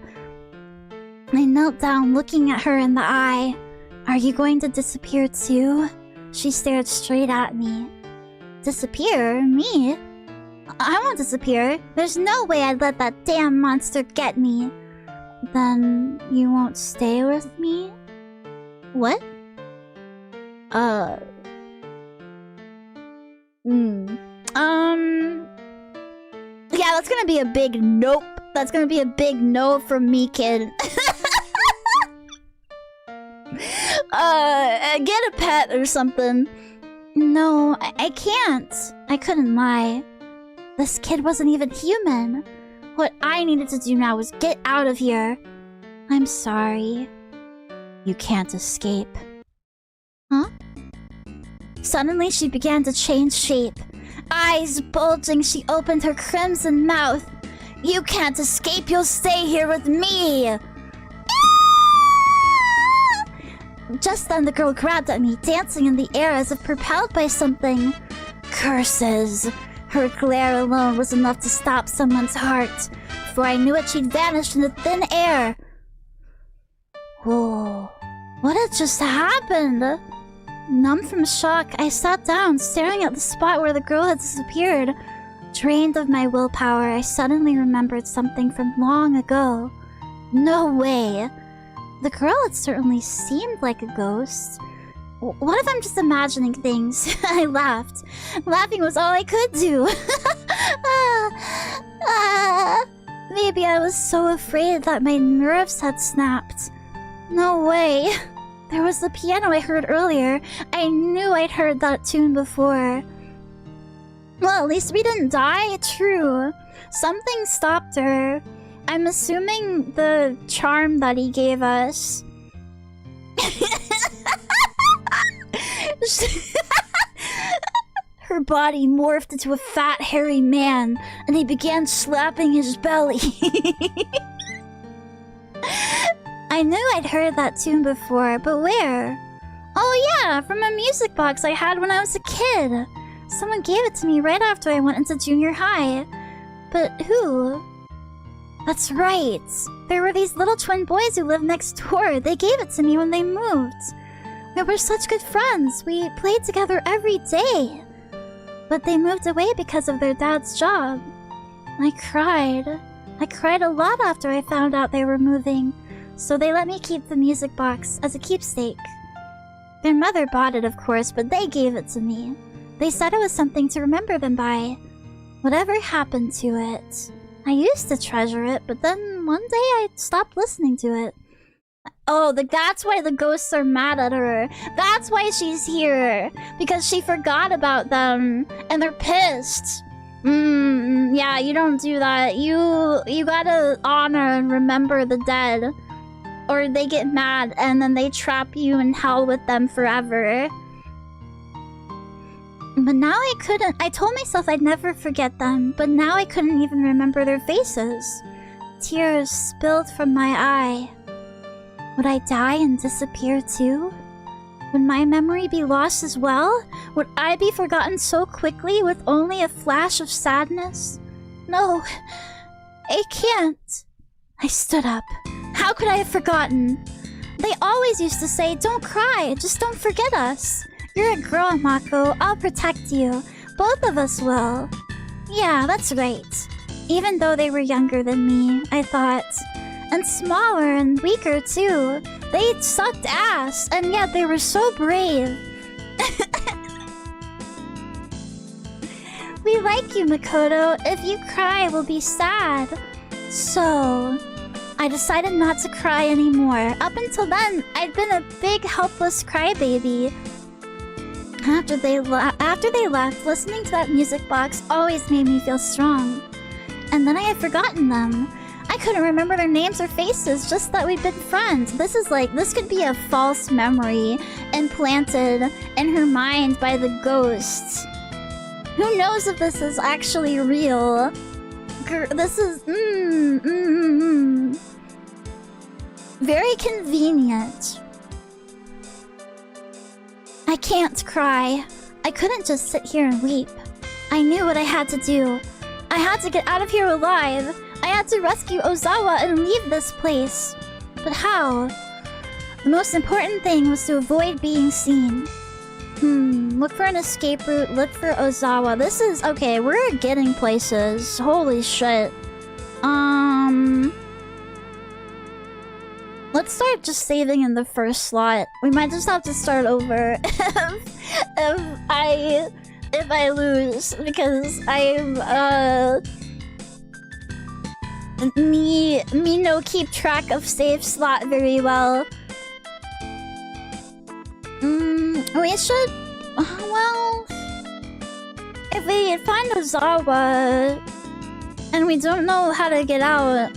I knelt down, looking at her in the eye. Are you going to disappear too? She stared straight at me. Disappear? Me? I won't disappear. There's no way I'd let that damn monster get me. Then you won't stay with me? What? Yeah, that's gonna be a big nope. That's gonna be a big no from me, kid. Get a pet or something. No, I can't. I couldn't lie. This kid wasn't even human. What I needed to do now was get out of here. I'm sorry. You can't escape. Huh? Suddenly she began to change shape. Eyes bulging, she opened her crimson mouth. You can't escape, you'll stay here with me! Just then the girl grabbed at me, dancing in the air as if propelled by something. Curses! Her glare alone was enough to stop someone's heart. Before I knew it, she'd vanished in the thin air. Whoa. What had just happened? Numb from shock, I sat down, staring at the spot where the girl had disappeared. Drained of my willpower, I suddenly remembered something from long ago. No way! The girl had certainly seemed like a ghost. What if I'm just imagining things? I laughed. Laughing was all I could do. Maybe I was so afraid that my nerves had snapped. No way. There was the piano I heard earlier. I knew I'd heard that tune before. Well, at least we didn't die. True. Something stopped her. I'm assuming the charm that he gave us. Her body morphed into a fat, hairy man, and he began slapping his belly. I knew I'd heard that tune before, but where? Oh yeah, from a music box I had when I was a kid. Someone gave it to me right after I went into junior high. But who? That's right. There were these little twin boys who lived next door. They gave it to me when they moved. We were such good friends. We played together every day. But they moved away because of their dad's job. I cried. I cried a lot after I found out they were moving. So they let me keep the music box as a keepsake. Their mother bought it, of course, but they gave it to me. They said it was something to remember them by. Whatever happened to it? I used to treasure it, but then one day I stopped listening to it. Oh, that's why the ghosts are mad at her. That's why she's here. Because she forgot about them. And they're pissed. Yeah, you don't do that. You gotta honor and remember the dead. Or they get mad and then they trap you in hell with them forever. But now I couldn't. I told myself I'd never forget them, but now I couldn't even remember their faces. Tears spilled from my eye. Would I die and disappear too? Would my memory be lost as well? Would I be forgotten so quickly with only a flash of sadness? No, I can't. I stood up. How could I have forgotten? They always used to say, don't cry, just don't forget us. You're a girl, Mako. I'll protect you. Both of us will. Yeah, that's right. Even though they were younger than me, I thought. And smaller and weaker, too. They sucked ass, and yet they were so brave. We like you, Makoto. If you cry, we'll be sad. So, I decided not to cry anymore. Up until then, I'd been a big, helpless crybaby. After they left, listening to that music box always made me feel strong. And then I had forgotten them. I couldn't remember their names or faces, just that we'd been friends. This could be a false memory implanted in her mind by the ghosts. Who knows if this is actually real? This is... Very convenient. I can't cry. I couldn't just sit here and weep. I knew what I had to do. I had to get out of here alive. I had to rescue Ozawa and leave this place. But how? The most important thing was to avoid being seen. Look for an escape route, look for Ozawa. This is... okay, we're getting places. Holy shit. Let's start just saving in the first slot. We might just have to start over if I lose, because I'm me no keep track of save slot very well. We should well, if we find Ozawa and we don't know how to get out,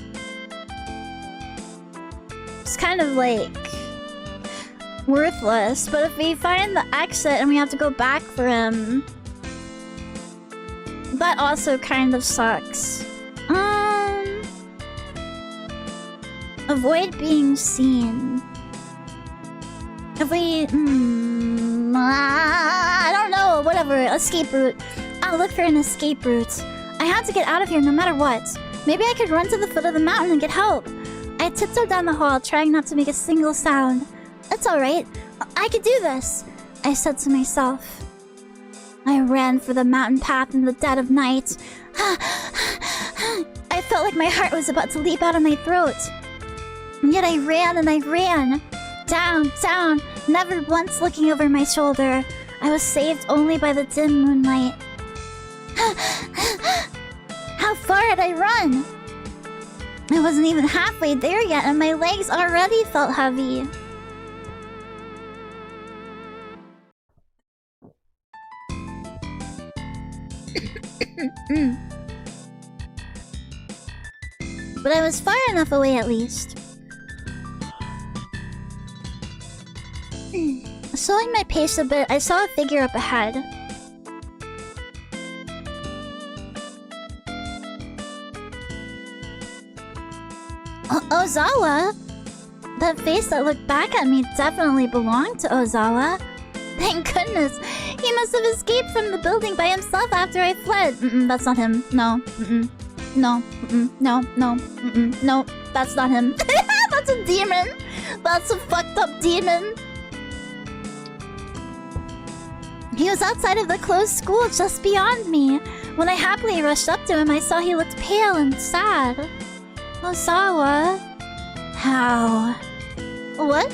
it's kind of like worthless. But if we find the exit and we have to go back for him, that also kind of sucks. Avoid being seen. If we... I don't know, whatever. Escape route. I'll look for an escape route. I have to get out of here no matter what. Maybe I could run to the foot of the mountain and get help. I tiptoed down the hall, trying not to make a single sound. It's alright. I could do this, I said to myself. I ran for the mountain path in the dead of night. I felt like my heart was about to leap out of my throat. And yet I ran and I ran. Down, down, never once looking over my shoulder. I was saved only by the dim moonlight. How far had I run? I wasn't even halfway there yet, and my legs already felt heavy. But I was far enough away at least. Slowing my pace a bit, I saw a figure up ahead. Ozawa? That face that looked back at me definitely belonged to Ozawa. Thank goodness. He must have escaped from the building by himself after I fled. That's not him. No. No. No. No. No. That's not him. That's a demon. That's a fucked up demon. He was outside of the closed school just beyond me. When I happily rushed up to him, I saw he looked pale and sad. Ozawa? How? What?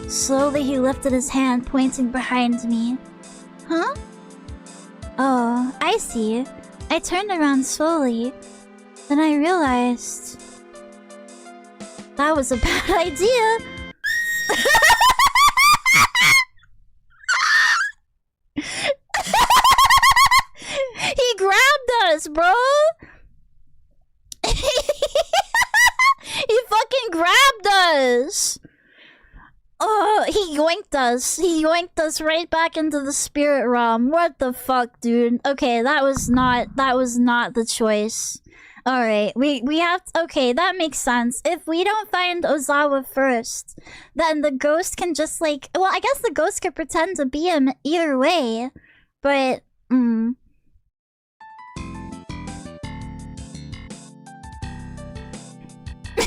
Slowly he lifted his hand, pointing behind me. Huh? Oh, I see. I turned around slowly. Then I realized... that was a bad idea. He grabbed us, bro! He fucking grabbed us! Oh, he yoinked us. He yoinked us right back into the spirit realm. What the fuck, dude? Okay, that was not the choice. Alright, we have to, okay, that makes sense. If we don't find Ozawa first, then the ghost can just like, well, I guess the ghost could pretend to be him either way, but,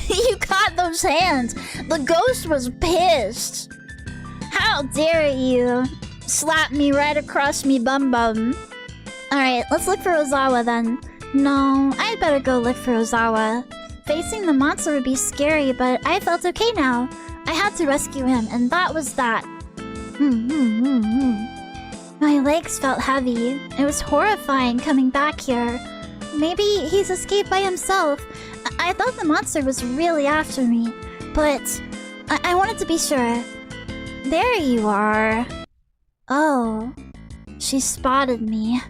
You caught those hands! The ghost was pissed! How dare you slap me right across me bum bum. Alright, let's look for Ozawa then. No, I'd better go look for Ozawa. Facing the monster would be scary, but I felt okay now. I had to rescue him, and that was that. My legs felt heavy. It was horrifying coming back here. Maybe he's escaped by himself. I thought the monster was really after me, but I wanted to be sure. There you are. Oh, she spotted me.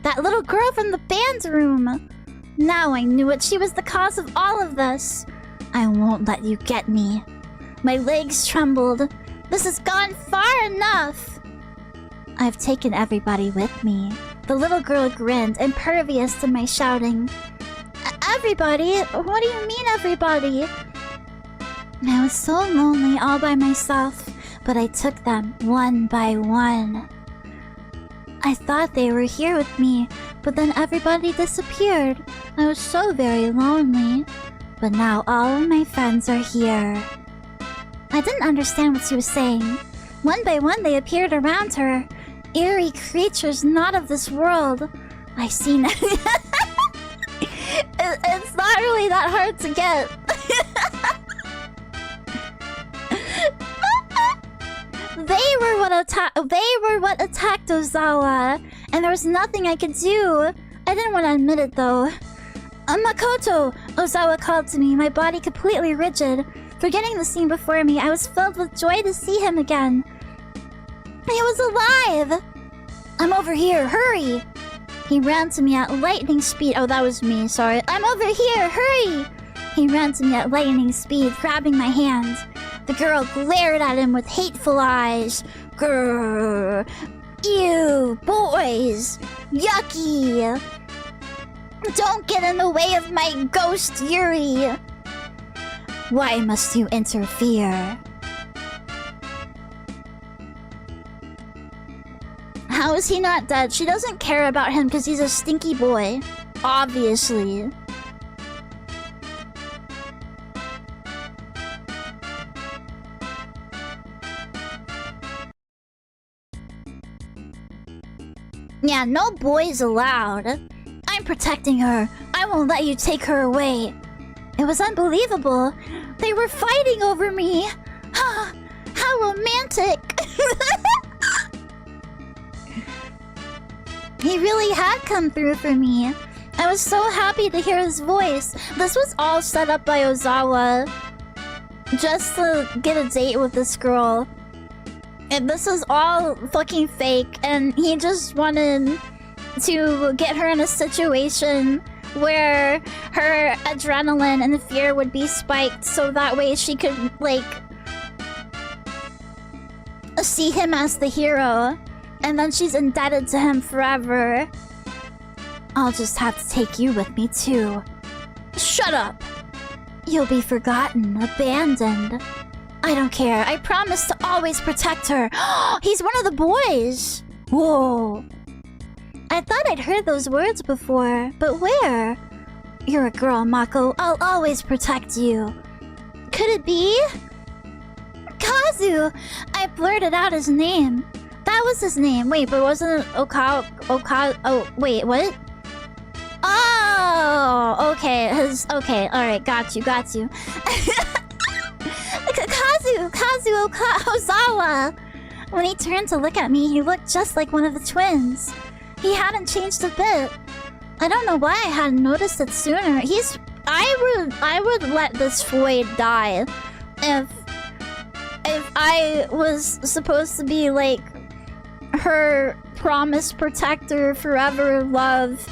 That little girl from the band room. Now I knew it. She was the cause of all of this. I won't let you get me. My legs trembled. This has gone far enough. I've taken everybody with me. The little girl grinned, impervious to my shouting. Everybody? What do you mean, everybody? I was so lonely all by myself, but I took them one by one. I thought they were here with me, but then everybody disappeared. I was so very lonely. But now all of my friends are here. I didn't understand what she was saying. One by one they appeared around her. Eerie creatures not of this world. I seen it's not really that hard to get. They were what attacked Ozawa, and there was nothing I could do. I didn't want to admit it though. Makoto! Ozawa called to me, my body completely rigid. Forgetting the scene before me, I was filled with joy to see him again. He was alive! I'm over here, hurry! He ran to me at lightning speed. Oh, that was me, sorry. I'm over here, hurry! He ran to me at lightning speed, grabbing my hand. The girl glared at him with hateful eyes. Grrr. Ew, boys! Yucky! Don't get in the way of my ghost, Yuri! Why must you interfere? How is he not dead? She doesn't care about him because he's a stinky boy. Obviously. Yeah, no boys allowed. I'm protecting her. I won't let you take her away. It was unbelievable. They were fighting over me. How romantic. He really had come through for me. I was so happy to hear his voice. This was all set up by Ozawa. Just to get a date with this girl. And this was all fucking fake. And he just wanted to get her in a situation where her adrenaline and fear would be spiked. So that way she could, like, see him as the hero. And then she's indebted to him forever. I'll just have to take you with me too. Shut up! You'll be forgotten, abandoned. I don't care. I promise to always protect her. He's one of the boys! Whoa. I thought I'd heard those words before, but where? You're a girl, Mako. I'll always protect you. Could it be? Kazu! I blurted out his name. That was his name. Wait, but wasn't it oh, wait, what? Oh, okay. Okay, alright, got you. Kazu Ozawa! When he turned to look at me, he looked just like one of the twins. He hadn't changed a bit. I don't know why I hadn't noticed it sooner. I would let this Floyd die if I was supposed to be like her promised protector, forever love,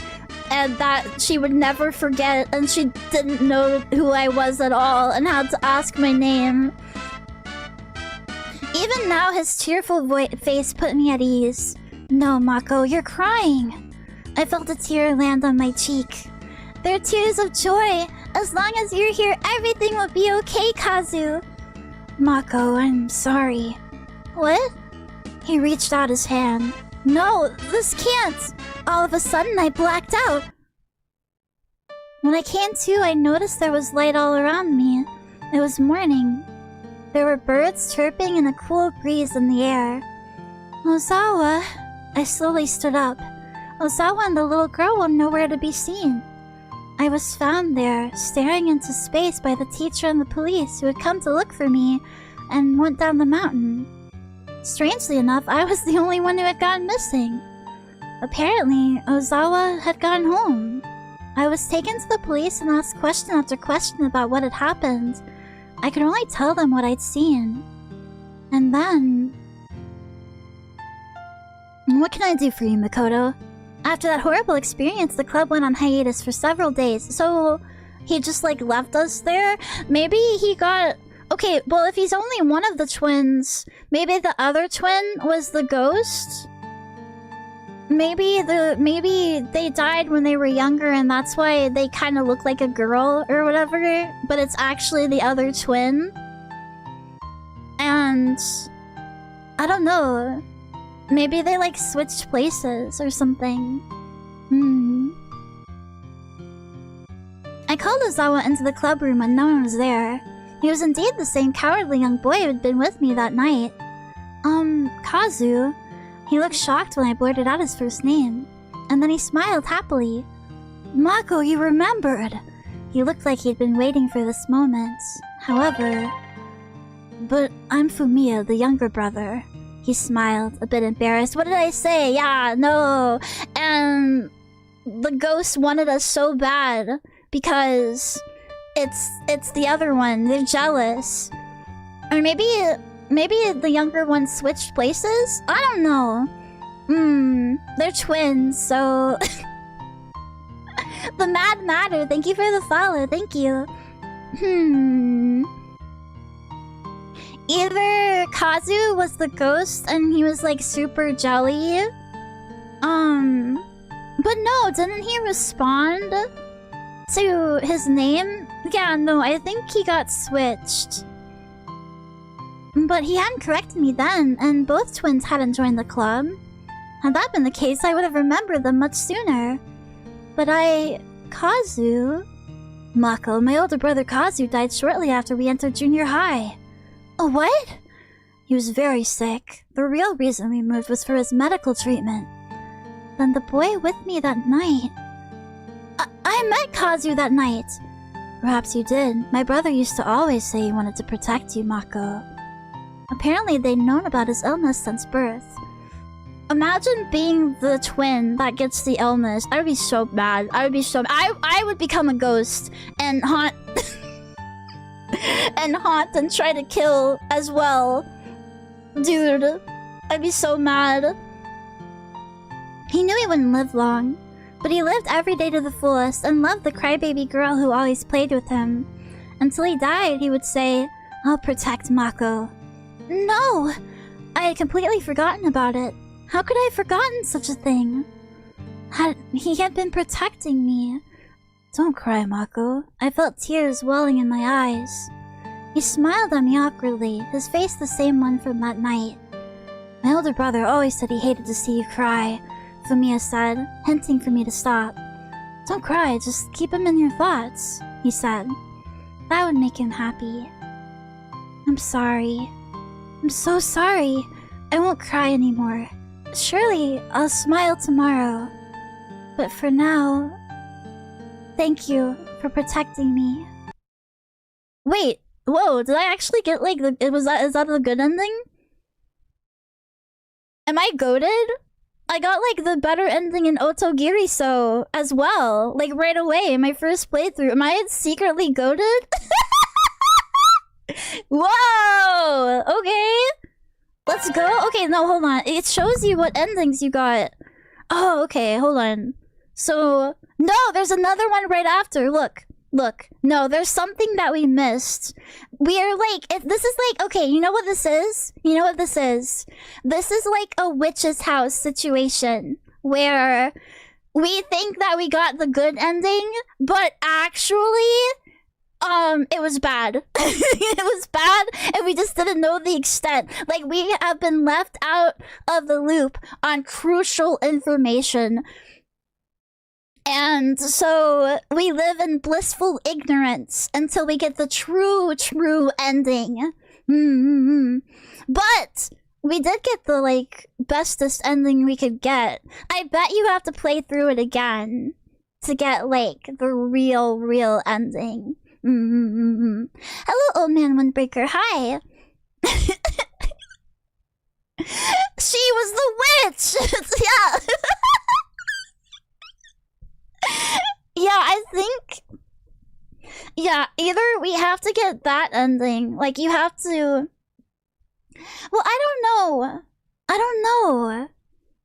and that she would never forget, and she didn't know who I was at all and had to ask my name. Even now, his tearful face put me at ease. No, Mako, you're crying. I felt a tear land on my cheek. They're tears of joy. As long as you're here, everything will be okay, Kazu. Mako, I'm sorry. What? He reached out his hand. No, this can't. All of a sudden, I blacked out. When I came to, I noticed there was light all around me. It was morning. There were birds chirping and a cool breeze in the air. Ozawa. I slowly stood up. Ozawa and the little girl were nowhere to be seen. I was found there, staring into space by the teacher and the police who had come to look for me and went down the mountain. Strangely enough, I was the only one who had gone missing. Apparently, Ozawa had gone home. I was taken to the police and asked question after question about what had happened. I could only tell them what I'd seen. And then... What can I do for you, Makoto? After that horrible experience, the club went on hiatus for several days, so he just, like, left us there? Maybe he got... Okay, well, if he's only one of the twins, maybe the other twin was the ghost? Maybe they died when they were younger and that's why they kind of look like a girl or whatever, but it's actually the other twin? And... I don't know. Maybe they, like, switched places or something. I called Ozawa into the club room and no one was there. He was indeed the same cowardly young boy who had been with me that night. Kazu. He looked shocked when I blurted out his first name. And then he smiled happily. Mako, you remembered! He looked like he'd been waiting for this moment. However... But I'm Fumiya, the younger brother. He smiled, a bit embarrassed. What did I say? Yeah, no. And the ghost wanted us so bad because it's the other one. They're jealous. Or maybe the younger one switched places? I don't know. They're twins, so... The Mad Matter, thank you for the follow, thank you. Either Kazu was the ghost and he was like super jelly. But no, didn't he respond to his name? Yeah, no, I think he got switched. But he hadn't corrected me then, and both twins hadn't joined the club. Had that been the case, I would have remembered them much sooner. But Kazu... Mako, my older brother Kazu died shortly after we entered junior high. Oh, what? He was very sick. The real reason we moved was for his medical treatment. Then the boy with me that night... I met Kazu that night! Perhaps you did. My brother used to always say he wanted to protect you, Mako. Apparently they'd known about his illness since birth. Imagine being the twin that gets the illness. I would be so bad. I would be so... I would become a ghost and haunt... and try to kill as well. Dude, I'd be so mad. He knew he wouldn't live long, but he lived every day to the fullest and loved the crybaby girl who always played with him. Until he died, he would say, "I'll protect Mako." No! I had completely forgotten about it. How could I have forgotten such a thing? He had been protecting me. Don't cry, Mako. I felt tears welling in my eyes. He smiled at me awkwardly, his face the same one from that night. My older brother always said he hated to see you cry, Fumiya said, hinting for me to stop. Don't cry, just keep him in your thoughts, he said. That would make him happy. I'm sorry. I'm so sorry. I won't cry anymore. Surely I'll smile tomorrow. But for now, thank you for protecting me. Wait, whoa, did I actually get like the... is that a good ending? Am I goated? I got like the better ending in Otogiri-so as well. Like right away in my first playthrough. Am I secretly goated? Whoa! Okay. Let's go. Okay, no, hold on. It shows you what endings you got. Oh, okay, hold on. So, no, there's another one right after. Look. No, there's something that we missed. We are like, this is like, okay, you know what this is? You know what this is? This is like a witch's house situation where we think that we got the good ending, but actually, it was bad. It was bad, and we just didn't know the extent. Like, we have been left out of the loop on crucial information. And so we live in blissful ignorance until we get the true ending. But we did get the, like, bestest ending we could get. I bet you have to play through it again to get, like, the real ending. Hello, old man Windbreaker. Hi. She was the witch. Yeah. Yeah, I think... yeah, either we have to get that ending. Like, you have to... well, I don't know.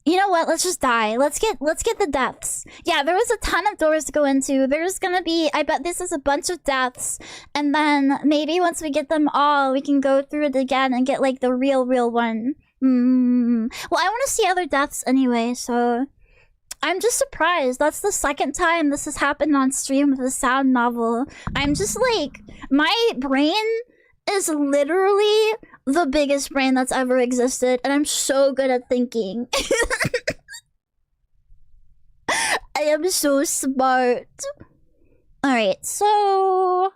You know what? Let's just die. Let's get the deaths. Yeah, there was a ton of doors to go into. There's gonna be... I bet this is a bunch of deaths. And then maybe once we get them all, we can go through it again and get, like, the real one. Well, I want to see other deaths anyway, so... I'm just surprised. That's the second time this has happened on stream with a sound novel. I'm just like... my brain is literally the biggest brain that's ever existed, and I'm so good at thinking. I am so smart. Alright, so...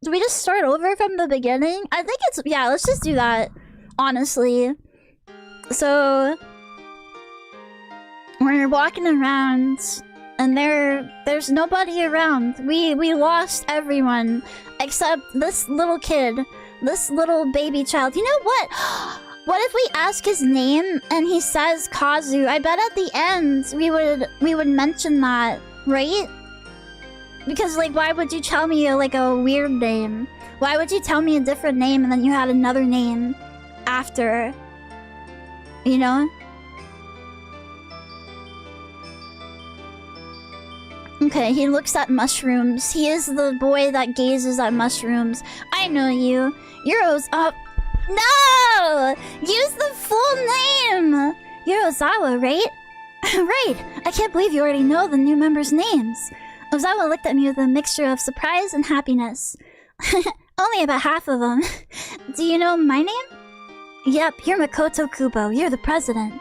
do we just start over from the beginning? I think it's... yeah, let's just do that. Honestly. So... we're walking around, and there's nobody around. We lost everyone except this little kid, this little baby child. You know what? What if we ask his name and he says Kazu? I bet at the end we would mention that, right? Because like, why would you tell me like a weird name? Why would you tell me a different name and then you had another name after? You know? Okay, he looks at mushrooms. He is the boy that gazes at mushrooms. I know you. Yuro's up. No! Use the full name! You're Ozawa, right? Right! I can't believe you already know the new members' names. Ozawa looked at me with a mixture of surprise and happiness. Only about half of them. Do you know my name? Yep, you're Makoto Kubo. You're the president.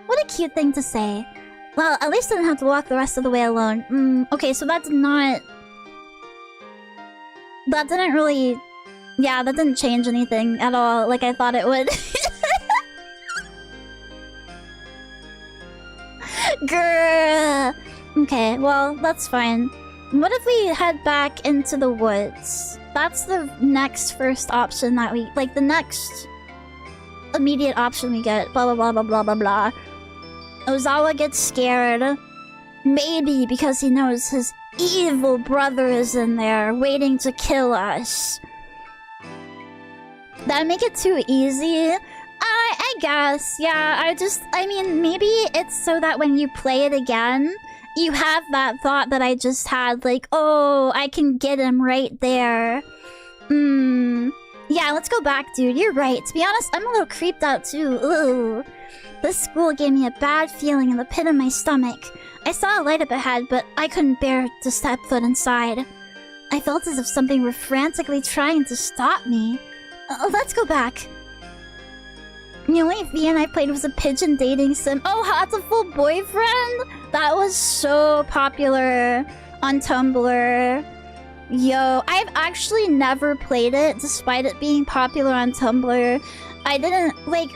What a cute thing to say. Well, at least I didn't have to walk the rest of the way alone. Okay, so that did not... that didn't really... yeah, that didn't change anything at all, like I thought it would. Grrr. Okay, well, that's fine. What if we head back into the woods? That's the next first option that we... like, the next immediate option we get. Blah, blah, blah, blah, blah, blah, blah. Ozawa gets scared. Maybe because he knows his evil brother is in there, waiting to kill us. That'd make it too easy. I guess, yeah, I mean, maybe it's so that when you play it again, you have that thought that I just had, like, oh, I can get him right there. Yeah, let's go back, dude. You're right. To be honest, I'm a little creeped out, too. Ooh. This school gave me a bad feeling in the pit of my stomach. I saw a light up ahead, but I couldn't bear to step foot inside. I felt as if something were frantically trying to stop me. Let's go back. The only VN I played was a pigeon dating sim. Oh, Hatoful Boyfriend? That was so popular on Tumblr. Yo, I've actually never played it, despite it being popular on Tumblr. I didn't, like...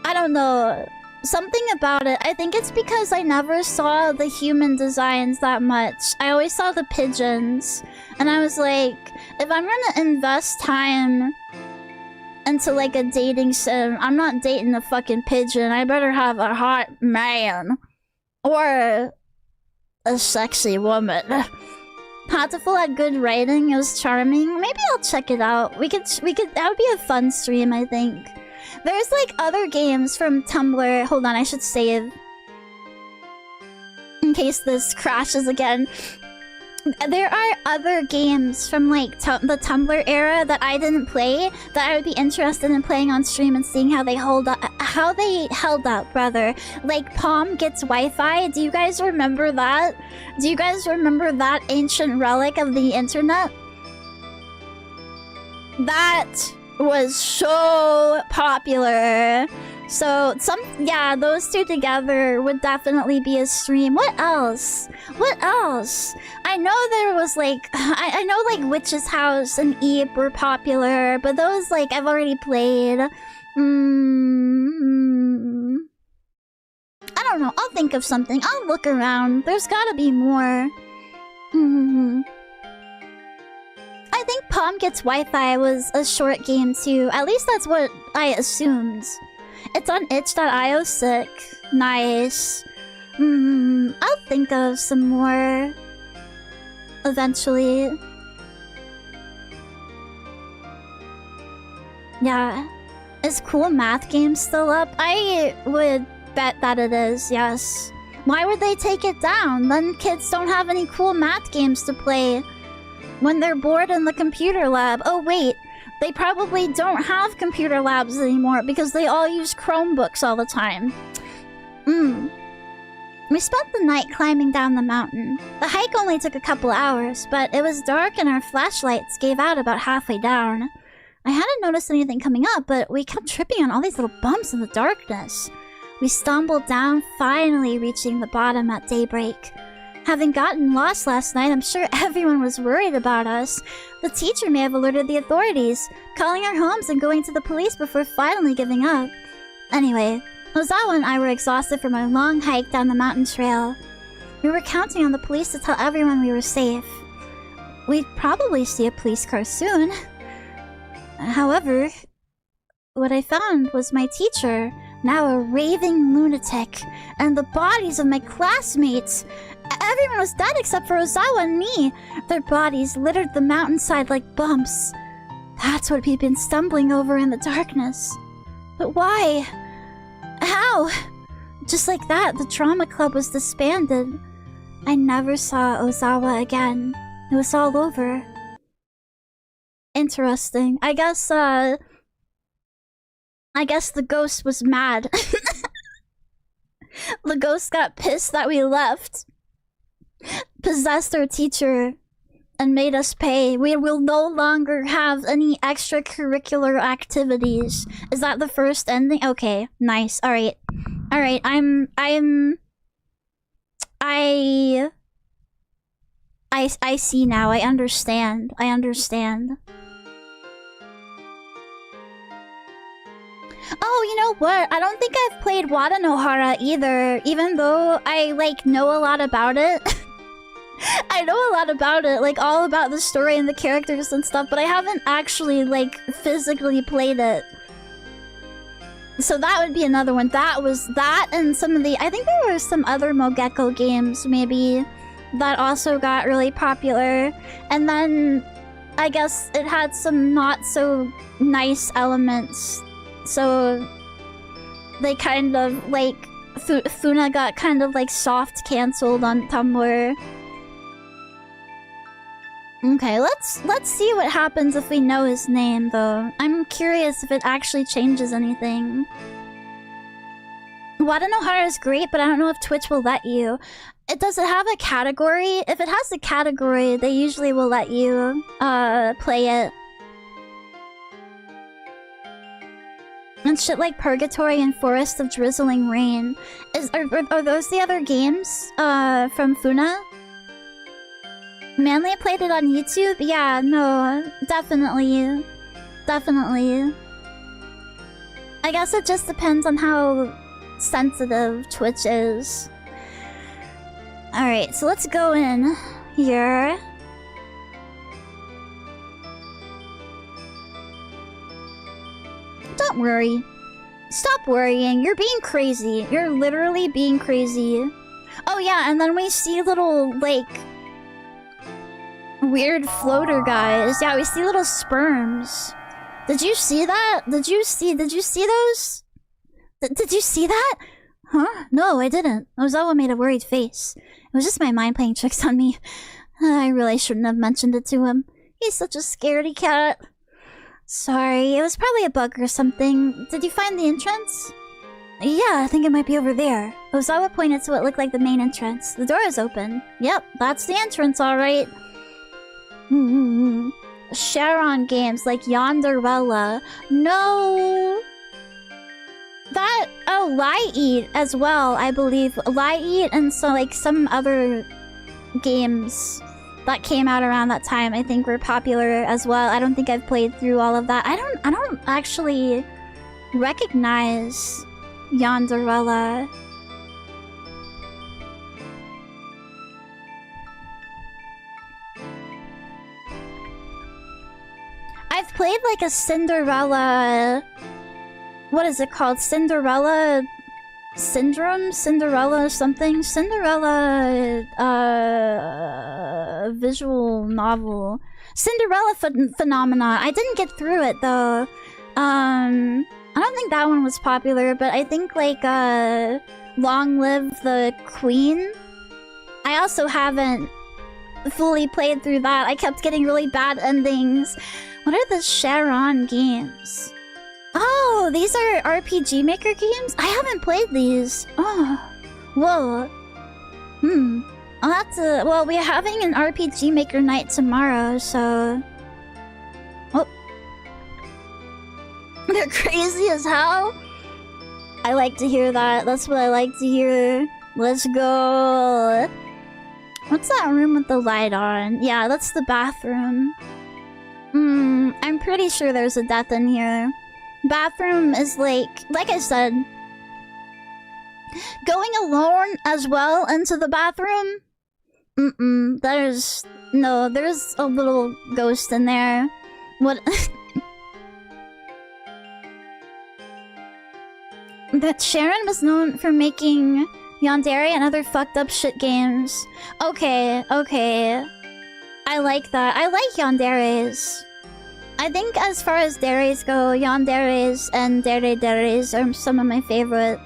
I don't know. Something about it. I think it's because I never saw the human designs that much. I always saw the pigeons. And I was like, if I'm gonna invest time into like a dating sim, I'm not dating a fucking pigeon. I better have a hot man. Or a sexy woman. Hatoful had good writing. It was charming. Maybe I'll check it out. We could that would be a fun stream, I think. There's like other games from Tumblr. Hold on, I should save. In case this crashes again. There are other games from like the Tumblr era that I didn't play that I would be interested in playing on stream and seeing how they held up, rather. Like Palm Gets Wi-Fi. Do you guys remember that? Do you guys remember that ancient relic of the internet? That was so popular. So yeah, those two together would definitely be a stream. What else? What else? I know there was like I know like Witch's House and Eep were popular, but those like I've already played. I don't know. I'll think of something. I'll look around. There's gotta be more. I think Palm Gets Wi-Fi was a short game too. At least that's what I assumed. It's on itch.io. Sick. Nice. I'll think of some more eventually. Yeah. Is Cool Math Game still up? I would bet that it is, yes. Why would they take it down? Then kids don't have any cool math games to play when they're bored in the computer lab. Oh wait, they probably don't have computer labs anymore because they all use Chromebooks all the time. We spent the night climbing down the mountain. The hike only took a couple hours, but it was dark and our flashlights gave out about halfway down. I hadn't noticed anything coming up, but we kept tripping on all these little bumps in the darkness. We stumbled down, finally reaching the bottom at daybreak. Having gotten lost last night, I'm sure everyone was worried about us. The teacher may have alerted the authorities, calling our homes and going to the police before finally giving up. Anyway, Ozawa and I were exhausted from our long hike down the mountain trail. We were counting on the police to tell everyone we were safe. We'd probably see a police car soon. However, what I found was my teacher, now a raving lunatic, and the bodies of my classmates. Everyone was dead except for Ozawa and me. Their bodies littered the mountainside like bumps. That's what we'd been stumbling over in the darkness. But why? How? Just like that, the drama club was disbanded. I never saw Ozawa again. It was all over. Interesting. I guess the ghost was mad. The ghost got pissed that we left. Possessed our teacher and made us pay. We will no longer have any extracurricular activities. Is that the first ending? Okay, nice. Alright. Alright, I see now. I understand. I understand. Oh, you know what? I don't think I've played Wadanohara either, even though I, like, know a lot about it. I know a lot about it, like, all about the story and the characters and stuff, but I haven't actually, like, physically played it. So that would be another one. That was that, and some of the... I think there were some other Mogeko games, maybe, that also got really popular. And then, I guess it had some not so nice elements. So, they kind of, like... Funa got kind of, like, soft cancelled on Tumblr. Okay, let's see what happens if we know his name, though. I'm curious if it actually changes anything. Wadanohara is great, but I don't know if Twitch will let you. Does it have a category? If it has a category, they usually will let you, play it. And shit like Purgatory and Forest of Drizzling Rain. Are those the other games, from Funa? Manly played it on YouTube? Yeah, no, definitely. Definitely. I guess it just depends on how sensitive Twitch is. Alright, so let's go in here. Don't worry. Stop worrying. You're being crazy. You're literally being crazy. Oh yeah, and then we see little, like... weird floater guys. Yeah, we see little sperms. Did you see that? Did you see those? Did you see that? Huh? No, I didn't. Ozawa made a worried face. It was just my mind playing tricks on me. I really shouldn't have mentioned it to him. He's such a scaredy cat. Sorry, it was probably a bug or something. Did you find the entrance? Yeah, I think it might be over there. Ozawa pointed to what looked like the main entrance. The door is open. Yep, that's the entrance, alright. Sharon games like Yonderella. No! That... oh, Lie Eat as well, I believe. Lie Eat and so, like, some other games that came out around that time I think were popular as well. I don't think I've played through all of that. I don't actually recognize Yonderella. I've played like a Cinderella... what is it called? Cinderella... Syndrome? Cinderella something? Cinderella... visual novel. Cinderella Phenomena. I didn't get through it though. I don't think that one was popular, but I think like, Long Live the Queen? I also haven't fully played through that. I kept getting really bad endings. What are the Sharon games? Oh, these are RPG Maker games? I haven't played these. Oh. Whoa. I'll have to... well, we're having an RPG Maker night tomorrow, so... oh. They're crazy as hell? I like to hear that. That's what I like to hear. Let's go. What's that room with the light on? Yeah, that's the bathroom. I'm pretty sure there's a death in here. Bathroom is like I said, going alone as well into the bathroom? There's a little ghost in there. What? That Sharon was known for making yandere and other fucked up shit games. Okay. I like that. I like yanderes. I think as far as deres go, yanderes and deres are some of my favorite.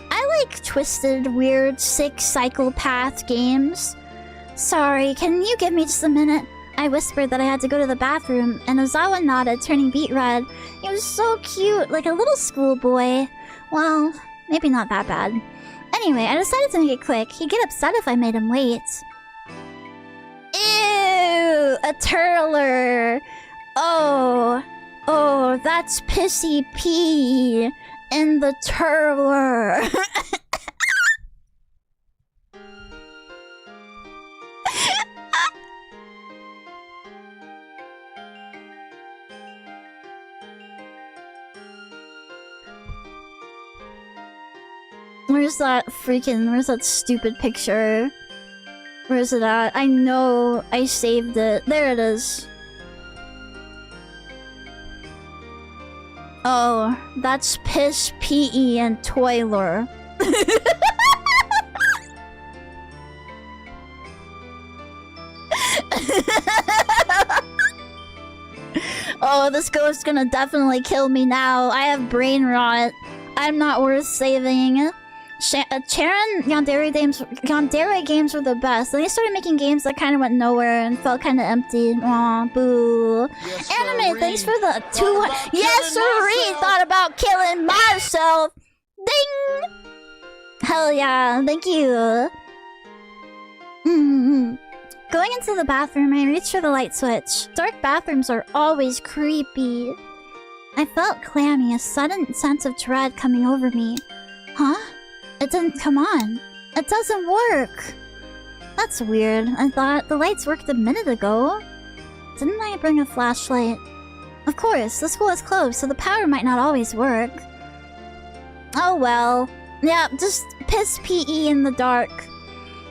I like twisted, weird, sick psychopath games. Sorry, can you give me just a minute? I whispered that I had to go to the bathroom, and Ozawa nodded, turning beet red. He was so cute, like a little schoolboy. Well, maybe not that bad. Anyway, I decided to make it quick. He'd get upset if I made him wait. Ew! A turtler! Oh, that's Pissy P in the turtler. Where's that stupid picture? Where's it at? I know I saved it. There it is. Oh, that's piss, PE, and toiler. Oh, this ghost's gonna definitely kill me now. I have brain rot. I'm not worth saving. Charon Yandere games were the best. Then they started making games that kind of went nowhere and felt kind of empty. Aw, boo. Yes, Anime, thanks for the 200. Yes, sirree! Thought about killing myself. Ding! Hell yeah, thank you. Going into the bathroom, I reached for the light switch. Dark bathrooms are always creepy. I felt clammy, a sudden sense of dread coming over me. Huh? It didn't come on. It doesn't work. That's weird. I thought the lights worked a minute ago. Didn't I bring a flashlight? Of course, the school is closed, so the power might not always work. Oh well. Yeah, just piss PE in the dark.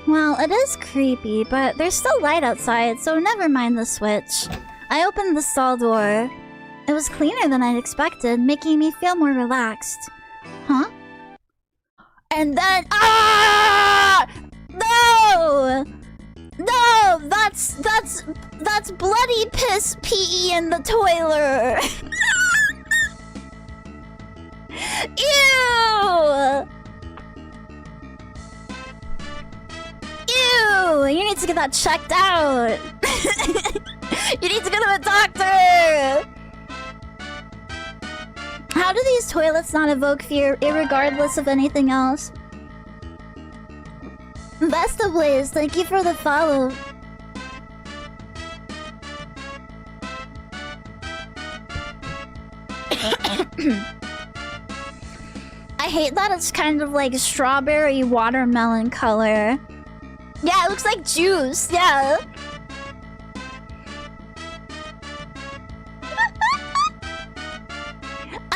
Well, it is creepy, but there's still light outside, so never mind the switch. I opened the stall door. It was cleaner than I'd expected, making me feel more relaxed. Huh? And then— ah! No! No! That's bloody piss PE in the toilet! Ew! Ew! You need to get that checked out! You need to go to a doctor! How do these toilets not evoke fear, irregardless of anything else? Best of ways, thank you for the follow. I hate that it's kind of like strawberry watermelon color. Yeah, it looks like juice, yeah.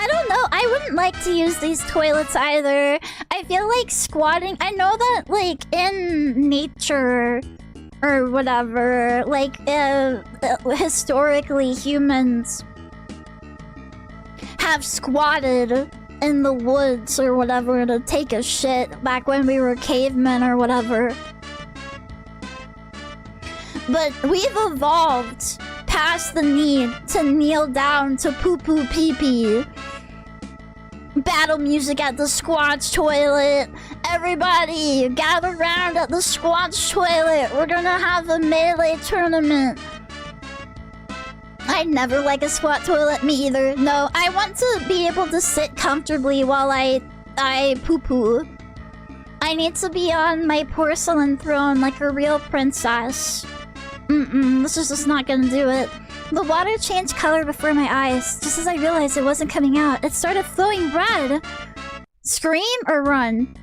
I don't know, I wouldn't like to use these toilets either. I feel like squatting— I know that, like, in nature or whatever, like, historically humans have squatted in the woods or whatever to take a shit back when we were cavemen or whatever. But we've evolved past the need to kneel down to poo-poo pee-pee. Battle music at the Squatch toilet. Everybody, gather round at the Squatch toilet. We're gonna have a melee tournament. I never like a squat toilet, me either. No, I want to be able to sit comfortably while I poo-poo. I need to be on my porcelain throne like a real princess. This is just not gonna do it. The water changed color before my eyes. Just as I realized it wasn't coming out, it started flowing red. Scream or run?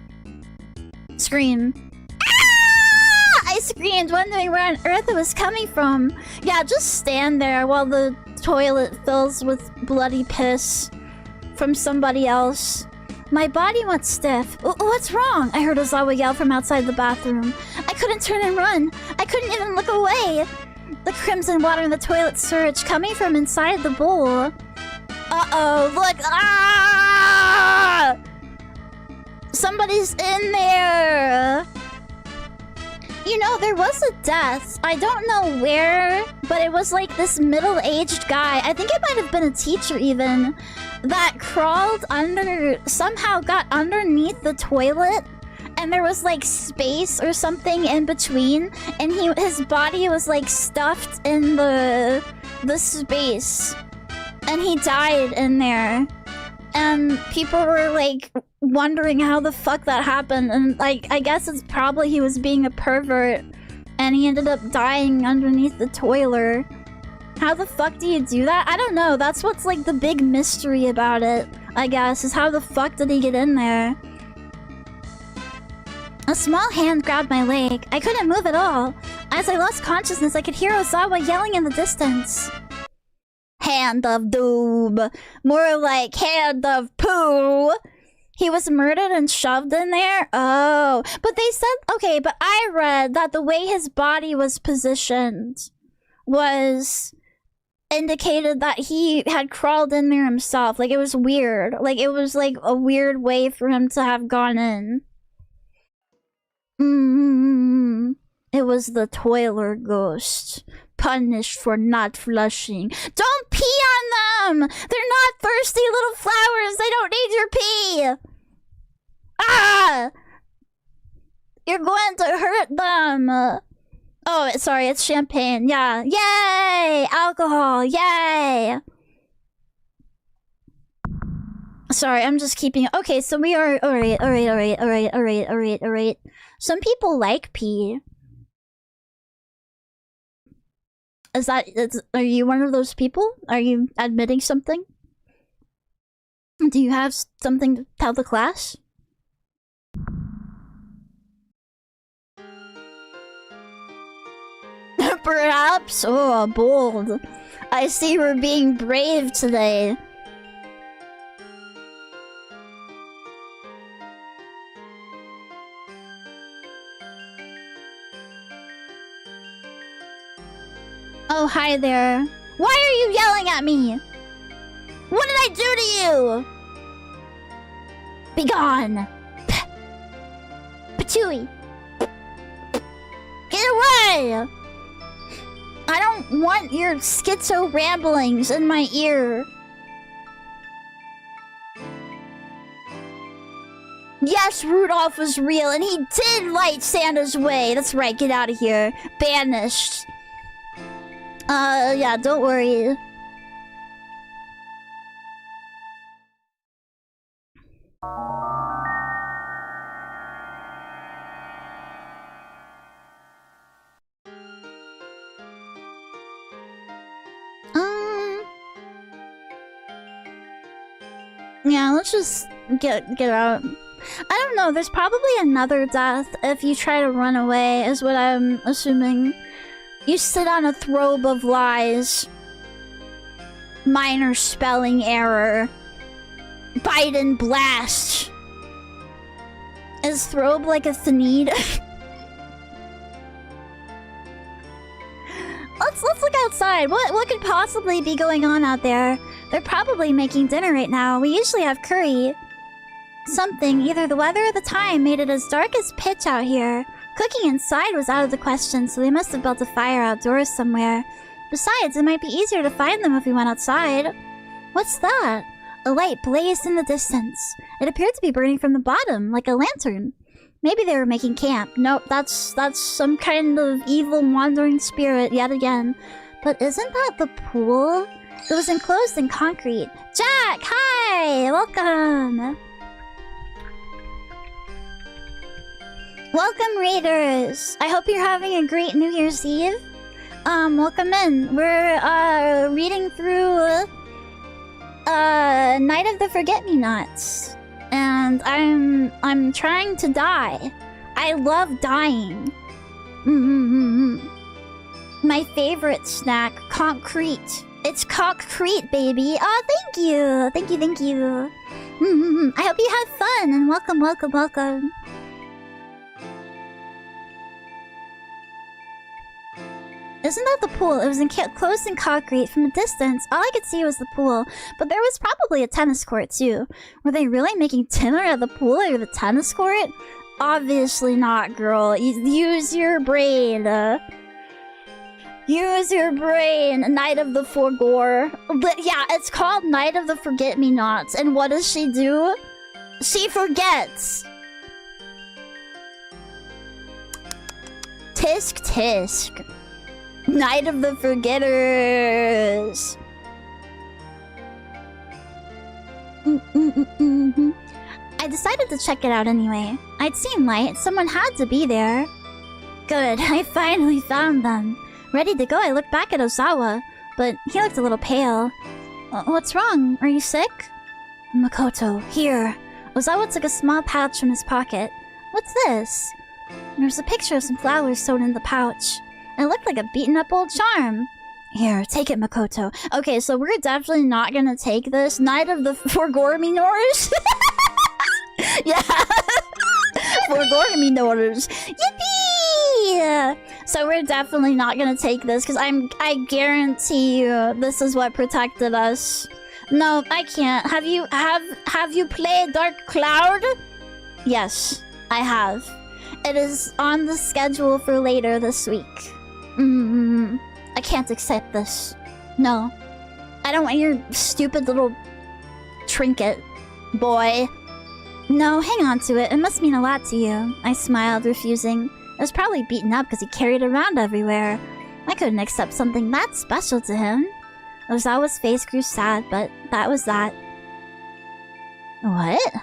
Scream. Ah! I screamed, wondering where on earth it was coming from. Yeah, just stand there while the toilet fills with bloody piss from somebody else. My body went stiff. What's wrong? I heard Ozawa yell from outside the bathroom. I couldn't turn and run. I couldn't even look away. The crimson water in the toilet surged, coming from inside the bowl. Uh-oh, look! Ah! Somebody's in there! You know, there was a death. I don't know where, but it was like this middle-aged guy. I think it might have been a teacher even, that crawled under— somehow got underneath the toilet. And there was like space or something in between, and his body was like stuffed in the space, and he died in there. And people were like wondering how the fuck that happened, and like I guess it's probably he was being a pervert, and he ended up dying underneath the toilet. How the fuck do you do that? I don't know. That's what's like the big mystery about it, I guess, is how the fuck did he get in there? A small hand grabbed my leg. I couldn't move at all. As I lost consciousness, I could hear Ozawa yelling in the distance. Hand of doom. More like hand of poo. He was murdered and shoved in there? Oh. But they said— okay, but I read that the way his body was positioned was indicated that he had crawled in there himself. Like, it was weird. Like, it was like a weird way for him to have gone in. It was the toiler ghost. Punished for not flushing. Don't pee on them! They're not thirsty little flowers! They don't need your pee! Ah! You're going to hurt them! Oh, sorry, it's champagne. Yeah. Yay! Alcohol. Yay! Sorry, I'm just keeping... Okay, so we are... Alright. Some people like pee. Are you one of those people? Are you admitting something? Do you have something to tell the class? Perhaps? Oh, bold. I see we're being brave today. Oh, hi there. Why are you yelling at me? What did I do to you? Be gone. Patooey. Get away! I don't want your schizo ramblings in my ear. Yes, Rudolph was real, and he did light Santa's way. That's right, get out of here. Banished. Yeah, don't worry. Yeah, let's just get out. I don't know, there's probably another death if you try to run away, is what I'm assuming. You sit on a throbe of lies. Minor spelling error. Biden blast. Is throbe like a thanid? Let's look outside. What could possibly be going on out there? They're probably making dinner right now. We usually have curry. Something, either the weather or the time, made it as dark as pitch out here. Cooking inside was out of the question, so they must have built a fire outdoors somewhere. Besides, it might be easier to find them if we went outside. What's that? A light blazed in the distance. It appeared to be burning from the bottom, like a lantern. Maybe they were making camp. Nope, that's some kind of evil wandering spirit yet again. But isn't that the pool? It was enclosed in concrete. Jack, hi! Welcome! Welcome, Raiders! I hope you're having a great New Year's Eve. Welcome in. We're, reading through, Night of the Forget-Me-Nots. And I'm trying to die. I love dying. My favorite snack, concrete. It's concrete, baby. Oh, thank you. Thank you. I hope you had fun, and welcome. Isn't that the pool? It was enclosed in concrete. From a distance, all I could see was the pool. But there was probably a tennis court, too. Were they really making dinner at the pool or the tennis court? Obviously not, girl. Use your brain. Use your brain. Night of the Forgore. But yeah, it's called Night of the Forget-Me-Nots. And what does she do? She forgets. Tisk. Night of the Forgetters. I decided to check it out anyway. I'd seen light. Someone had to be there. Good, I finally found them. Ready to go, I looked back at Ozawa, but he looked a little pale. What's wrong? Are you sick? Makoto, here. Ozawa took a small pouch from his pocket. What's this? There's a picture of some flowers sewn in the pouch. It looked like a beaten-up old charm. Here, take it, Makoto. Okay, so we're definitely not gonna take this. Night of the Forgore-Me-Nors? Yeah. Forgore-Me-Nors. Yippee! So we're definitely not gonna take this, because I guarantee you this is what protected us. No, I can't. Have you played Dark Cloud? Yes, I have. It is on the schedule for later this week. I can't accept this. No. I don't want your stupid little trinket, boy. No, hang on to it. It must mean a lot to you. I smiled, refusing. It was probably beaten up because he carried it around everywhere. I couldn't accept something that special to him. Ozawa's face grew sad, but that was that. What?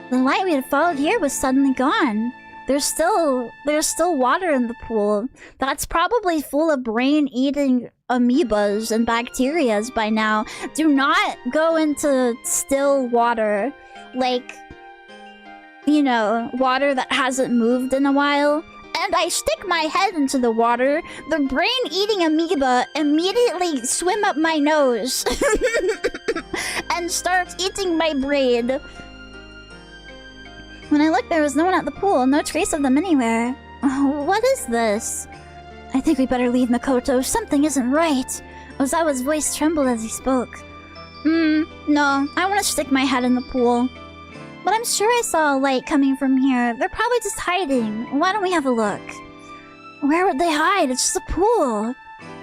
The light we had followed here was suddenly gone. There's still water in the pool. That's probably full of brain-eating amoebas and bacterias by now. Do not go into still water. Like, you know, water that hasn't moved in a while. And I stick my head into the water. The brain-eating amoeba immediately swim up my nose. And starts eating my brain. When I looked, there was no one at the pool. No trace of them anywhere. Oh, what is this? I think we better leave, Makoto. Something isn't right. Ozawa's voice trembled as he spoke. No. I want to stick my head in the pool. But I'm sure I saw a light coming from here. They're probably just hiding. Why don't we have a look? Where would they hide? It's just a pool.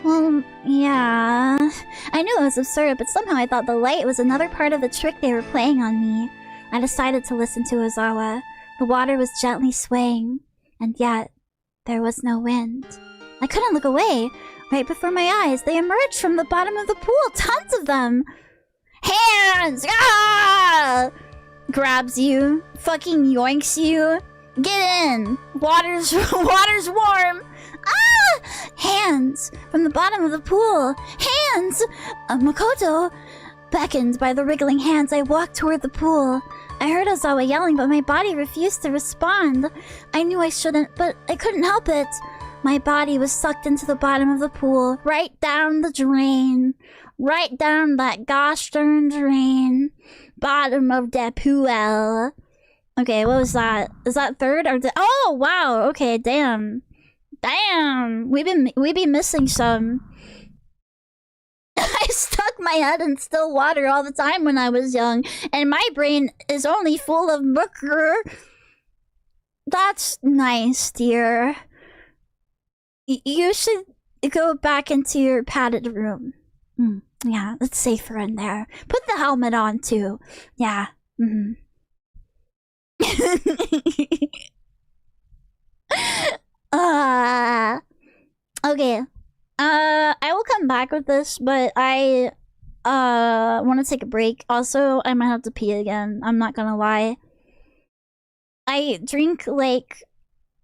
Well, yeah. I knew it was absurd, but somehow I thought the light was another part of the trick they were playing on me. I decided to listen to Ozawa. The water was gently swaying, and yet there was no wind. I couldn't look away. Right before my eyes, they emerged from the bottom of the pool. Tons of them! Hands! Ah! Grabs you. Fucking yoinks you. Get in! Water's warm! Ah! Hands! From the bottom of the pool. Hands! Makoto! Beckoned by the wriggling hands, I walked toward the pool. I heard Ozawa yelling, but my body refused to respond. I knew I shouldn't, but I couldn't help it. My body was sucked into the bottom of the pool, right down the drain. Right down that gosh darn drain. Bottom of the pool. Okay, what was that? Is that third or oh wow, okay, damn. Damn. We be missing some. I stuck my head in still water all the time when I was young, and my brain is only full of mucker. That's nice, dear. You should go back into your padded room. Yeah, it's safer in there. Put the helmet on, too. Yeah. Okay. I will come back with this, but I want to take a break. Also, I might have to pee again. I'm not gonna lie. I drink like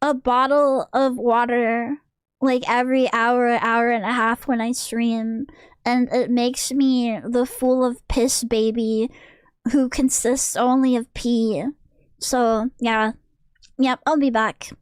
a bottle of water like every hour and a half when I stream, and it makes me the full of piss baby who consists only of pee. So yeah. Yep, I'll be back.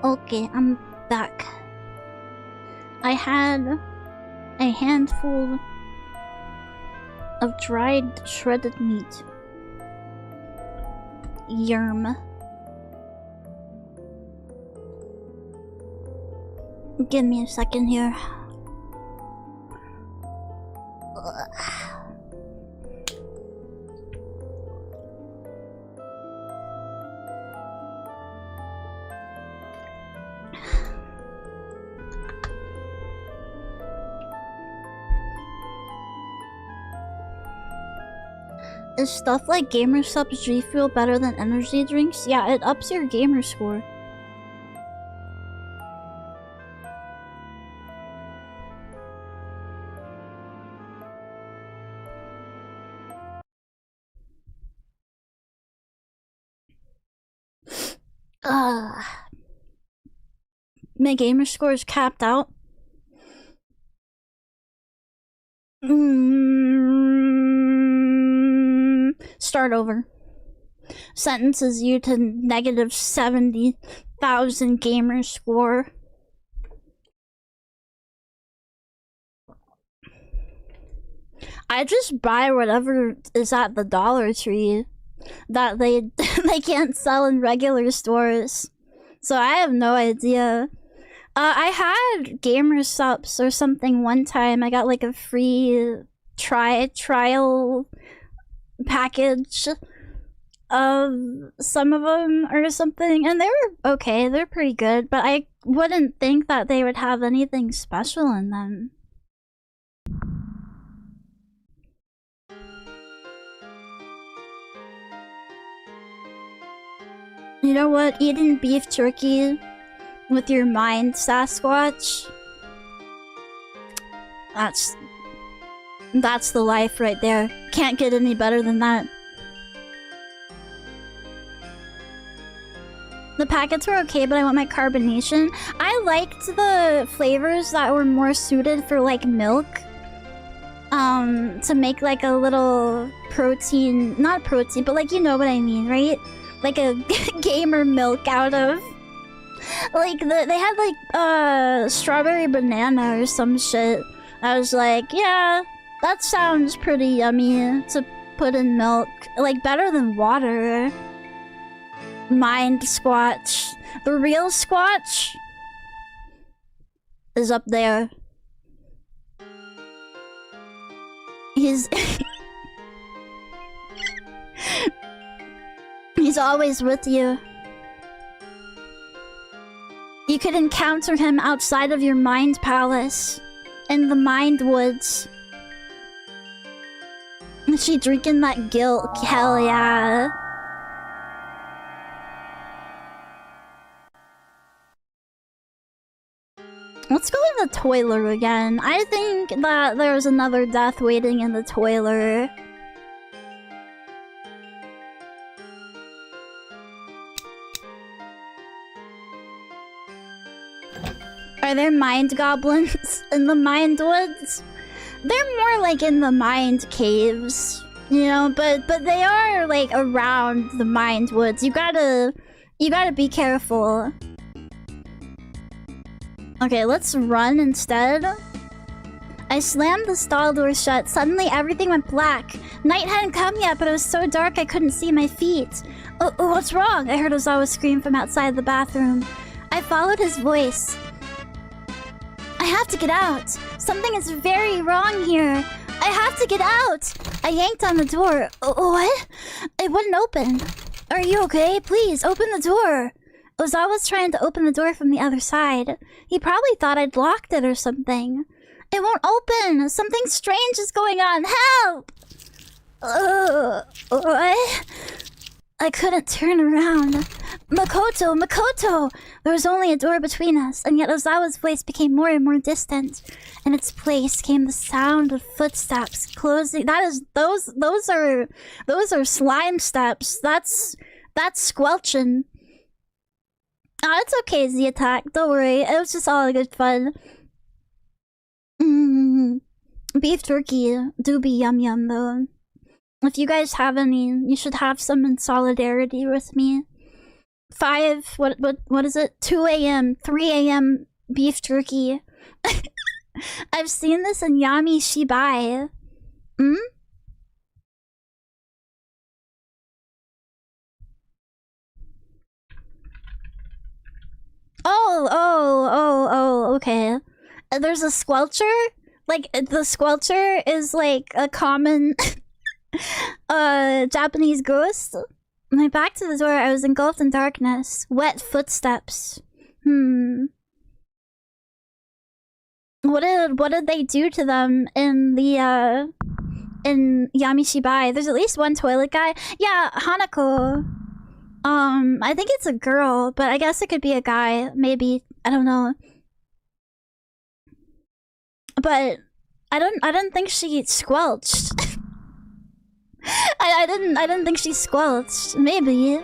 Okay, I'm back. I had a handful of dried shredded meat. Yerm. Give me a second here. Is stuff like gamer subs G Fuel better than energy drinks? Yeah, it ups your gamer score. My gamer score is capped out. Start over. Sentences you to negative 70,000 gamer score. I just buy whatever is at the Dollar Tree that they can't sell in regular stores. So I have no idea. I had gamer subs or something one time. I got like a free trial package of some of them or something, and they were okay. They're pretty good, but I wouldn't think that they would have anything special in them. You know what? Eating beef jerky with your mind, Sasquatch. That's the life right there. Can't get any better than that. The packets were okay, but I want my carbonation. I liked the flavors that were more suited for like milk. To make like a little protein, not protein, but like you know what I mean, right? Like a gamer milk out of. Like they had like strawberry banana or some shit. I was like, yeah, that sounds pretty yummy to put in milk. Like better than water. Mind Squatch. The real Squatch is up there. He's he's always with you. You could encounter him outside of your mind palace, in the mind woods. Is she drinking that guilt? Hell yeah. Let's go in the toiler again. I think that there's another death waiting in the toiler. Are there mind goblins in the mind woods? They're more like in the mind caves, you know, but they are like around the mind woods. You gotta be careful. Okay, let's run instead. I slammed the stall door shut. Suddenly everything went black. Night hadn't come yet, but it was so dark I couldn't see my feet. Oh, what's wrong? I heard Ozawa scream from outside the bathroom. I followed his voice. I have to get out. Something is very wrong here. I have to get out. I yanked on the door. What? It wouldn't open. Are you okay? Please, open the door. Ozawa's trying to open the door from the other side. He probably thought I'd locked it or something. It won't open. Something strange is going on. Help! What? I couldn't turn around. Makoto! Makoto! There was only a door between us, and yet Ozawa's voice became more and more distant. In its place came the sound of footsteps closing. Those are slime steps. That's squelching. Oh, it's okay, Z attack. Don't worry. It was just all good fun. Beef jerky do be yum yum though. If you guys have any, you should have some in solidarity with me what is it? 2 a.m., 3 a.m. beef jerky. I've seen this in Yami Shibai. Hmm? Oh, okay. There's a squelcher? Like, the squelcher is like a common Japanese ghost. When I backed to the door, I was engulfed in darkness. Wet footsteps. What did they do to them in the in Yamishibai? There's at least one toilet guy. Yeah, Hanako. I think it's a girl, but I guess it could be a guy, maybe. I don't know. But I don't think she squelched. I didn't think she squelched. Maybe.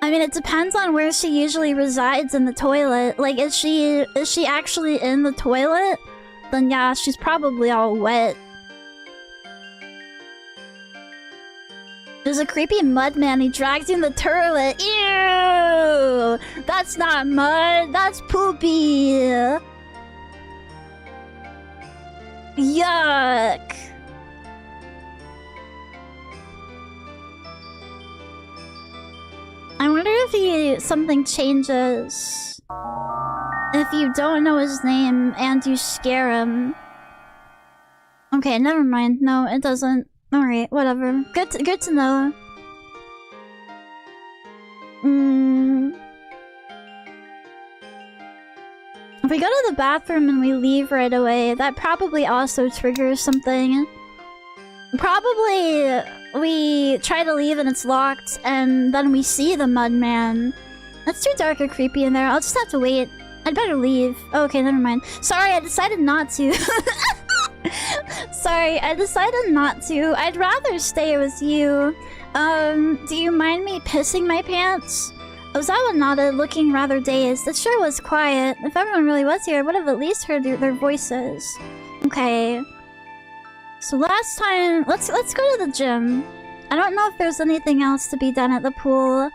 I mean, it depends on where she usually resides in the toilet. Like, is she actually in the toilet? Then yeah, she's probably all wet. There's a creepy mud man. He drags you in the toilet. Ew! That's not mud. That's poopy. Yuck. I wonder if something changes if you don't know his name and you scare him. Okay, never mind. No, it doesn't. Alright, whatever. Good to know. If we go to the bathroom and we leave right away, that probably also triggers something. Probably we try to leave and it's locked, and then we see the mud man. That's too dark or creepy in there. I'll just have to wait. I'd better leave. Oh, okay, never mind. Sorry, I decided not to. Sorry, I decided not to. I'd rather stay with you. Do you mind me pissing my pants? Ozawa nodded, looking rather dazed. It sure was quiet. If everyone really was here, I would have at least heard their voices. Okay. So last time... Let's go to the gym. I don't know if there's anything else to be done at the pool.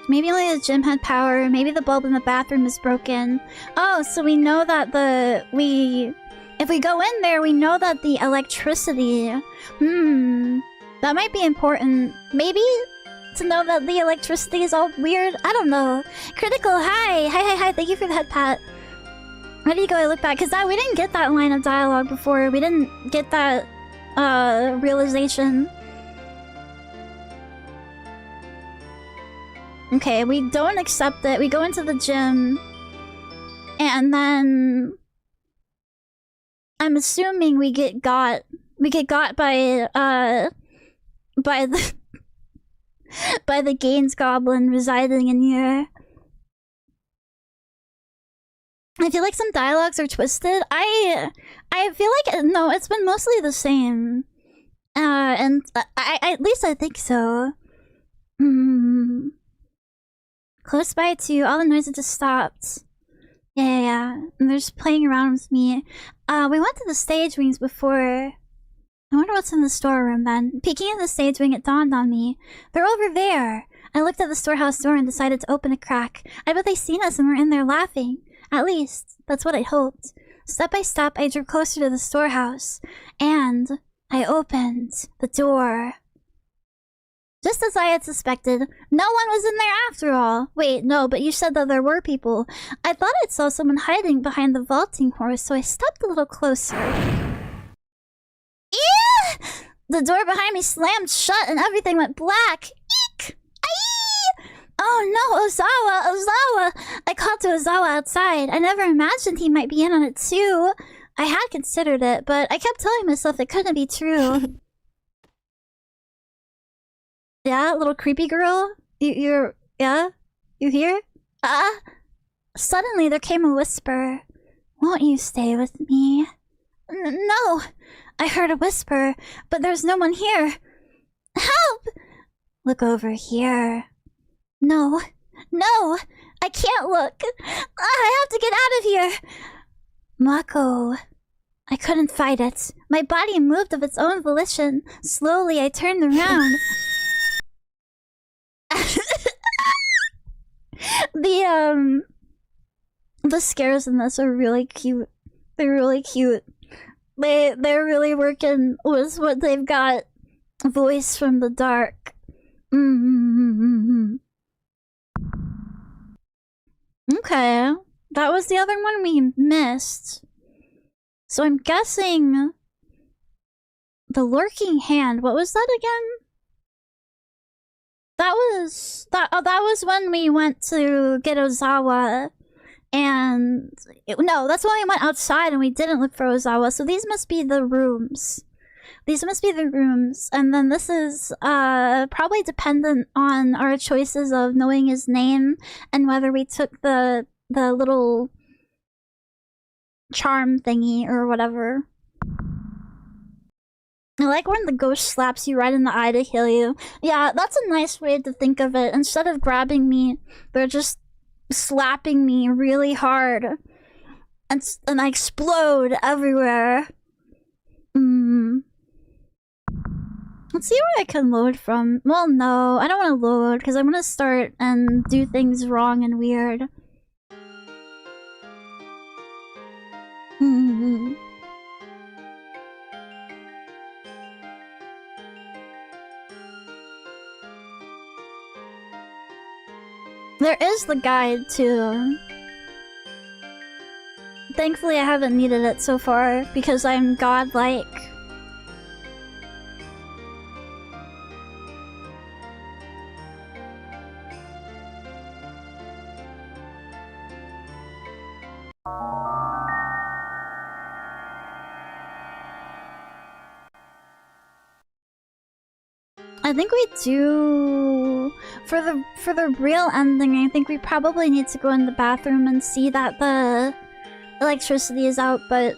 Maybe only the gym had power. Maybe the bulb in the bathroom is broken. Oh, so we know that if we go in there, we know that the electricity... That might be important. Maybe to know that the electricity is all weird? I don't know. Critical, hi! Hi, thank you for the head pat. Where do you go? I look back. Because we didn't get that line of dialogue before. We didn't get that, realization. Okay, we don't accept it. We go into the gym. And then... I'm assuming we get got. We get got by the... by the Gaines Goblin residing in here. I feel like some dialogues are twisted. I feel like... No, it's been mostly the same. And at least I think so. Close by too. All the noises just stopped. Yeah. And they're just playing around with me. We went to the stage wings before. I wonder what's in the storeroom then. Peeking at the stage wing, it dawned on me. They're over there. I looked at the storehouse door and decided to open a crack. I bet they seen us and were in there laughing. At least, that's what I hoped. Step by step, I drew closer to the storehouse. And I opened the door. Just as I had suspected, no one was in there after all. Wait, no, but you said that there were people. I thought I saw someone hiding behind the vaulting horse, so I stepped a little closer. Eeeh! The door behind me slammed shut and everything went black. Eek! Aye! Oh no, Ozawa! I called to Ozawa outside. I never imagined he might be in on it too. I had considered it, but I kept telling myself it couldn't be true. Yeah, little creepy girl? You here? Suddenly there came a whisper. Won't you stay with me? No! I heard a whisper, but there's no one here. Help! Look over here. No, I can't look. I have to get out of here. Mako. I couldn't fight it. My body moved of its own volition. Slowly, I turned around. The scares in this are really cute. They're really cute. They're really working with what they've got. Voice from the dark. Okay. That was the other one we missed. So I'm guessing the lurking hand. What was that again? That was when we went to get Ozawa, and no, that's when we went outside and we didn't look for Ozawa. So these must be the rooms. These must be the rooms, and then this is probably dependent on our choices of knowing his name and whether we took the little charm thingy or whatever. I like when the ghost slaps you right in the eye to heal you. Yeah, that's a nice way to think of it. Instead of grabbing me, they're just slapping me really hard. And I explode everywhere. Let's see where I can load from. Well, no, I don't want to load because I'm going to start and do things wrong and weird. There is the guide, too. Thankfully, I haven't needed it so far, because I'm godlike. I think we do... For the real ending, I think we probably need to go in the bathroom and see that the electricity is out, but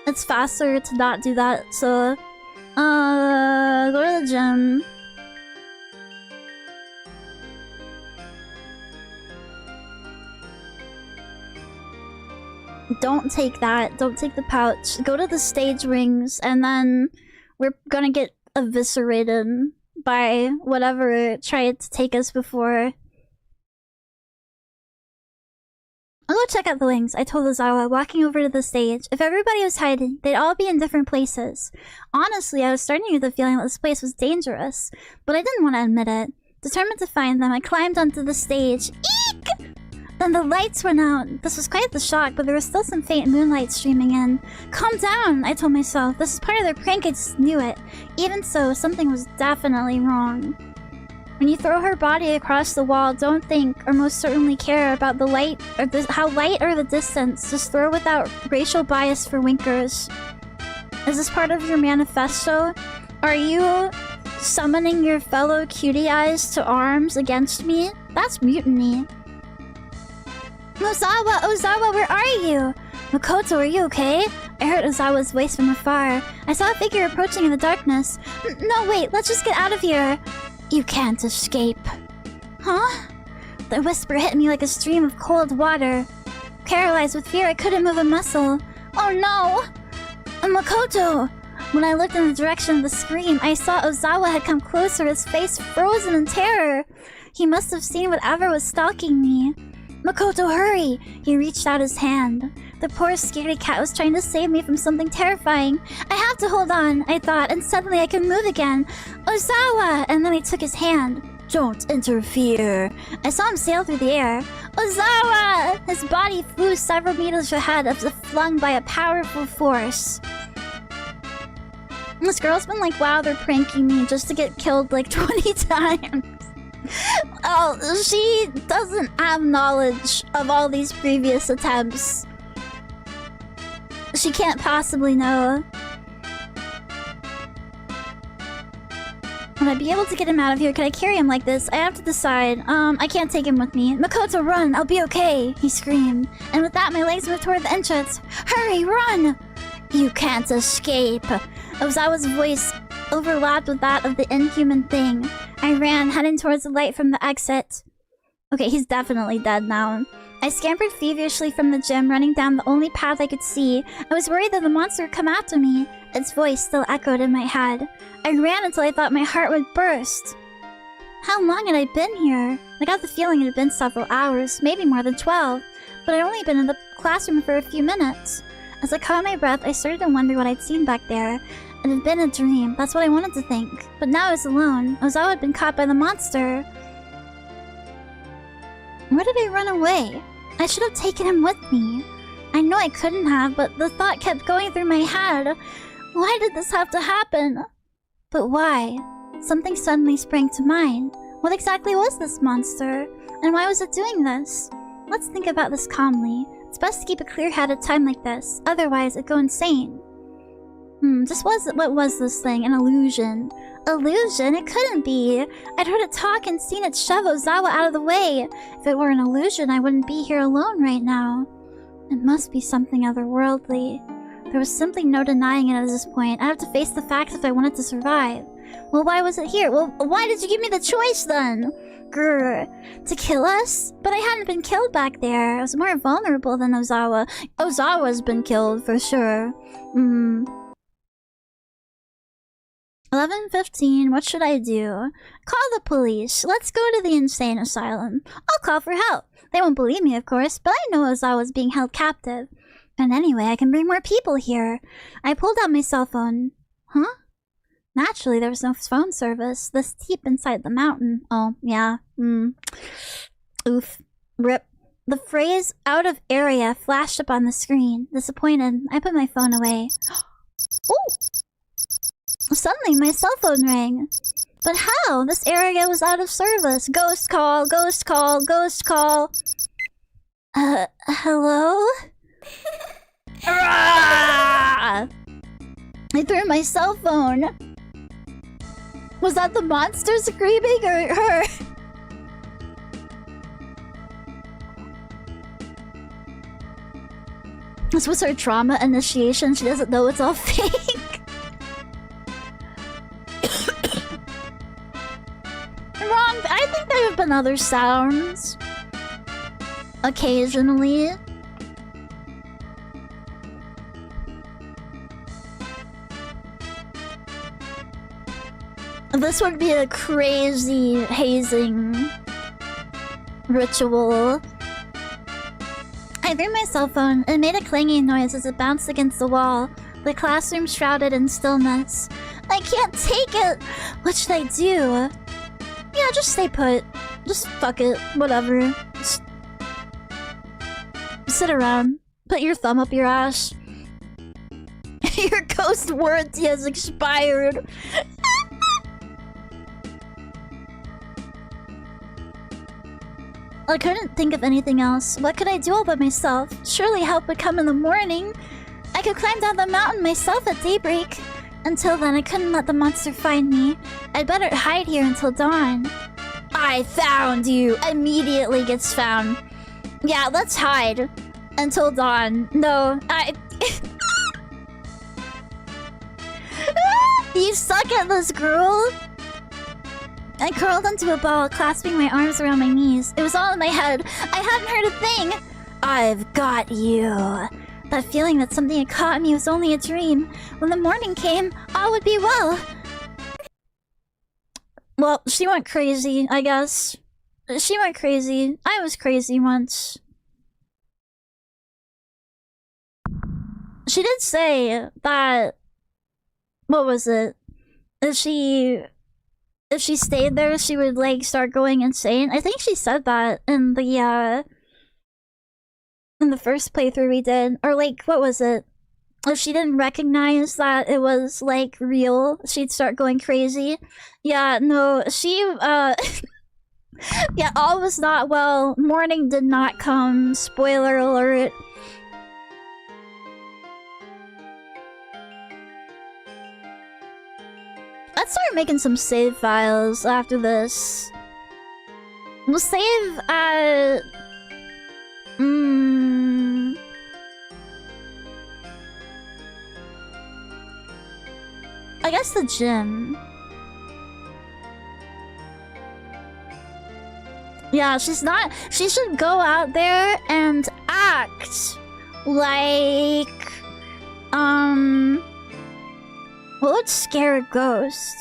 it's faster to not do that, so... go to the gym. Don't take that. Don't take the pouch. Go to the stage rings, and then we're gonna get eviscerated by whatever tried to take us before. I'll go check out the wings, I told Ozawa, walking over to the stage. If everybody was hiding, they'd all be in different places. Honestly, I was starting to get the feeling that this place was dangerous, but I didn't want to admit it. Determined to find them, I climbed onto the stage. Eek! Then the lights went out. This was quite the shock, but there was still some faint moonlight streaming in. Calm down, I told myself. This is part of their prank, I just knew it. Even so, something was definitely wrong. When you throw her body across the wall, don't think, or most certainly care about the light, or how light or the distance. Just throw without racial bias for winkers. Is this part of your manifesto? Are you summoning your fellow cutie eyes to arms against me? That's mutiny. Ozawa, where are you? Makoto, are you okay? I heard Ozawa's voice from afar. I saw a figure approaching in the darkness. No, wait, let's just get out of here. You can't escape. Huh? The whisper hit me like a stream of cold water. Paralyzed with fear, I couldn't move a muscle. Oh no! Makoto! When I looked in the direction of the scream, I saw Ozawa had come closer, his face frozen in terror. He must have seen whatever was stalking me. Makoto, hurry! He reached out his hand. The poor scaredy cat was trying to save me from something terrifying. I have to hold on, I thought, and suddenly I could move again. Ozawa! And then I took his hand. Don't interfere. I saw him sail through the air. Ozawa! His body flew several meters ahead as if flung by a powerful force. This girl's been like, wow, they're pranking me just to get killed like 20 times. Oh, she doesn't have knowledge of all these previous attempts. She can't possibly know. Would I be able to get him out of here? Could I carry him like this? I have to decide. I can't take him with me. Makoto, run! I'll be okay! He screamed. And with that, my legs moved toward the entrance. Hurry, run! You can't escape. Ozawa's voice overlapped with that of the inhuman thing. I ran, heading towards the light from the exit. Okay, he's definitely dead now. I scampered feverishly from the gym, running down the only path I could see. I was worried that the monster would come after me. Its voice still echoed in my head. I ran until I thought my heart would burst. How long had I been here? I got the feeling it had been several hours, maybe more than 12, but I'd only been in the classroom for a few minutes. As I caught my breath, I started to wonder what I'd seen back there. It had been a dream, that's what I wanted to think. But now I was alone. Ozawa had been caught by the monster. Where did I run away? I should have taken him with me. I know I couldn't have, but the thought kept going through my head. Why did this have to happen? But why? Something suddenly sprang to mind. What exactly was this monster? And why was it doing this? Let's think about this calmly. It's best to keep a clear head at a time like this, otherwise it'd go insane. What was this thing? An illusion. Illusion? It couldn't be. I'd heard it talk and seen it shove Ozawa out of the way. If it were an illusion, I wouldn't be here alone right now. It must be something otherworldly. There was simply no denying it at this point. I'd have to face the facts if I wanted to survive. Well, why was it here? Well, why did you give me the choice then? Grr. To kill us? But I hadn't been killed back there. I was more vulnerable than Ozawa. Ozawa's been killed, for sure. 11:15, what should I do? Call the police. Let's go to the insane asylum. I'll call for help. They won't believe me, of course, but I know Ozawa's being held captive. And anyway, I can bring more people here. I pulled out my cell phone. Huh? Naturally, there was no phone service. This deep inside the mountain. Oh, yeah. Oof. Rip. The phrase out of area flashed up on the screen. Disappointed, I put my phone away. Ooh! Suddenly, my cell phone rang. But how? This area was out of service. Ghost call, ghost call, ghost call. Hello? I threw my cell phone. Was that the monster screaming or her? This was her trauma initiation. She doesn't know it's all fake. Wrong. I think there have been other sounds. Occasionally. This would be a crazy hazing ritual. I threw my cell phone and made a clanging noise as it bounced against the wall. The classroom shrouded in stillness. I can't take it! What should I do? Yeah, just stay put. Just fuck it. Whatever. Just sit around. Put your thumb up your ass. Your ghost warranty has expired. I couldn't think of anything else. What could I do all by myself? Surely help would come in the morning. I could climb down the mountain myself at daybreak. Until then, I couldn't let the monster find me. I'd better hide here until dawn. I found you! Immediately gets found. Yeah, let's hide. Until dawn. No, You suck at this, girl! I curled into a ball, clasping my arms around my knees. It was all in my head. I hadn't heard a thing. I've got you. That feeling that something had caught me was only a dream. When the morning came, all would be well. Well, she went crazy, I guess. She went crazy. I was crazy once. She did say that... What was it? If she stayed there, she would, like, start going insane. I think she said that in the first playthrough we did. Or, like, what was it? If she didn't recognize that it was, like, real, she'd start going crazy. Yeah, no, she, yeah, all was not well. Morning did not come. Spoiler alert. Let's start making some save files after this. We'll save at... I guess the gym. Yeah, she's not. She should go out there and act like, what would scare a ghost?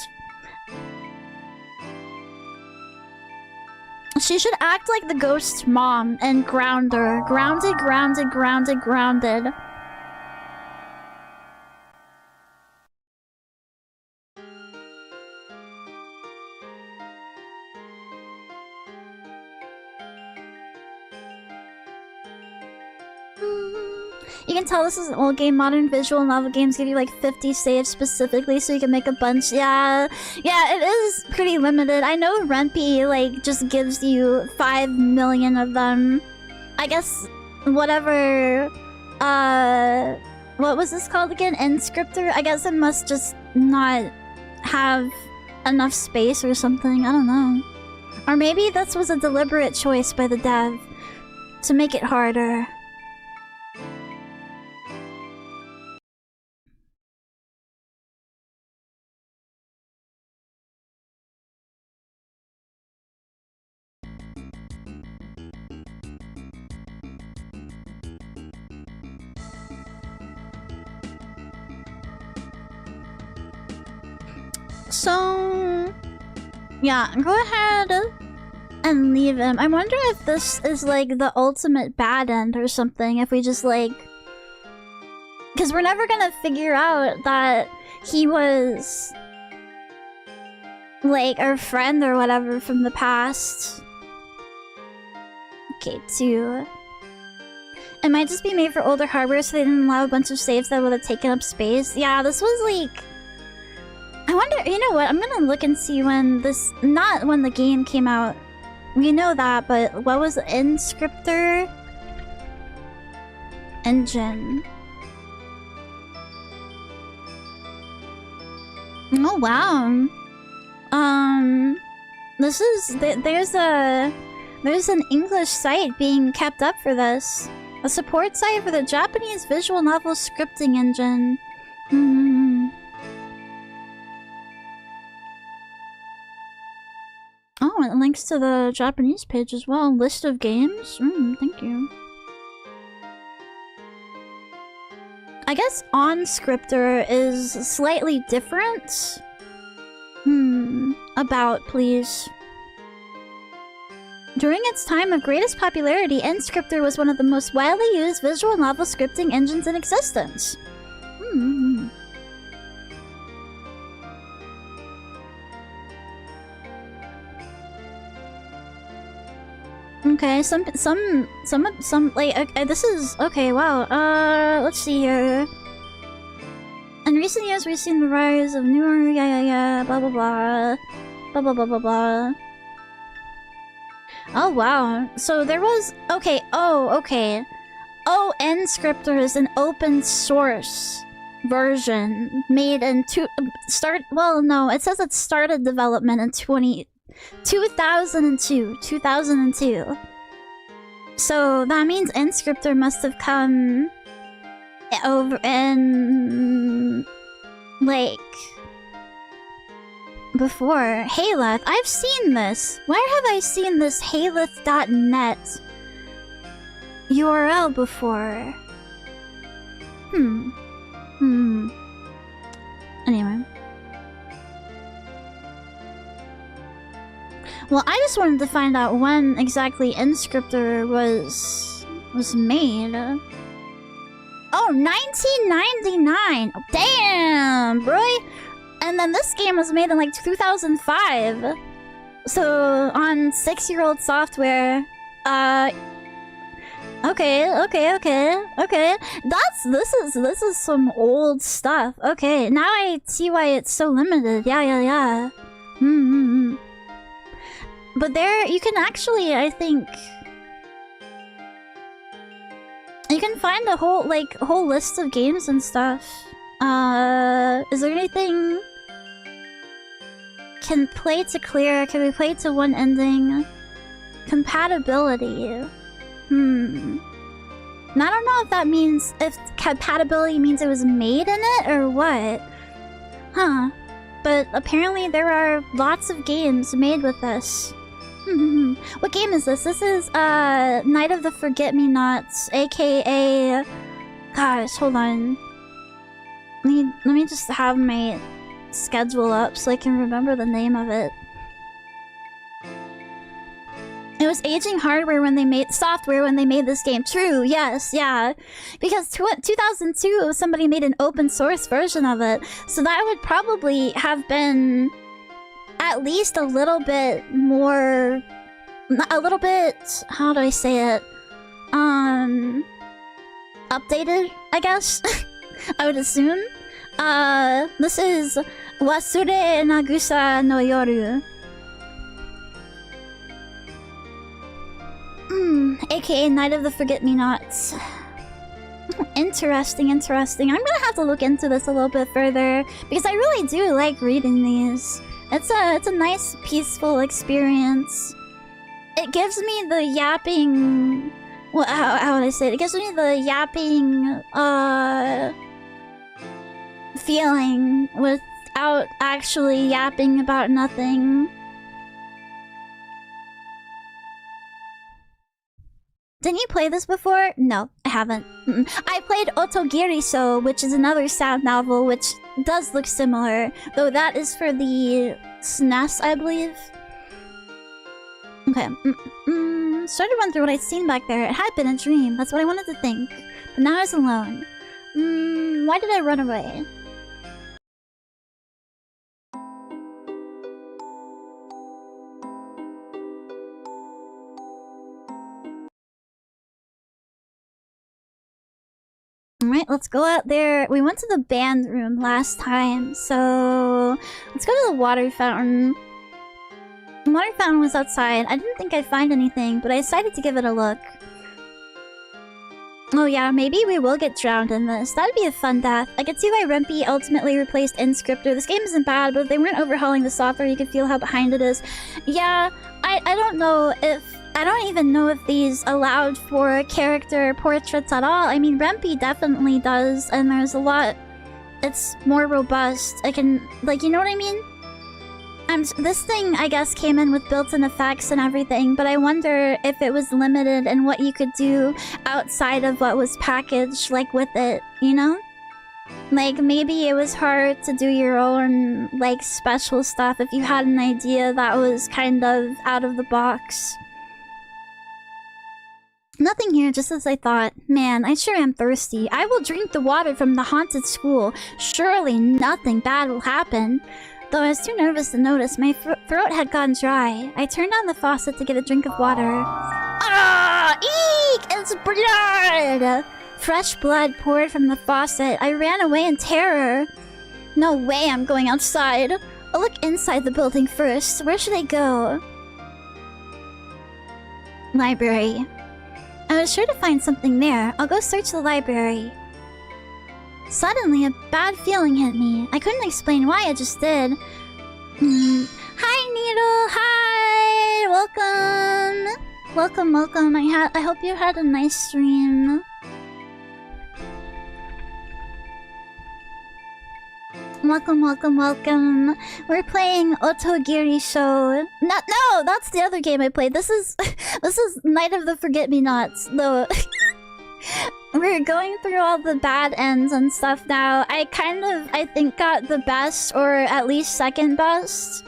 She should act like the ghost's mom and ground her. Grounded, grounded, grounded, grounded. You can tell this is an old game. Modern visual novel games give you like 50 saves specifically so you can make a bunch. Yeah, it is pretty limited. I know Renpy like just gives you 5 million of them. I guess whatever, what was this called again? Inscriptor? I guess it must just not have enough space or something. I don't know. Or maybe this was a deliberate choice by the dev to make it harder. So, yeah, go ahead and leave him. I wonder if this is like the ultimate bad end or something, if we just like... Because we're never gonna figure out that he was like our friend or whatever from the past. Okay, 2. It might just be made for older hardware so they didn't allow a bunch of saves that would have taken up space. Yeah, this was like... I wonder, you know what, I'm gonna look and see when this, not when the game came out. We know that, but what was Inscriptor? Engine. Oh wow. This is, there's an English site being kept up for this. A support site for the Japanese visual novel scripting engine. Oh, it links to the Japanese page as well. List of games? Thank you. I guess OnScriptor is slightly different. About, please. During its time of greatest popularity, Inscriptor was one of the most widely used visual novel scripting engines in existence. Okay, some like okay, this is okay. Wow. Let's see here. In recent years, we've seen the rise of newer, blah blah blah, blah blah blah blah blah. Oh wow. So there was okay. Okay. Oh, Inscriptor is an open source version made in well, no, it says it started development in 2002. So that means Inscriptor must have come over in like before. Haleth, I've seen this. Where have I seen this Haleth.net URL before? Anyway. Well, I just wanted to find out when exactly Inscriptor was made. Oh, 1999! Oh, damn, bro! And then this game was made in like 2005. So, on 6-year-old software. Okay. This is some old stuff. Okay, now I see why it's so limited. Yeah. But there, you can actually, I think... You can find a whole list of games and stuff. Is there anything... Can play to clear, can we play to one ending? Compatibility. I don't know if that means, if compatibility means it was made in it, or what. Huh. But apparently there are lots of games made with this. What game is this? This is Night of the Forget-Me-Nots, aka... Gosh, hold on. Let me just have my schedule up so I can remember the name of it. It was aging hardware when they made software when they made this game. True, yes, yeah. Because 2002 somebody made an open source version of it. So that would probably have been at least a little bit more, a little bit, how do I say it? Updated, I guess. I would assume. This is Wasurenagusa no Yoru. AKA Night of the Forget-Me-Nots. Interesting, interesting. I'm gonna have to look into this a little bit further because I really do like reading these. It's a nice, peaceful experience. It gives me the yapping... Well, how would I say it? It gives me the yapping, feeling without actually yapping about nothing. Didn't you play this before? No, I haven't. I played Otogiriso, which is another sound novel, which does look similar, though that is for the SNES, I believe. Okay. Started to run through what I'd seen back there. It had been a dream. That's what I wanted to think. But now I was alone. Why did I run away? Alright, let's go out there. We went to the band room last time, so let's go to the water fountain. The water fountain was outside. I didn't think I'd find anything, but I decided to give it a look. Oh yeah, maybe we will get drowned in this. That'd be a fun death. I could see why Rempy ultimately replaced Inscriptor. This game isn't bad, but if they weren't overhauling the software, you could feel how behind it is. Yeah, I don't know if... I don't even know if these allowed for character portraits at all. I mean, Rempy definitely does, and there's a lot... It's more robust. I can... Like, you know what I mean? This thing, I guess, came in with built-in effects and everything, but I wonder if it was limited in what you could do outside of what was packaged, like, with it, you know? Like, maybe it was hard to do your own, like, special stuff if you had an idea that was kind of out of the box. Nothing here, just as I thought. Man, I sure am thirsty. I will drink the water from the haunted school. Surely nothing bad will happen. Though I was too nervous to notice, my throat had gone dry. I turned on the faucet to get a drink of water. Ah! Eek! It's blood! Fresh blood poured from the faucet. I ran away in terror. No way I'm going outside. I'll look inside the building first. Where should I go? Library. I was sure to find something there. I'll go search the library. Suddenly, a bad feeling hit me. I couldn't explain why, I just did. Hi, Needle! Hi! Welcome! Welcome, welcome. I hope you had a nice stream. Welcome, welcome, welcome. We're playing Otogiriso. No, that's the other game I played. This is Night of the Forget-Me-Nots, though. We're going through all the bad ends and stuff now. I think, got the best, or at least second best,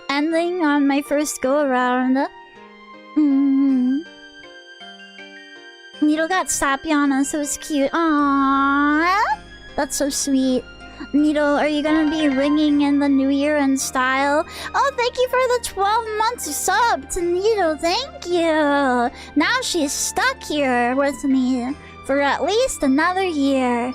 ending on my first go-around. Needle got sappy on us, it was cute. Aww! That's so sweet. Needle, are you gonna be ringing in the new year in style? Oh, thank you for the 12 months sub to Needle, thank you! Now she's stuck here with me for at least another year.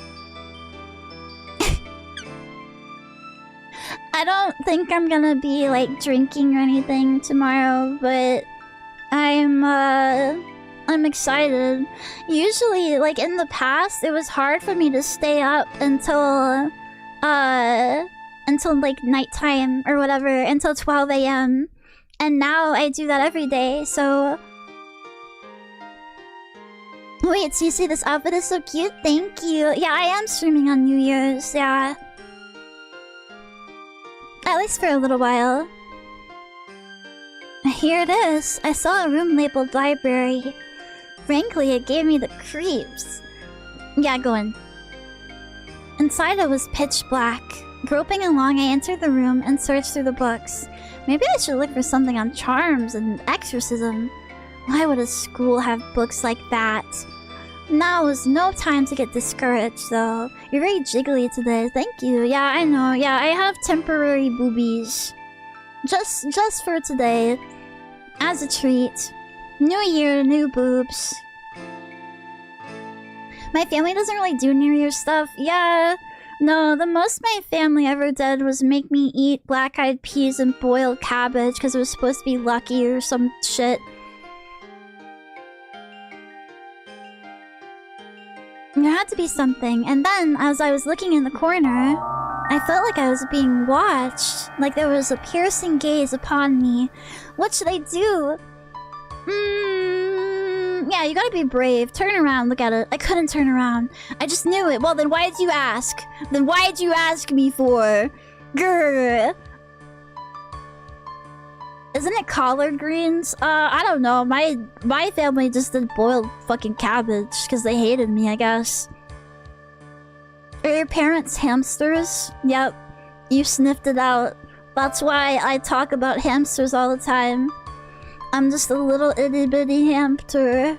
I don't think I'm gonna be, like, drinking or anything tomorrow, but I'm excited. Usually, like, in the past, it was hard for me to stay up until like nighttime or whatever, until 12 AM. And now I do that every day, so... Wait, so you see this outfit is so cute? Thank you. Yeah, I am streaming on New Year's, yeah. At least for a little while. here it is. I saw a room labeled library. Frankly, it gave me the creeps. Yeah, go in. Inside it was pitch black. Groping along, I entered the room and searched through the books. Maybe I should look for something on charms and exorcism. Why would a school have books like that? Now is no time to get discouraged, though. You're very jiggly today. Thank you. Yeah, I know. Yeah, I have temporary boobies. Just for today. As a treat. New year, new boobs. My family doesn't really do New Year stuff. Yeah. No, the most my family ever did was make me eat black-eyed peas and boiled cabbage because it was supposed to be lucky or some shit. There had to be something, and then, as I was looking in the corner, I felt like I was being watched. Like there was a piercing gaze upon me. What should I do? Yeah, you gotta be brave. Turn around, look at it. I couldn't turn around. I just knew it. Well, then why did you ask? Then why did you ask me for? Grr. Isn't it collard greens? I don't know. My family just did boiled fucking cabbage because they hated me, I guess. Are your parents hamsters? Yep. You sniffed it out. That's why I talk about hamsters all the time. I'm just a little itty-bitty hamster.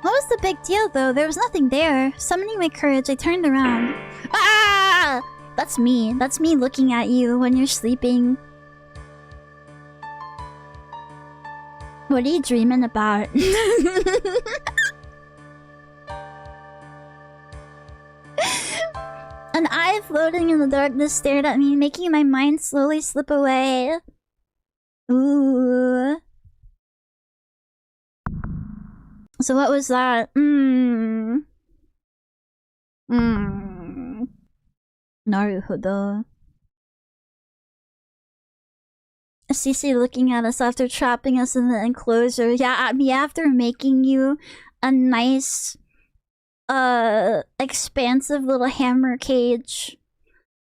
What was the big deal, though? There was nothing there. Summoning my courage, I turned around. Ah! That's me. That's me looking at you when you're sleeping. What are you dreaming about? An eye floating in the darkness stared at me, making my mind slowly slip away. Ooh. So what was that? Naruhodo. Cecilia looking at us after trapping us in the enclosure. Yeah, at me after making you a nice expansive little hammer cage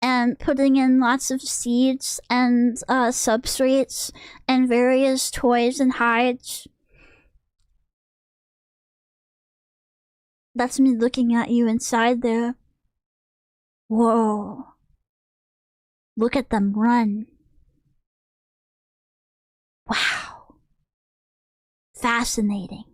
and putting in lots of seeds and substrates and various toys and hides. That's me looking at you inside there. Whoa. Look at them run. Wow. Fascinating.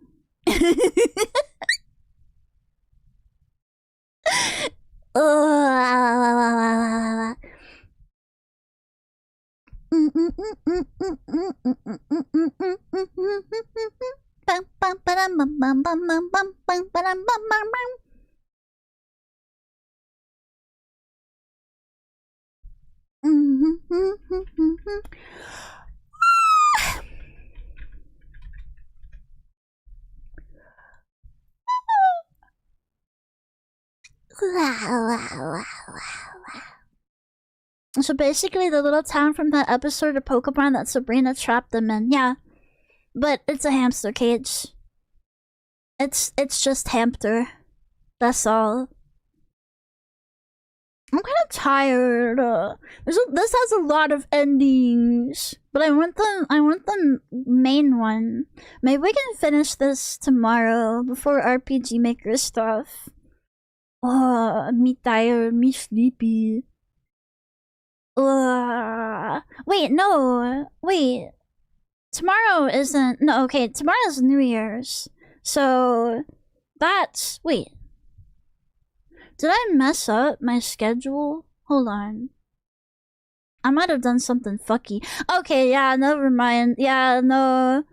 So basically the little town from that episode of Pokemon that Sabrina trapped them in. Yeah. But it's a hamster cage. It's just hamster. That's all. I'm kind of tired. This has a lot of endings, but I want the main one. Maybe we can finish this tomorrow before RPG Maker stuff. Oh, me tired, me sleepy. Wait, no. Wait. Tomorrow isn't... No, okay, tomorrow's New Year's. So... That's... Wait. Did I mess up my schedule? Hold on. I might have done something fucky. Okay, yeah, never mind. Yeah, no...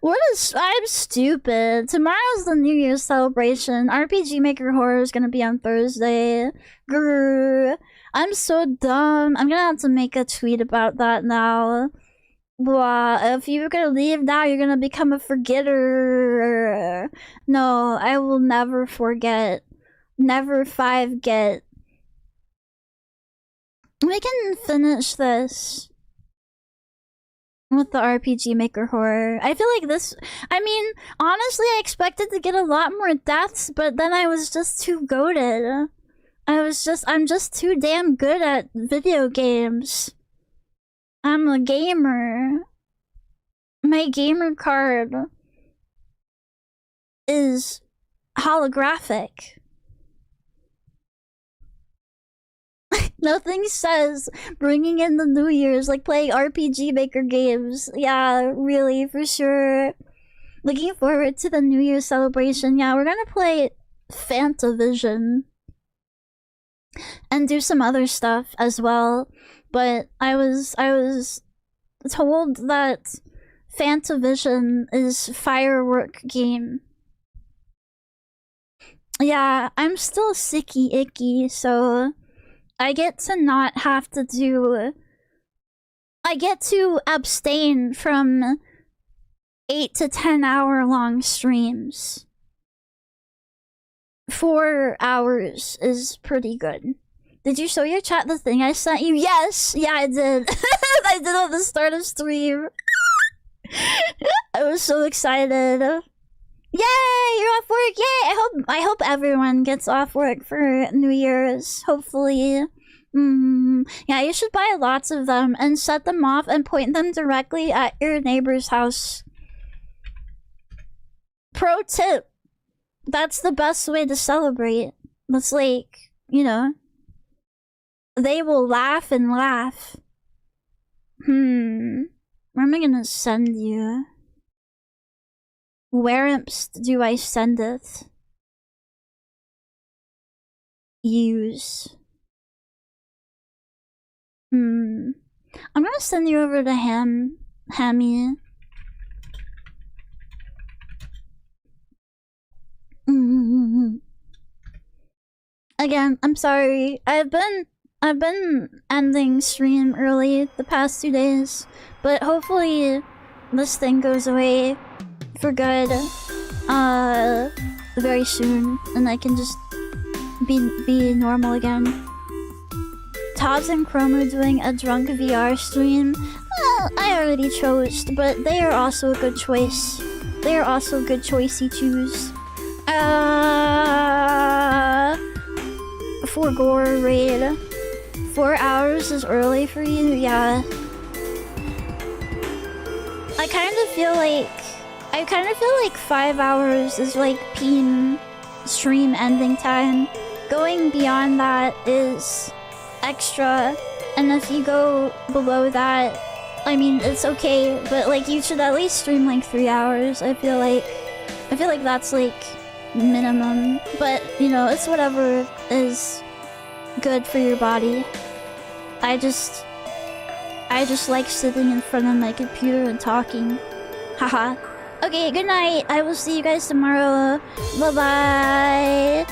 What is... I'm stupid. Tomorrow's the New Year's celebration. RPG Maker Horror is gonna be on Thursday. Grrr. I'm so dumb. I'm gonna have to make a tweet about that now. Blah. If you're gonna leave now, you're gonna become a forgetter. No, I will never forget. Never get. We can finish this with the RPG Maker Horror. I feel like this... I mean, honestly, I expected to get a lot more deaths, but then I was just too goated. I'm just too damn good at video games. I'm a gamer. My gamer card is holographic. Nothing says bringing in the New Year's like playing RPG Maker games. Yeah, really, for sure. Looking forward to the New Year's celebration. Yeah, we're gonna play Fantavision and do some other stuff as well. But I was told that Fantavision is firework game. Yeah, I'm still sicky icky, so I get to not have to do... I get to abstain from 8 to 10 hour long streams. 4 hours is pretty good. Did you show your chat the thing I sent you? Yes! Yeah, I did. I did at the start of stream. I was so excited. Yay! You're off work! Yay! I hope everyone gets off work for New Year's. Hopefully. Yeah, you should buy lots of them and set them off and point them directly at your neighbor's house. Pro tip. That's the best way to celebrate. It's like, you know, they will laugh and laugh. Where am I gonna send you? Where do I send it? Use. I'm gonna send you over to Hammy. Again, I'm sorry. I've been ending stream early the past 2 days, but hopefully this thing goes away for good very soon, and I can just be normal again. Tobbs and Chromo doing a drunk VR stream. Well, I already chose, but they are also a good choice. They are also a good choice you choose. For Gore raid. 4 hours is early for you? Yeah. I kind of feel like 5 hours is like peen stream ending time. Going beyond that is extra, and if you go below that, I mean, it's okay, but like you should at least stream like 3 hours. I feel like that's like minimum, but you know, it's whatever is good for your body. I just like sitting in front of my computer and talking. Haha. Okay, good night. I will see you guys tomorrow. Bye bye.